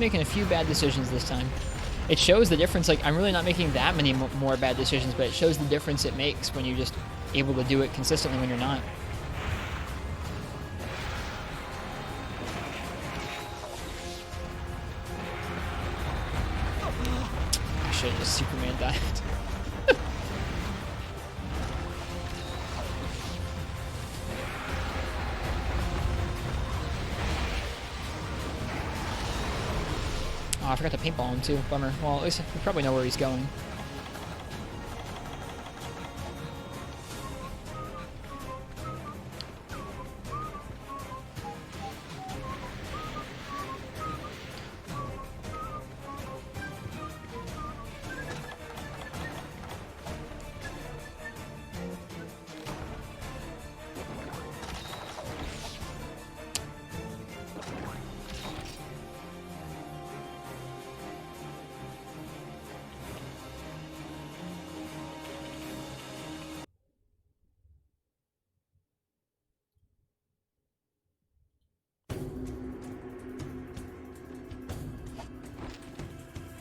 making a few bad decisions this time. It shows the difference. Like, I'm really not making that many more bad decisions, but it shows the difference it makes when you're just able to do it consistently when you're not. I should have just Superman died. Oh, I forgot to paintball him too. Bummer. Well, at least we probably know where he's going.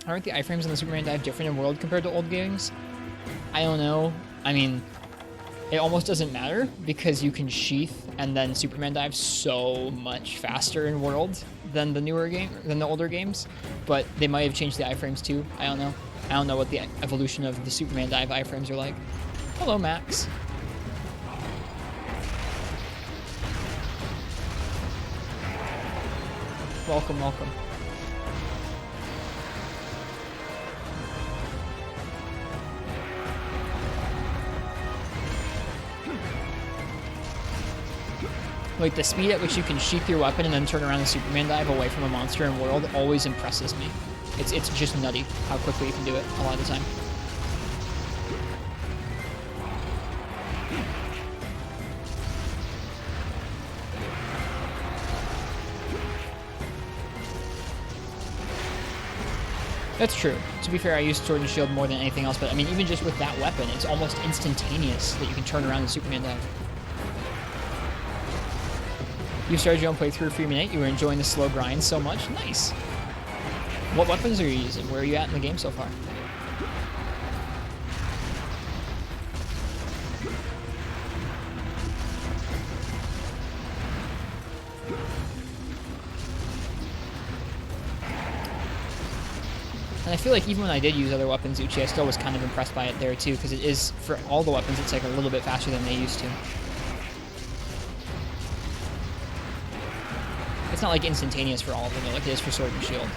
Aren't the iframes in the Superman dive different in World compared to old games? I don't know. I mean, it almost doesn't matter because you can sheath and then Superman dive so much faster in World than the older games. But they might have changed the iframes too. I don't know. I don't know what the evolution of the Superman dive iframes are like. Hello, Max. Welcome, welcome. Like, the speed at which you can sheath your weapon and then turn around and Superman dive away from a monster in World always impresses me. It's just nutty how quickly you can do it a lot of the time. That's true. To be fair, I use Sword and Shield more than anything else, but I mean, even just with that weapon, it's almost instantaneous that you can turn around and Superman dive. You started your own playthrough for Night. You were enjoying the slow grind so much. Nice. What weapons are you using? Where are you at in the game so far? And I feel like even when I did use other weapons, Uchi, I still was kind of impressed by it there too, because it is, for all the weapons, it's like a little bit faster than they used to. It's not like instantaneous for all of them, though, like it is for Sword and Shield.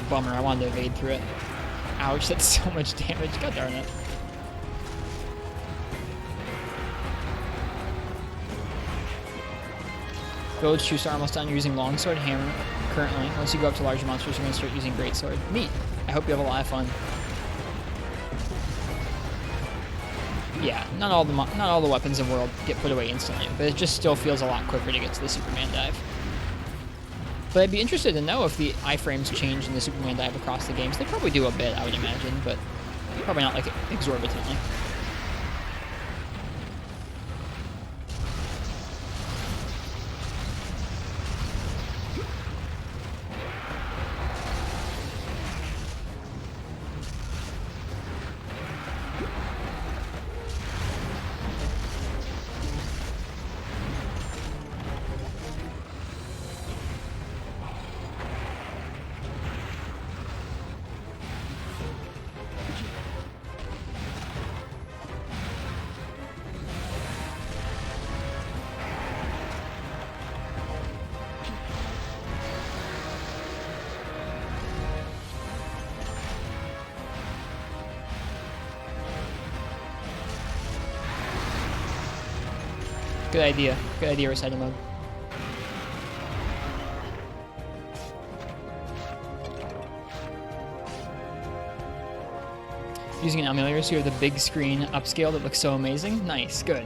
Bummer, I wanted to evade through it. Ouch, that's so much damage. God darn it. Village Troops are almost done. You're using Longsword Hammer currently. Once you go up to larger monsters, you're going to start using Greatsword. Neat. I hope you have a lot of fun. Yeah, not all the weapons in World get put away instantly, but it just still feels a lot quicker to get to the Superman dive. But I'd be interested to know if the iframes change in the Superman dive across the games. They probably do a bit, I would imagine, but probably not like exorbitantly. Good idea. Good idea, recital mode. Using an emulator, so you have the big screen upscale that looks so amazing. Nice, good.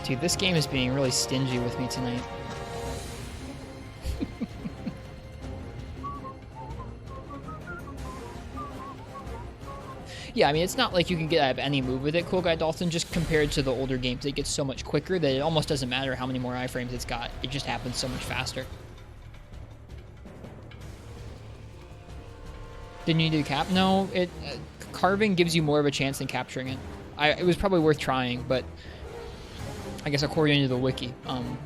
Dude, this game is being really stingy with me tonight. Yeah, I mean, it's not like you can get out of any move with it, Cool Guy Dalton, just compared to the older games. It gets so much quicker that it almost doesn't matter how many more iframes it's got. It just happens so much faster. Didn't you do cap? No, carving gives you more of a chance than capturing it. It was probably worth trying, but I guess according to the wiki,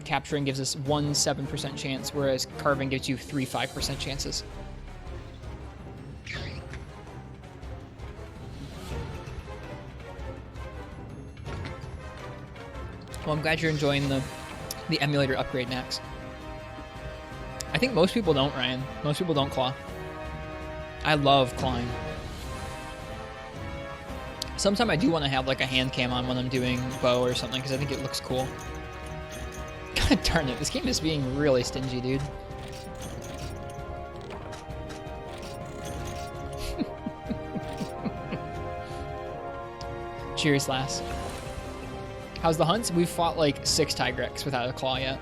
capturing gives us 1.7% chance, whereas carving gives you 3.5% chances. Well, I'm glad you're enjoying the emulator upgrade, Max. I think most people don't, Ryan. Most people don't claw. I love clawing. Sometimes I do want to have like a hand cam on when I'm doing bow or something because I think it looks cool. God darn it, this game is being really stingy, dude. Cheers, lass. How's the hunts? We've fought like 6 Tigrex without a claw yet.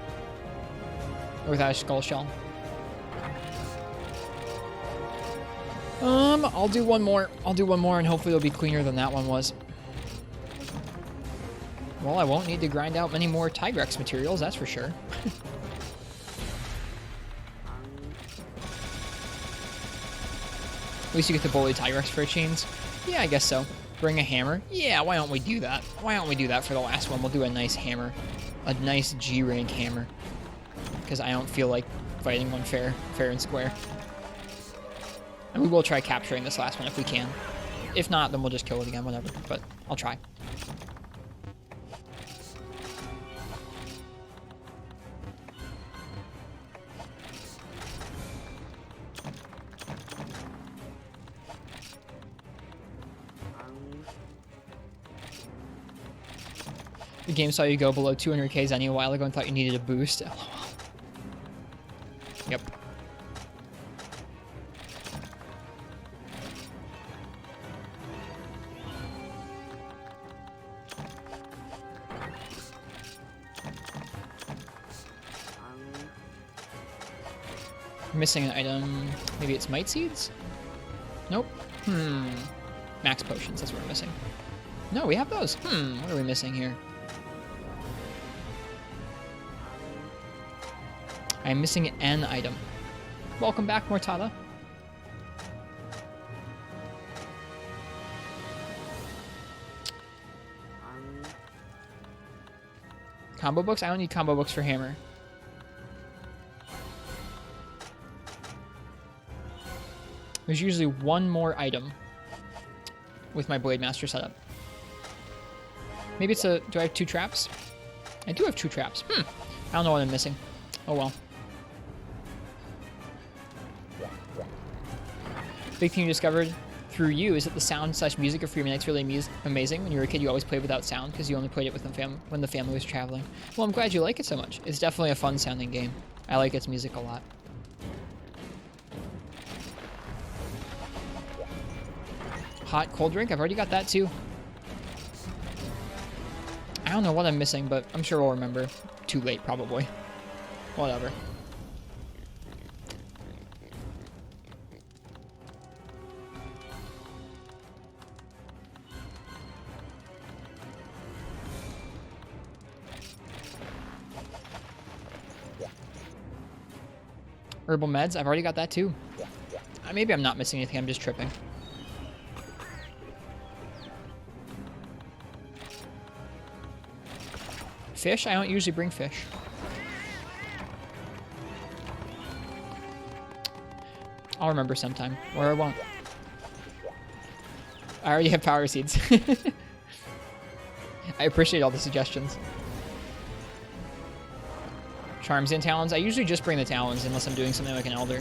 Or without a skull shell. I'll do one more. I'll do one more and hopefully it'll be cleaner than that one was. Well, I won't need to grind out many more Tigrex materials, that's for sure. At least you get the bully Tigrex for chains. Yeah, I guess so. Bring a hammer. Yeah, why don't we do that? Why don't we do that for the last one? We'll do a nice hammer. A nice G-rank hammer. Because I don't feel like fighting one fair and square. And we will try capturing this last one if we can. If not, then we'll just kill it again, whatever. But I'll try. The game saw you go below 200k Zenny a while ago and thought you needed a boost. LOL. Yep. Missing an item. Maybe it's Might Seeds? Nope. Max Potions, that's what we're missing. No, we have those. What are we missing here? I'm missing an item. Welcome back, Mortada. Combo books? I don't need combo books for hammer. There's usually one more item with my Blade Master setup. Maybe it's a... Do I have 2 traps? I do have 2 traps. I don't know what I'm missing. Oh well. Big thing you discovered through you is that the sound/music of Free Minight's really amazing. When you were a kid, you always played without sound because you only played it with when the family was traveling. Well, I'm glad you like it so much. It's definitely a fun sounding game. I like its music a lot. Hot cold drink? I've already got that too. I don't know what I'm missing, but I'm sure we'll remember. Too late, probably. Whatever. Herbal meds? I've already got that too. Maybe I'm not missing anything, I'm just tripping. Fish? I don't usually bring fish. I'll remember sometime, or I won't. I already have power seeds. I appreciate all the suggestions. Charms and talons? I usually just bring the talons unless I'm doing something like an elder.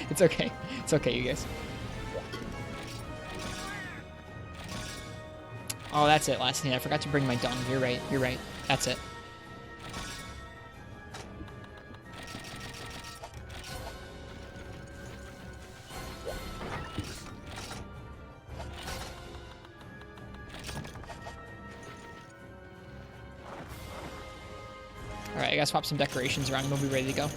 It's okay. It's okay, you guys. Oh, that's it, last thing. I forgot to bring my dung. You're right. You're right. That's it. Alright, I gotta swap some decorations around and we'll be ready to go.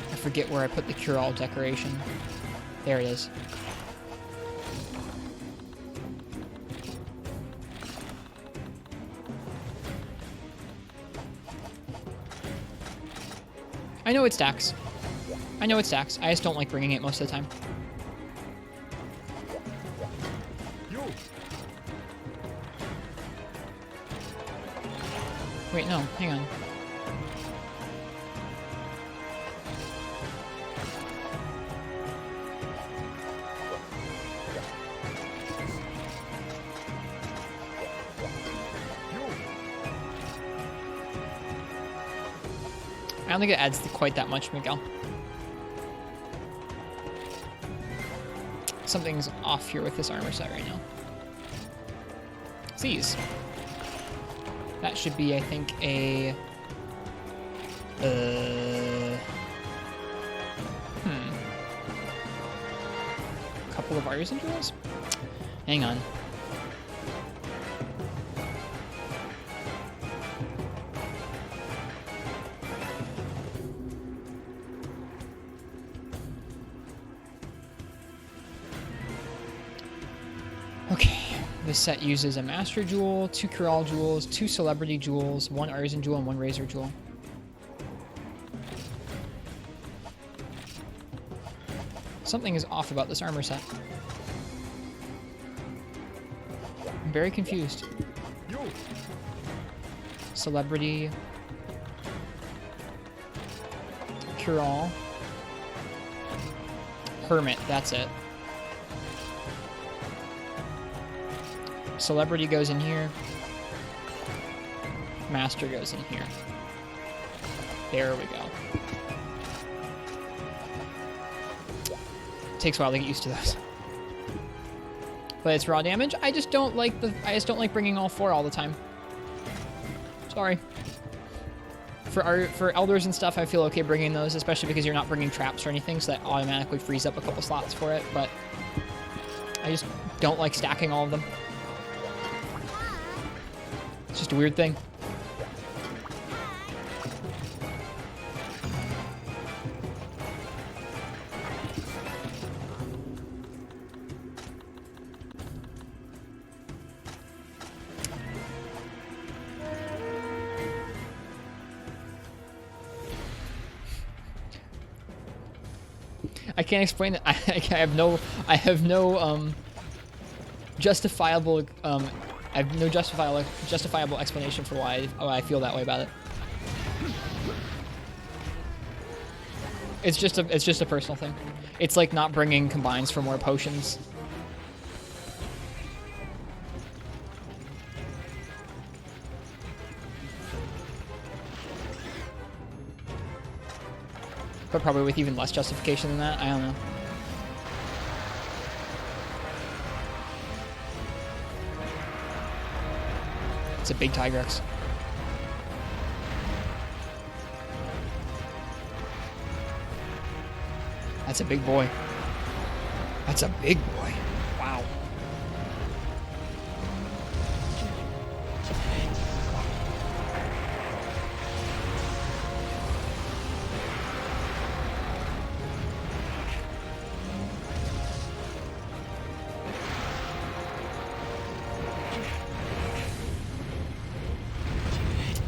I forget where I put the cure-all decoration. There it is. I know it stacks. I know it stacks. I just don't like bringing it most of the time. Wait, no, hang on. I don't think it adds quite that much, Miguel. Something's off here with this armor set right now. It's these. That should be, I think, a... couple of artisan jewels? Hang on. Okay, this set uses a Master Jewel, 2 Cure-all Jewels, 2 Celebrity Jewels, 1 Artisan Jewel, and 1 Razor Jewel. Something is off about this armor set. I'm very confused. Celebrity. Cure-all. Hermit, that's it. Celebrity goes in here. Master goes in here. There we go. Takes a while to get used to those. But it's raw damage. I just don't like bringing all 4 all the time. Sorry. For elders and stuff, I feel okay bringing those, especially because you're not bringing traps or anything, so that automatically frees up a couple slots for it. But I just don't like stacking all of them. It's just a weird thing. I can't explain it. I have no justifiable justifiable explanation for why I feel that way about it. It's just a personal thing. It's like not bringing combines for more potions. But probably with even less justification than that. I don't know. It's a big Tigrex. That's a big boy. That's a big boy. Wow.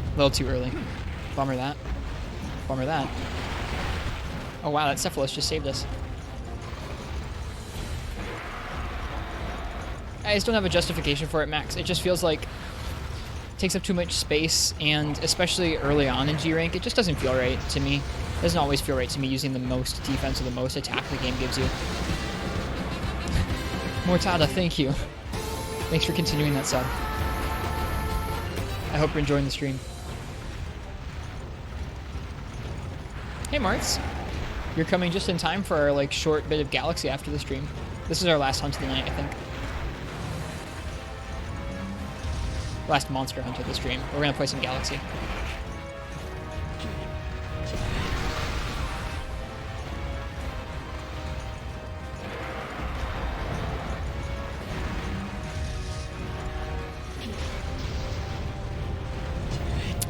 A little too early. Bummer that. Bummer that. Oh wow, that Cephalus just saved us. I just don't have a justification for it, Max. It just feels like it takes up too much space, and especially early on in G rank, it just doesn't feel right to me. It doesn't always feel right to me using the most defense or the most attack the game gives you. Mortada, thank you. Thanks for continuing that sub. I hope you're enjoying the stream. Hey, Martz. You're coming just in time for our, like, short bit of Galaxy after the stream. This is our last hunt of the night, I think. Last monster hunt of the stream. We're gonna play some Galaxy.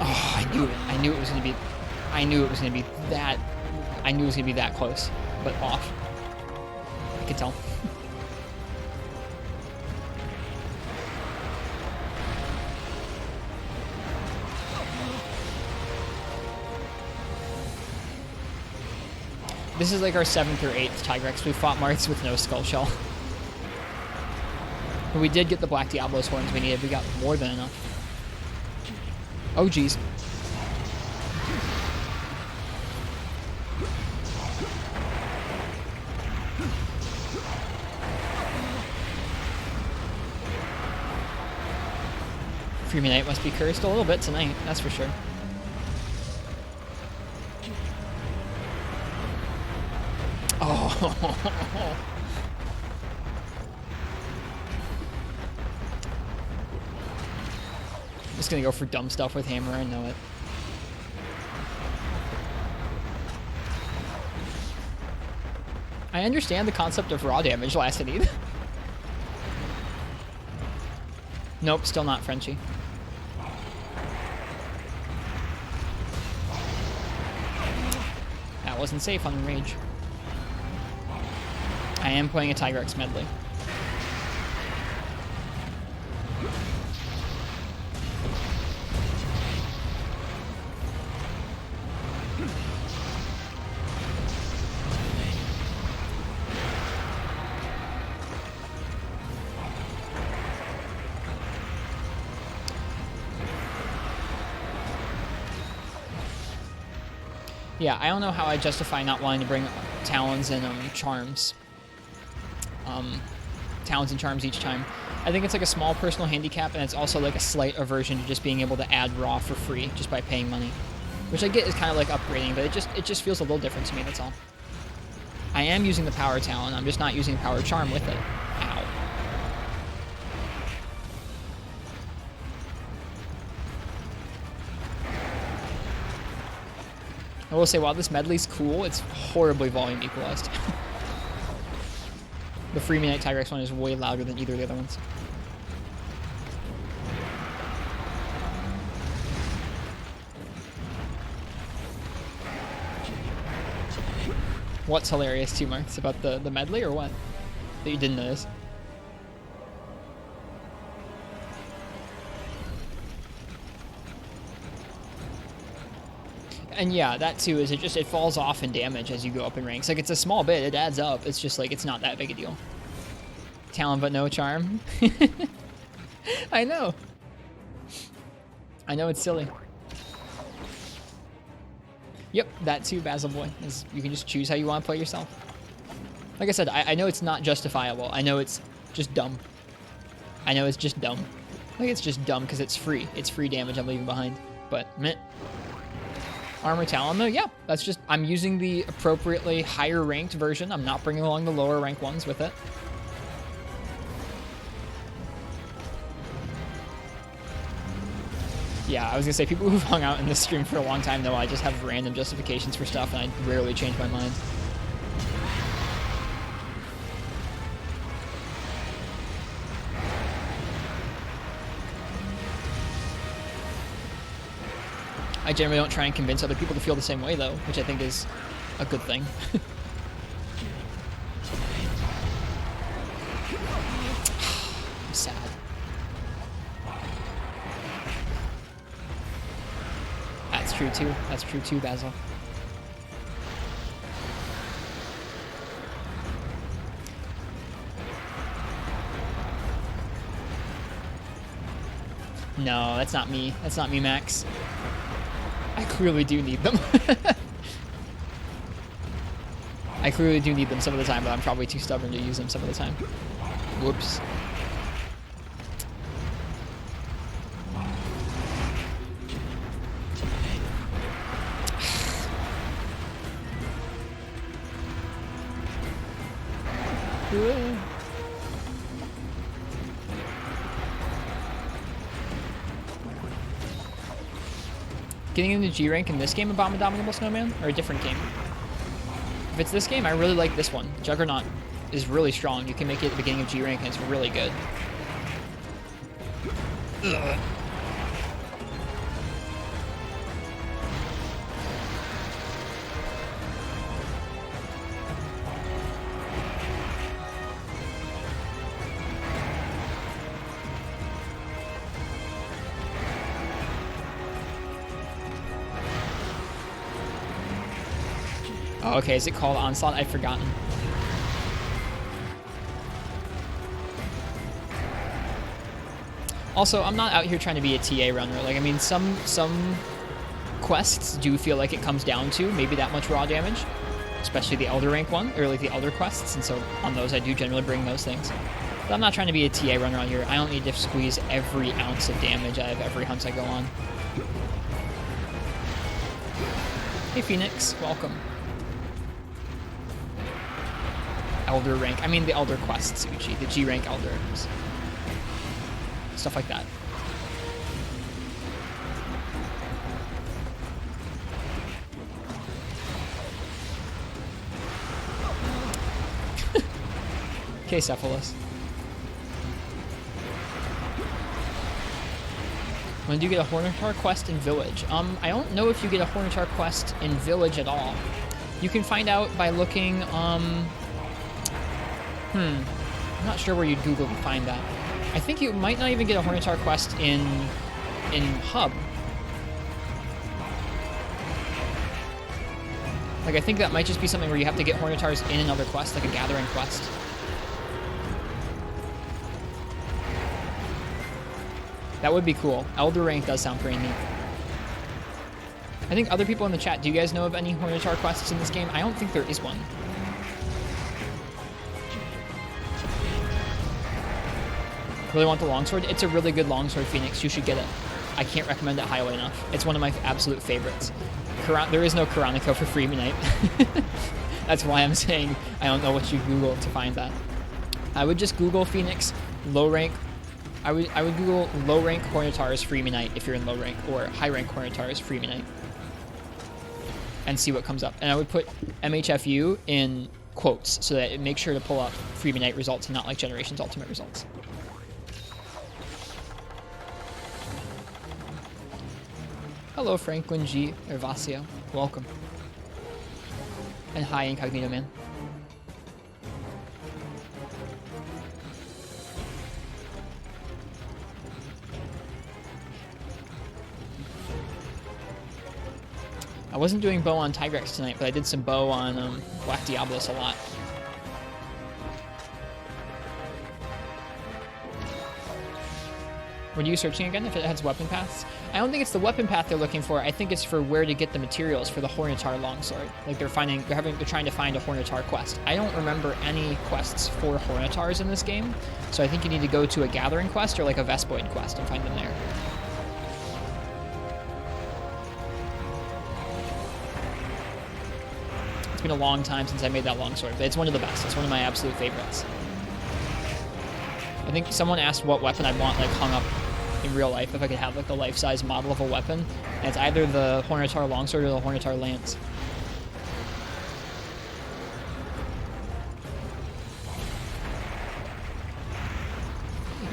Oh, I knew it. I knew it was gonna be that. I knew it was gonna be that close, but off. I could tell. This is like our 7th or 8th Tigrex. We fought Marths with no Skull Shell. But we did get the Black Diablo's horns we needed. We got more than enough. Oh, geez. Freeman Knight must be cursed a little bit tonight, that's for sure. Oh. I'm just gonna go for dumb stuff with Hammer, I know it. I understand the concept of raw damage, Lacinide. Nope, still not Frenchie. That wasn't safe on Rage. I am playing a Tigrex medley. Yeah, I don't know how I justify not wanting to bring Talons and Charms. Talons and Charms each time. I think it's like a small personal handicap, and it's also like a slight aversion to just being able to add raw for free just by paying money, which I get is kind of like upgrading, but it just feels a little different to me. That's all. I am using the Power Talon. I'm just not using Power Charm with it. Ow. I will say, while this medley's cool, it's horribly volume equalized. The Freeman Knight Tigrex one is way louder than either of the other ones. What's hilarious too, Marks, about the medley or what? That you didn't notice? And yeah, that too is it falls off in damage as you go up in ranks. Like, it's a small bit, it adds up. It's just like, it's not that big a deal. Talon but no charm. I know. I know it's silly. Yep, that too, Basil Boy. Is you can just choose how you want to play yourself. Like I said, I know it's not justifiable. I know it's just dumb. I know it's just dumb. Like, it's just dumb because it's free. It's free damage I'm leaving behind. But, meh. Armor Talon, though, yeah, that's just, I'm using the appropriately higher ranked version. I'm not bringing along the lower rank ones with it. Yeah, I was gonna say, people who've hung out in this stream for a long time know I just have random justifications for stuff, and I rarely change my mind. I generally don't try and convince other people to feel the same way, though, which I think is a good thing. I'm sad. That's true, too. That's true, too, Basil. No, that's not me. That's not me, Max. I clearly do need them. I clearly do need them some of the time, but I'm probably too stubborn to use them some of the time. Whoops. Getting into G rank in this game, Abominable Snowman, or a different game? If it's this game, I really like this one. Juggernaut is really strong. You can make it at the beginning of G rank, and it's really good. Ugh. Oh, okay, is it called Onslaught? I've forgotten. Also, I'm not out here trying to be a TA runner. Like, I mean, some quests do feel like it comes down to maybe that much raw damage, especially the Elder rank one, or like the Elder quests, and so on those I do generally bring those things. But I'm not trying to be a TA runner out here. I don't need to squeeze every ounce of damage out of every hunt I go on. Hey Phoenix, welcome. Elder rank. I mean the Elder quests, Uchi. The G rank Elders. Stuff like that. Okay, Cephalus. When do you get a Hornitar quest in Village? I don't know if you get a Hornitar quest in Village at all. You can find out by looking, I'm not sure where you'd Google to find that. I think you might not even get a Hornitar quest in Hub. Like, I think that might just be something where you have to get Hornitars in another quest, like a Gathering quest. That would be cool. Elder rank does sound pretty neat. I think other people in the chat, do you guys know of any Hornitar quests in this game? I don't think there is one. Really want the longsword? It's a really good longsword, Phoenix. You should get it. I can't recommend it highly enough. It's one of my absolute favorites. There is no Karanico for Free Night. That's why I'm saying I don't know what you Google to find that. I would just Google Phoenix low rank. I would Google low rank Hornitars Free Night if you're in low rank, or high rank Hornitars Free Night, and see what comes up. And I would put MHFU in quotes so that it makes sure to pull up Free Night results and not like Generations Ultimate results. Hello, Franklin G. Hervasio. Welcome. And hi, Incognito Man. I wasn't doing bow on Tigrex tonight, but I did some bow on Black Diablos a lot. What are you searching again if it has weapon paths? I don't think it's the weapon path they're looking for. I think it's for where to get the materials for the Hornitar longsword. Like they're trying to find a Hornitar quest. I don't remember any quests for Hornitars in this game, so I think you need to go to a Gathering quest or like a Vespoid quest and find them there. It's been a long time since I made that longsword, but it's one of the best. It's one of my absolute favorites. I think someone asked what weapon I'd want like hung up in real life if I could have like the life-size model of a weapon, and it's either the Hornitar longsword or the Hornitar lance.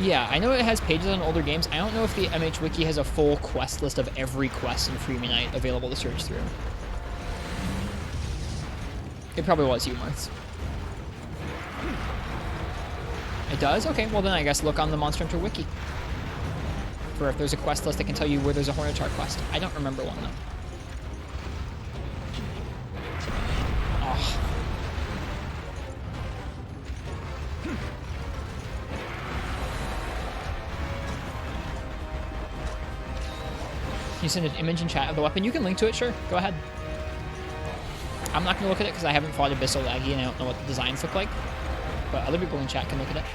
Yeah, I know it has pages on older games. I don't know if the MH Wiki has a full quest list of every quest in Free Night available to search through. It probably was you, Marth. It does? Okay, well then I guess look on the Monster Hunter Wiki for if there's a quest list that can tell you where there's a Hornitar quest. I don't remember one, though. Oh. Can you send an image in chat of the weapon? You can link to it, sure. Go ahead. I'm not going to look at it because I haven't fought Abyssal Laggy and I don't know what the designs look like. But other people in chat can look at it.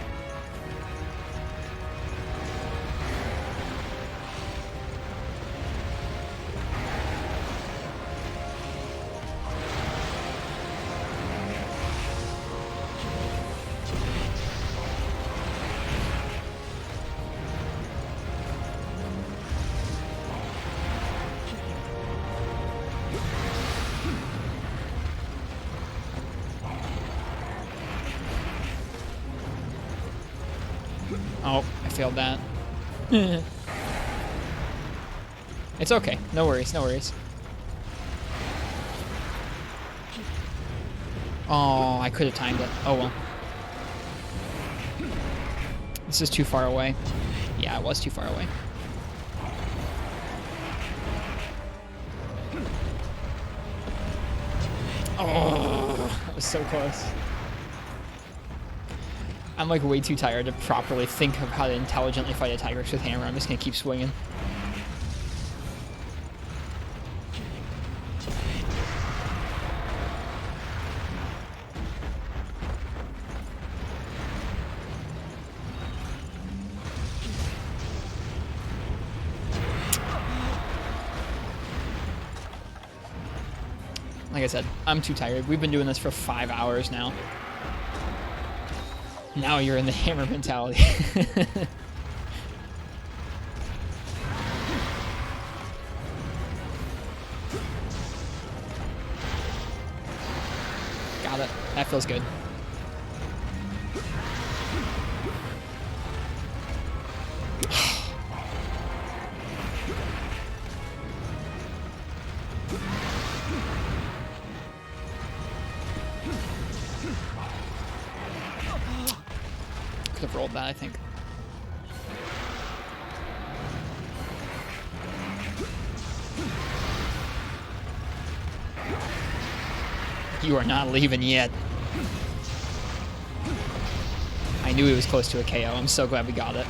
Oh, I failed that. It's okay. No worries, no worries. Oh, I could have timed it. Oh well. This is too far away. Yeah, it was too far away. Oh, that was so close. I'm like way too tired to properly think of how to intelligently fight a Tigrex with hammer. I'm just gonna keep swinging. Like I said, I'm too tired. We've been doing this for 5 hours now. Now you're in the hammer mentality. Got it. That feels good. Could have rolled that, I think. You are not leaving yet. I knew he was close to a KO. I'm so glad we got it.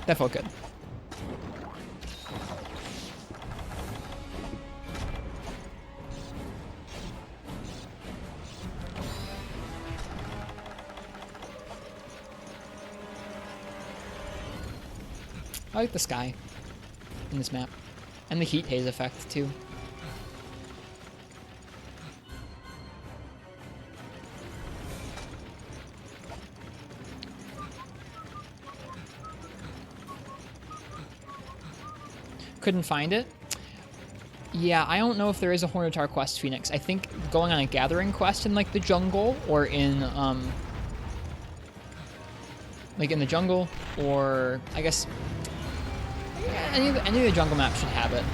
That felt good. I like the sky in this map. And the heat haze effect, too. Couldn't find it. Yeah, I don't know if there is a Hornitar quest, Phoenix. I think going on a gathering quest in like the jungle or in like in the jungle, or I guess any of the jungle maps should have it.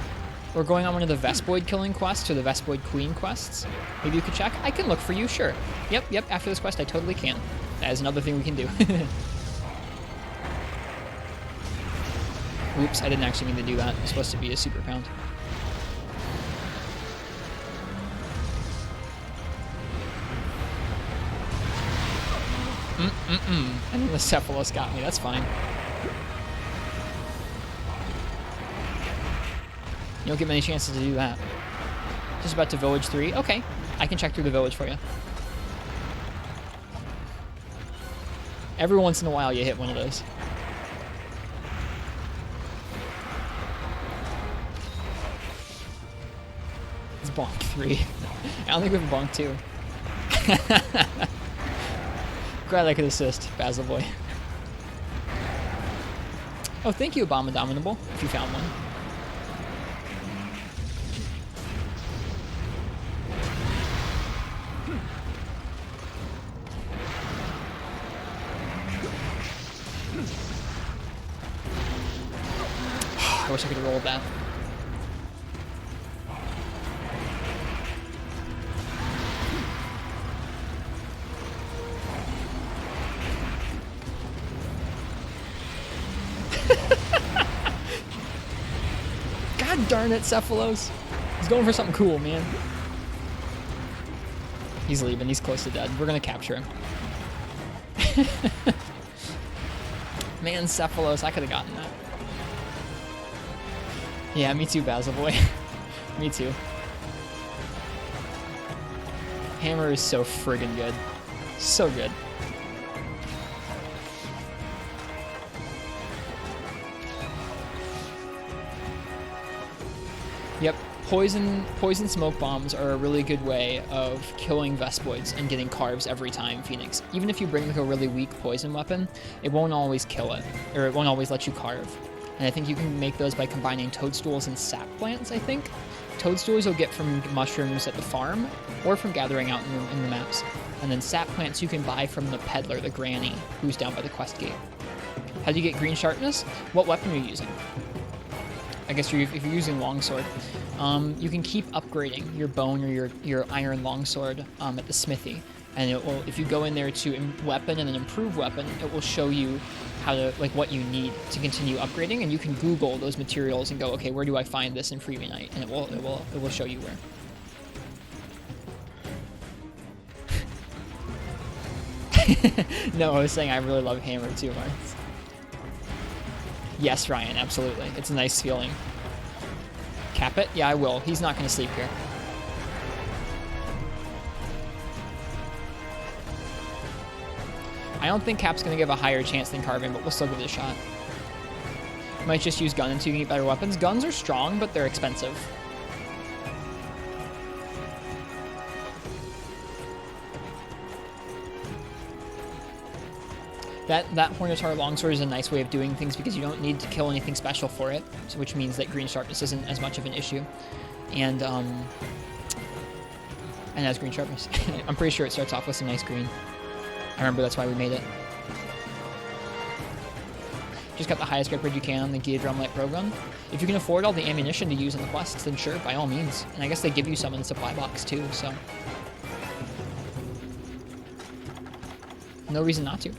Or going on one of the Vespoid killing quests or the Vespoid Queen quests. Maybe you could check. I can look for you, sure. Yep, after this quest I totally can. That is another thing we can do. Oops, I didn't actually mean to do that. It's supposed to be a super pound. And then the Cephalos got me. That's fine. You don't get many chances to do that. Just about to village 3. Okay, I can check through the village for you. Every once in a while you hit one of those. It's bonk 3. I don't think we have a bonk 2. Glad I could assist, Basil Boy. Oh, thank you, Abominable, if you found one. I wish I could have rolled that. God darn it, Cephalos. He's going for something cool, man. He's leaving. He's close to dead. We're going to capture him. Man, Cephalos. I could have gotten that. Yeah, me too, Basil Boy. Me too. Hammer is so friggin' good. So good. Yep, Poison smoke bombs are a really good way of killing Vespoids and getting carves every time, Phoenix. Even if you bring like a really weak poison weapon, it won't always kill it, or it won't always let you carve. And I think you can make those by combining toadstools and sap plants, I think. Toadstools you'll get from mushrooms at the farm, or from gathering out in the maps. And then sap plants you can buy from the peddler, the granny, who's down by the quest gate. How do you get green sharpness? What weapon are you using? I guess if you're using longsword, you can keep upgrading your bone or your iron longsword at the smithy, and it will, if you go in there to weapon and then improve weapon, it will show you how to what you need to continue upgrading, and you can Google those materials and go, okay, where do I find this in Freebie Night, and it will show you where. No, I was saying I really love Hammer too, Mark. Yes, Ryan, absolutely. It's a nice feeling. Cap it? Yeah, I will. He's not going to sleep here. I don't think Cap's going to give a higher chance than Carving, but we'll still give it a shot. Might just use gun until you can get better weapons. Guns are strong, but they're expensive. That Hornitar Longsword is a nice way of doing things because you don't need to kill anything special for it, so which means that green sharpness isn't as much of an issue. And has green sharpness. I'm pretty sure it starts off with some nice green. I remember that's why we made it. Just got the highest grip rate you can on the Gia Drum Light Pro Gun. If you can afford all the ammunition to use in the quests, then sure, by all means. And I guess they give you some in the supply box too, so no reason not to.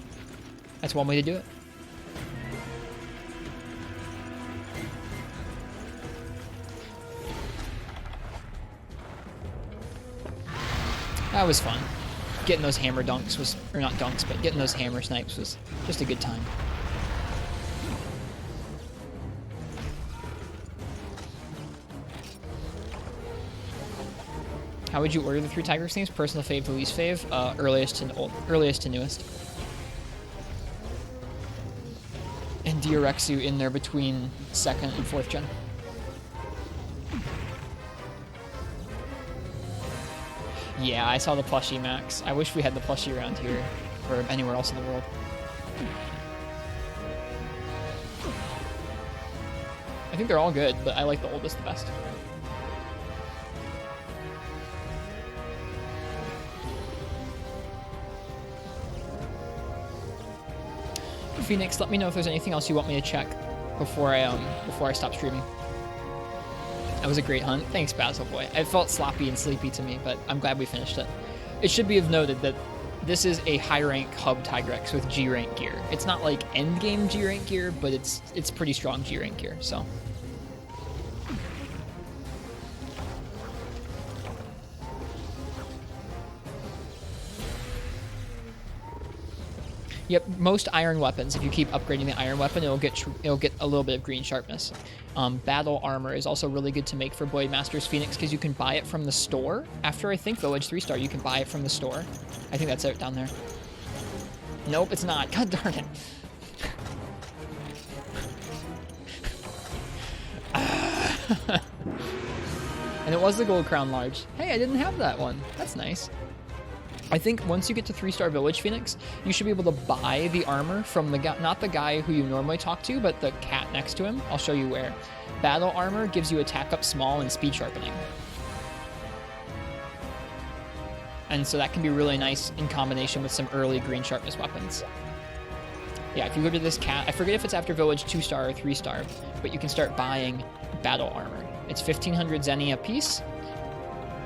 That's one way to do it. That was fun. Getting those hammer dunks was, or not dunks, but getting those hammer snipes was just a good time. How would you order the 3 Tigrex themes? Personal fave to least fave? Earliest to newest. And Diorexu in there between 2nd and 4th gen. Yeah, I saw the plushie, Max. I wish we had the plushie around here, or anywhere else in the world. I think they're all good, but I like the oldest the best. Phoenix, let me know if there's anything else you want me to check before I stop streaming. That was a great hunt. Thanks, Basil Boy. It felt sloppy and sleepy to me, but I'm glad we finished it. It should be noted that this is a high rank hub Tigrex with G rank gear. It's not like end game G rank gear, but it's pretty strong G rank gear. So. Yep, most iron weapons, if you keep upgrading the iron weapon, it'll get a little bit of green sharpness. Battle armor is also really good to make for Blade Master's Phoenix because you can buy it from the store. After, I think, Village 3-star, you can buy it from the store. I think that's out down there. Nope, it's not. God darn it. And it was the Gold Crown Large. Hey, I didn't have that one. That's nice. I think once you get to 3-star Village Phoenix, you should be able to buy the armor from the guy, not the guy who you normally talk to, but the cat next to him. I'll show you where. Battle armor gives you attack up small and speed sharpening. And so that can be really nice in combination with some early green sharpness weapons. Yeah, if you go to this cat, I forget if it's after Village 2-star or 3-star, but you can start buying battle armor. It's 1,500 Zenny a piece.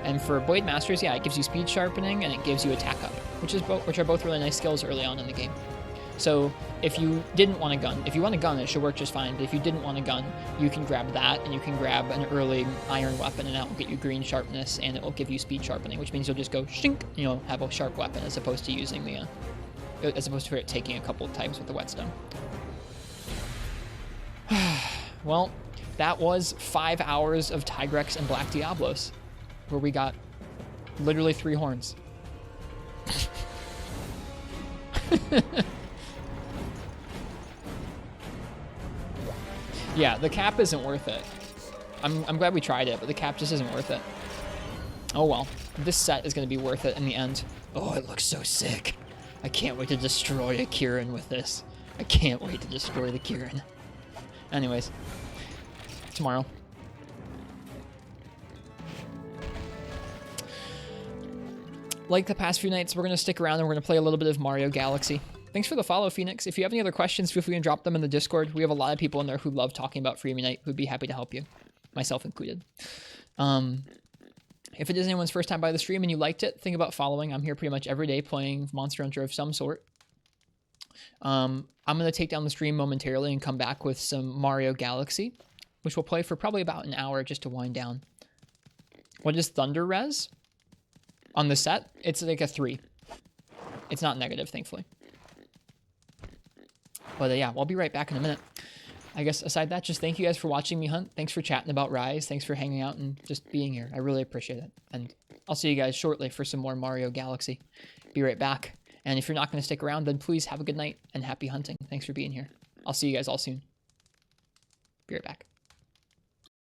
And for Blade Masters, yeah, it gives you speed sharpening and it gives you attack up, which are both really nice skills early on in the game. So if you didn't want a gun, if you want a gun, it should work just fine. But if you didn't want a gun, you can grab that and you can grab an early iron weapon and that will get you green sharpness and it will give you speed sharpening, which means you'll just go shink, have a sharp weapon as opposed to using as opposed to it taking a couple of times with the whetstone. Well, that was 5 hours of Tigrex and Black Diablos, where we got literally 3 horns. Yeah, the cap isn't worth it. I'm glad we tried it, but the cap just isn't worth it. Oh well. This set is going to be worth it in the end. Oh, it looks so sick. I can't wait to destroy a Kieran with this. I can't wait to destroy the Kieran. Anyways, tomorrow. Like the past few nights, we're going to stick around and we're going to play a little bit of Mario Galaxy. Thanks for the follow, Phoenix. If you have any other questions, feel free to drop them in the Discord. We have a lot of people in there who love talking about Freebie Night who'd be happy to help you, myself included. If it is anyone's first time by the stream and you liked it, think about following. I'm here pretty much every day playing Monster Hunter of some sort. I'm going to take down the stream momentarily and come back with some Mario Galaxy, which we'll play for probably about an hour just to wind down. What is Thunder Res? On the set, it's like a 3. It's not negative, thankfully. But yeah, I'll be right back in a minute. I guess aside that, just thank you guys for watching me hunt. Thanks for chatting about Rise. Thanks for hanging out and just being here. I really appreciate it. And I'll see you guys shortly for some more Mario Galaxy. Be right back. And if you're not going to stick around, then please have a good night and happy hunting. Thanks for being here. I'll see you guys all soon. Be right back.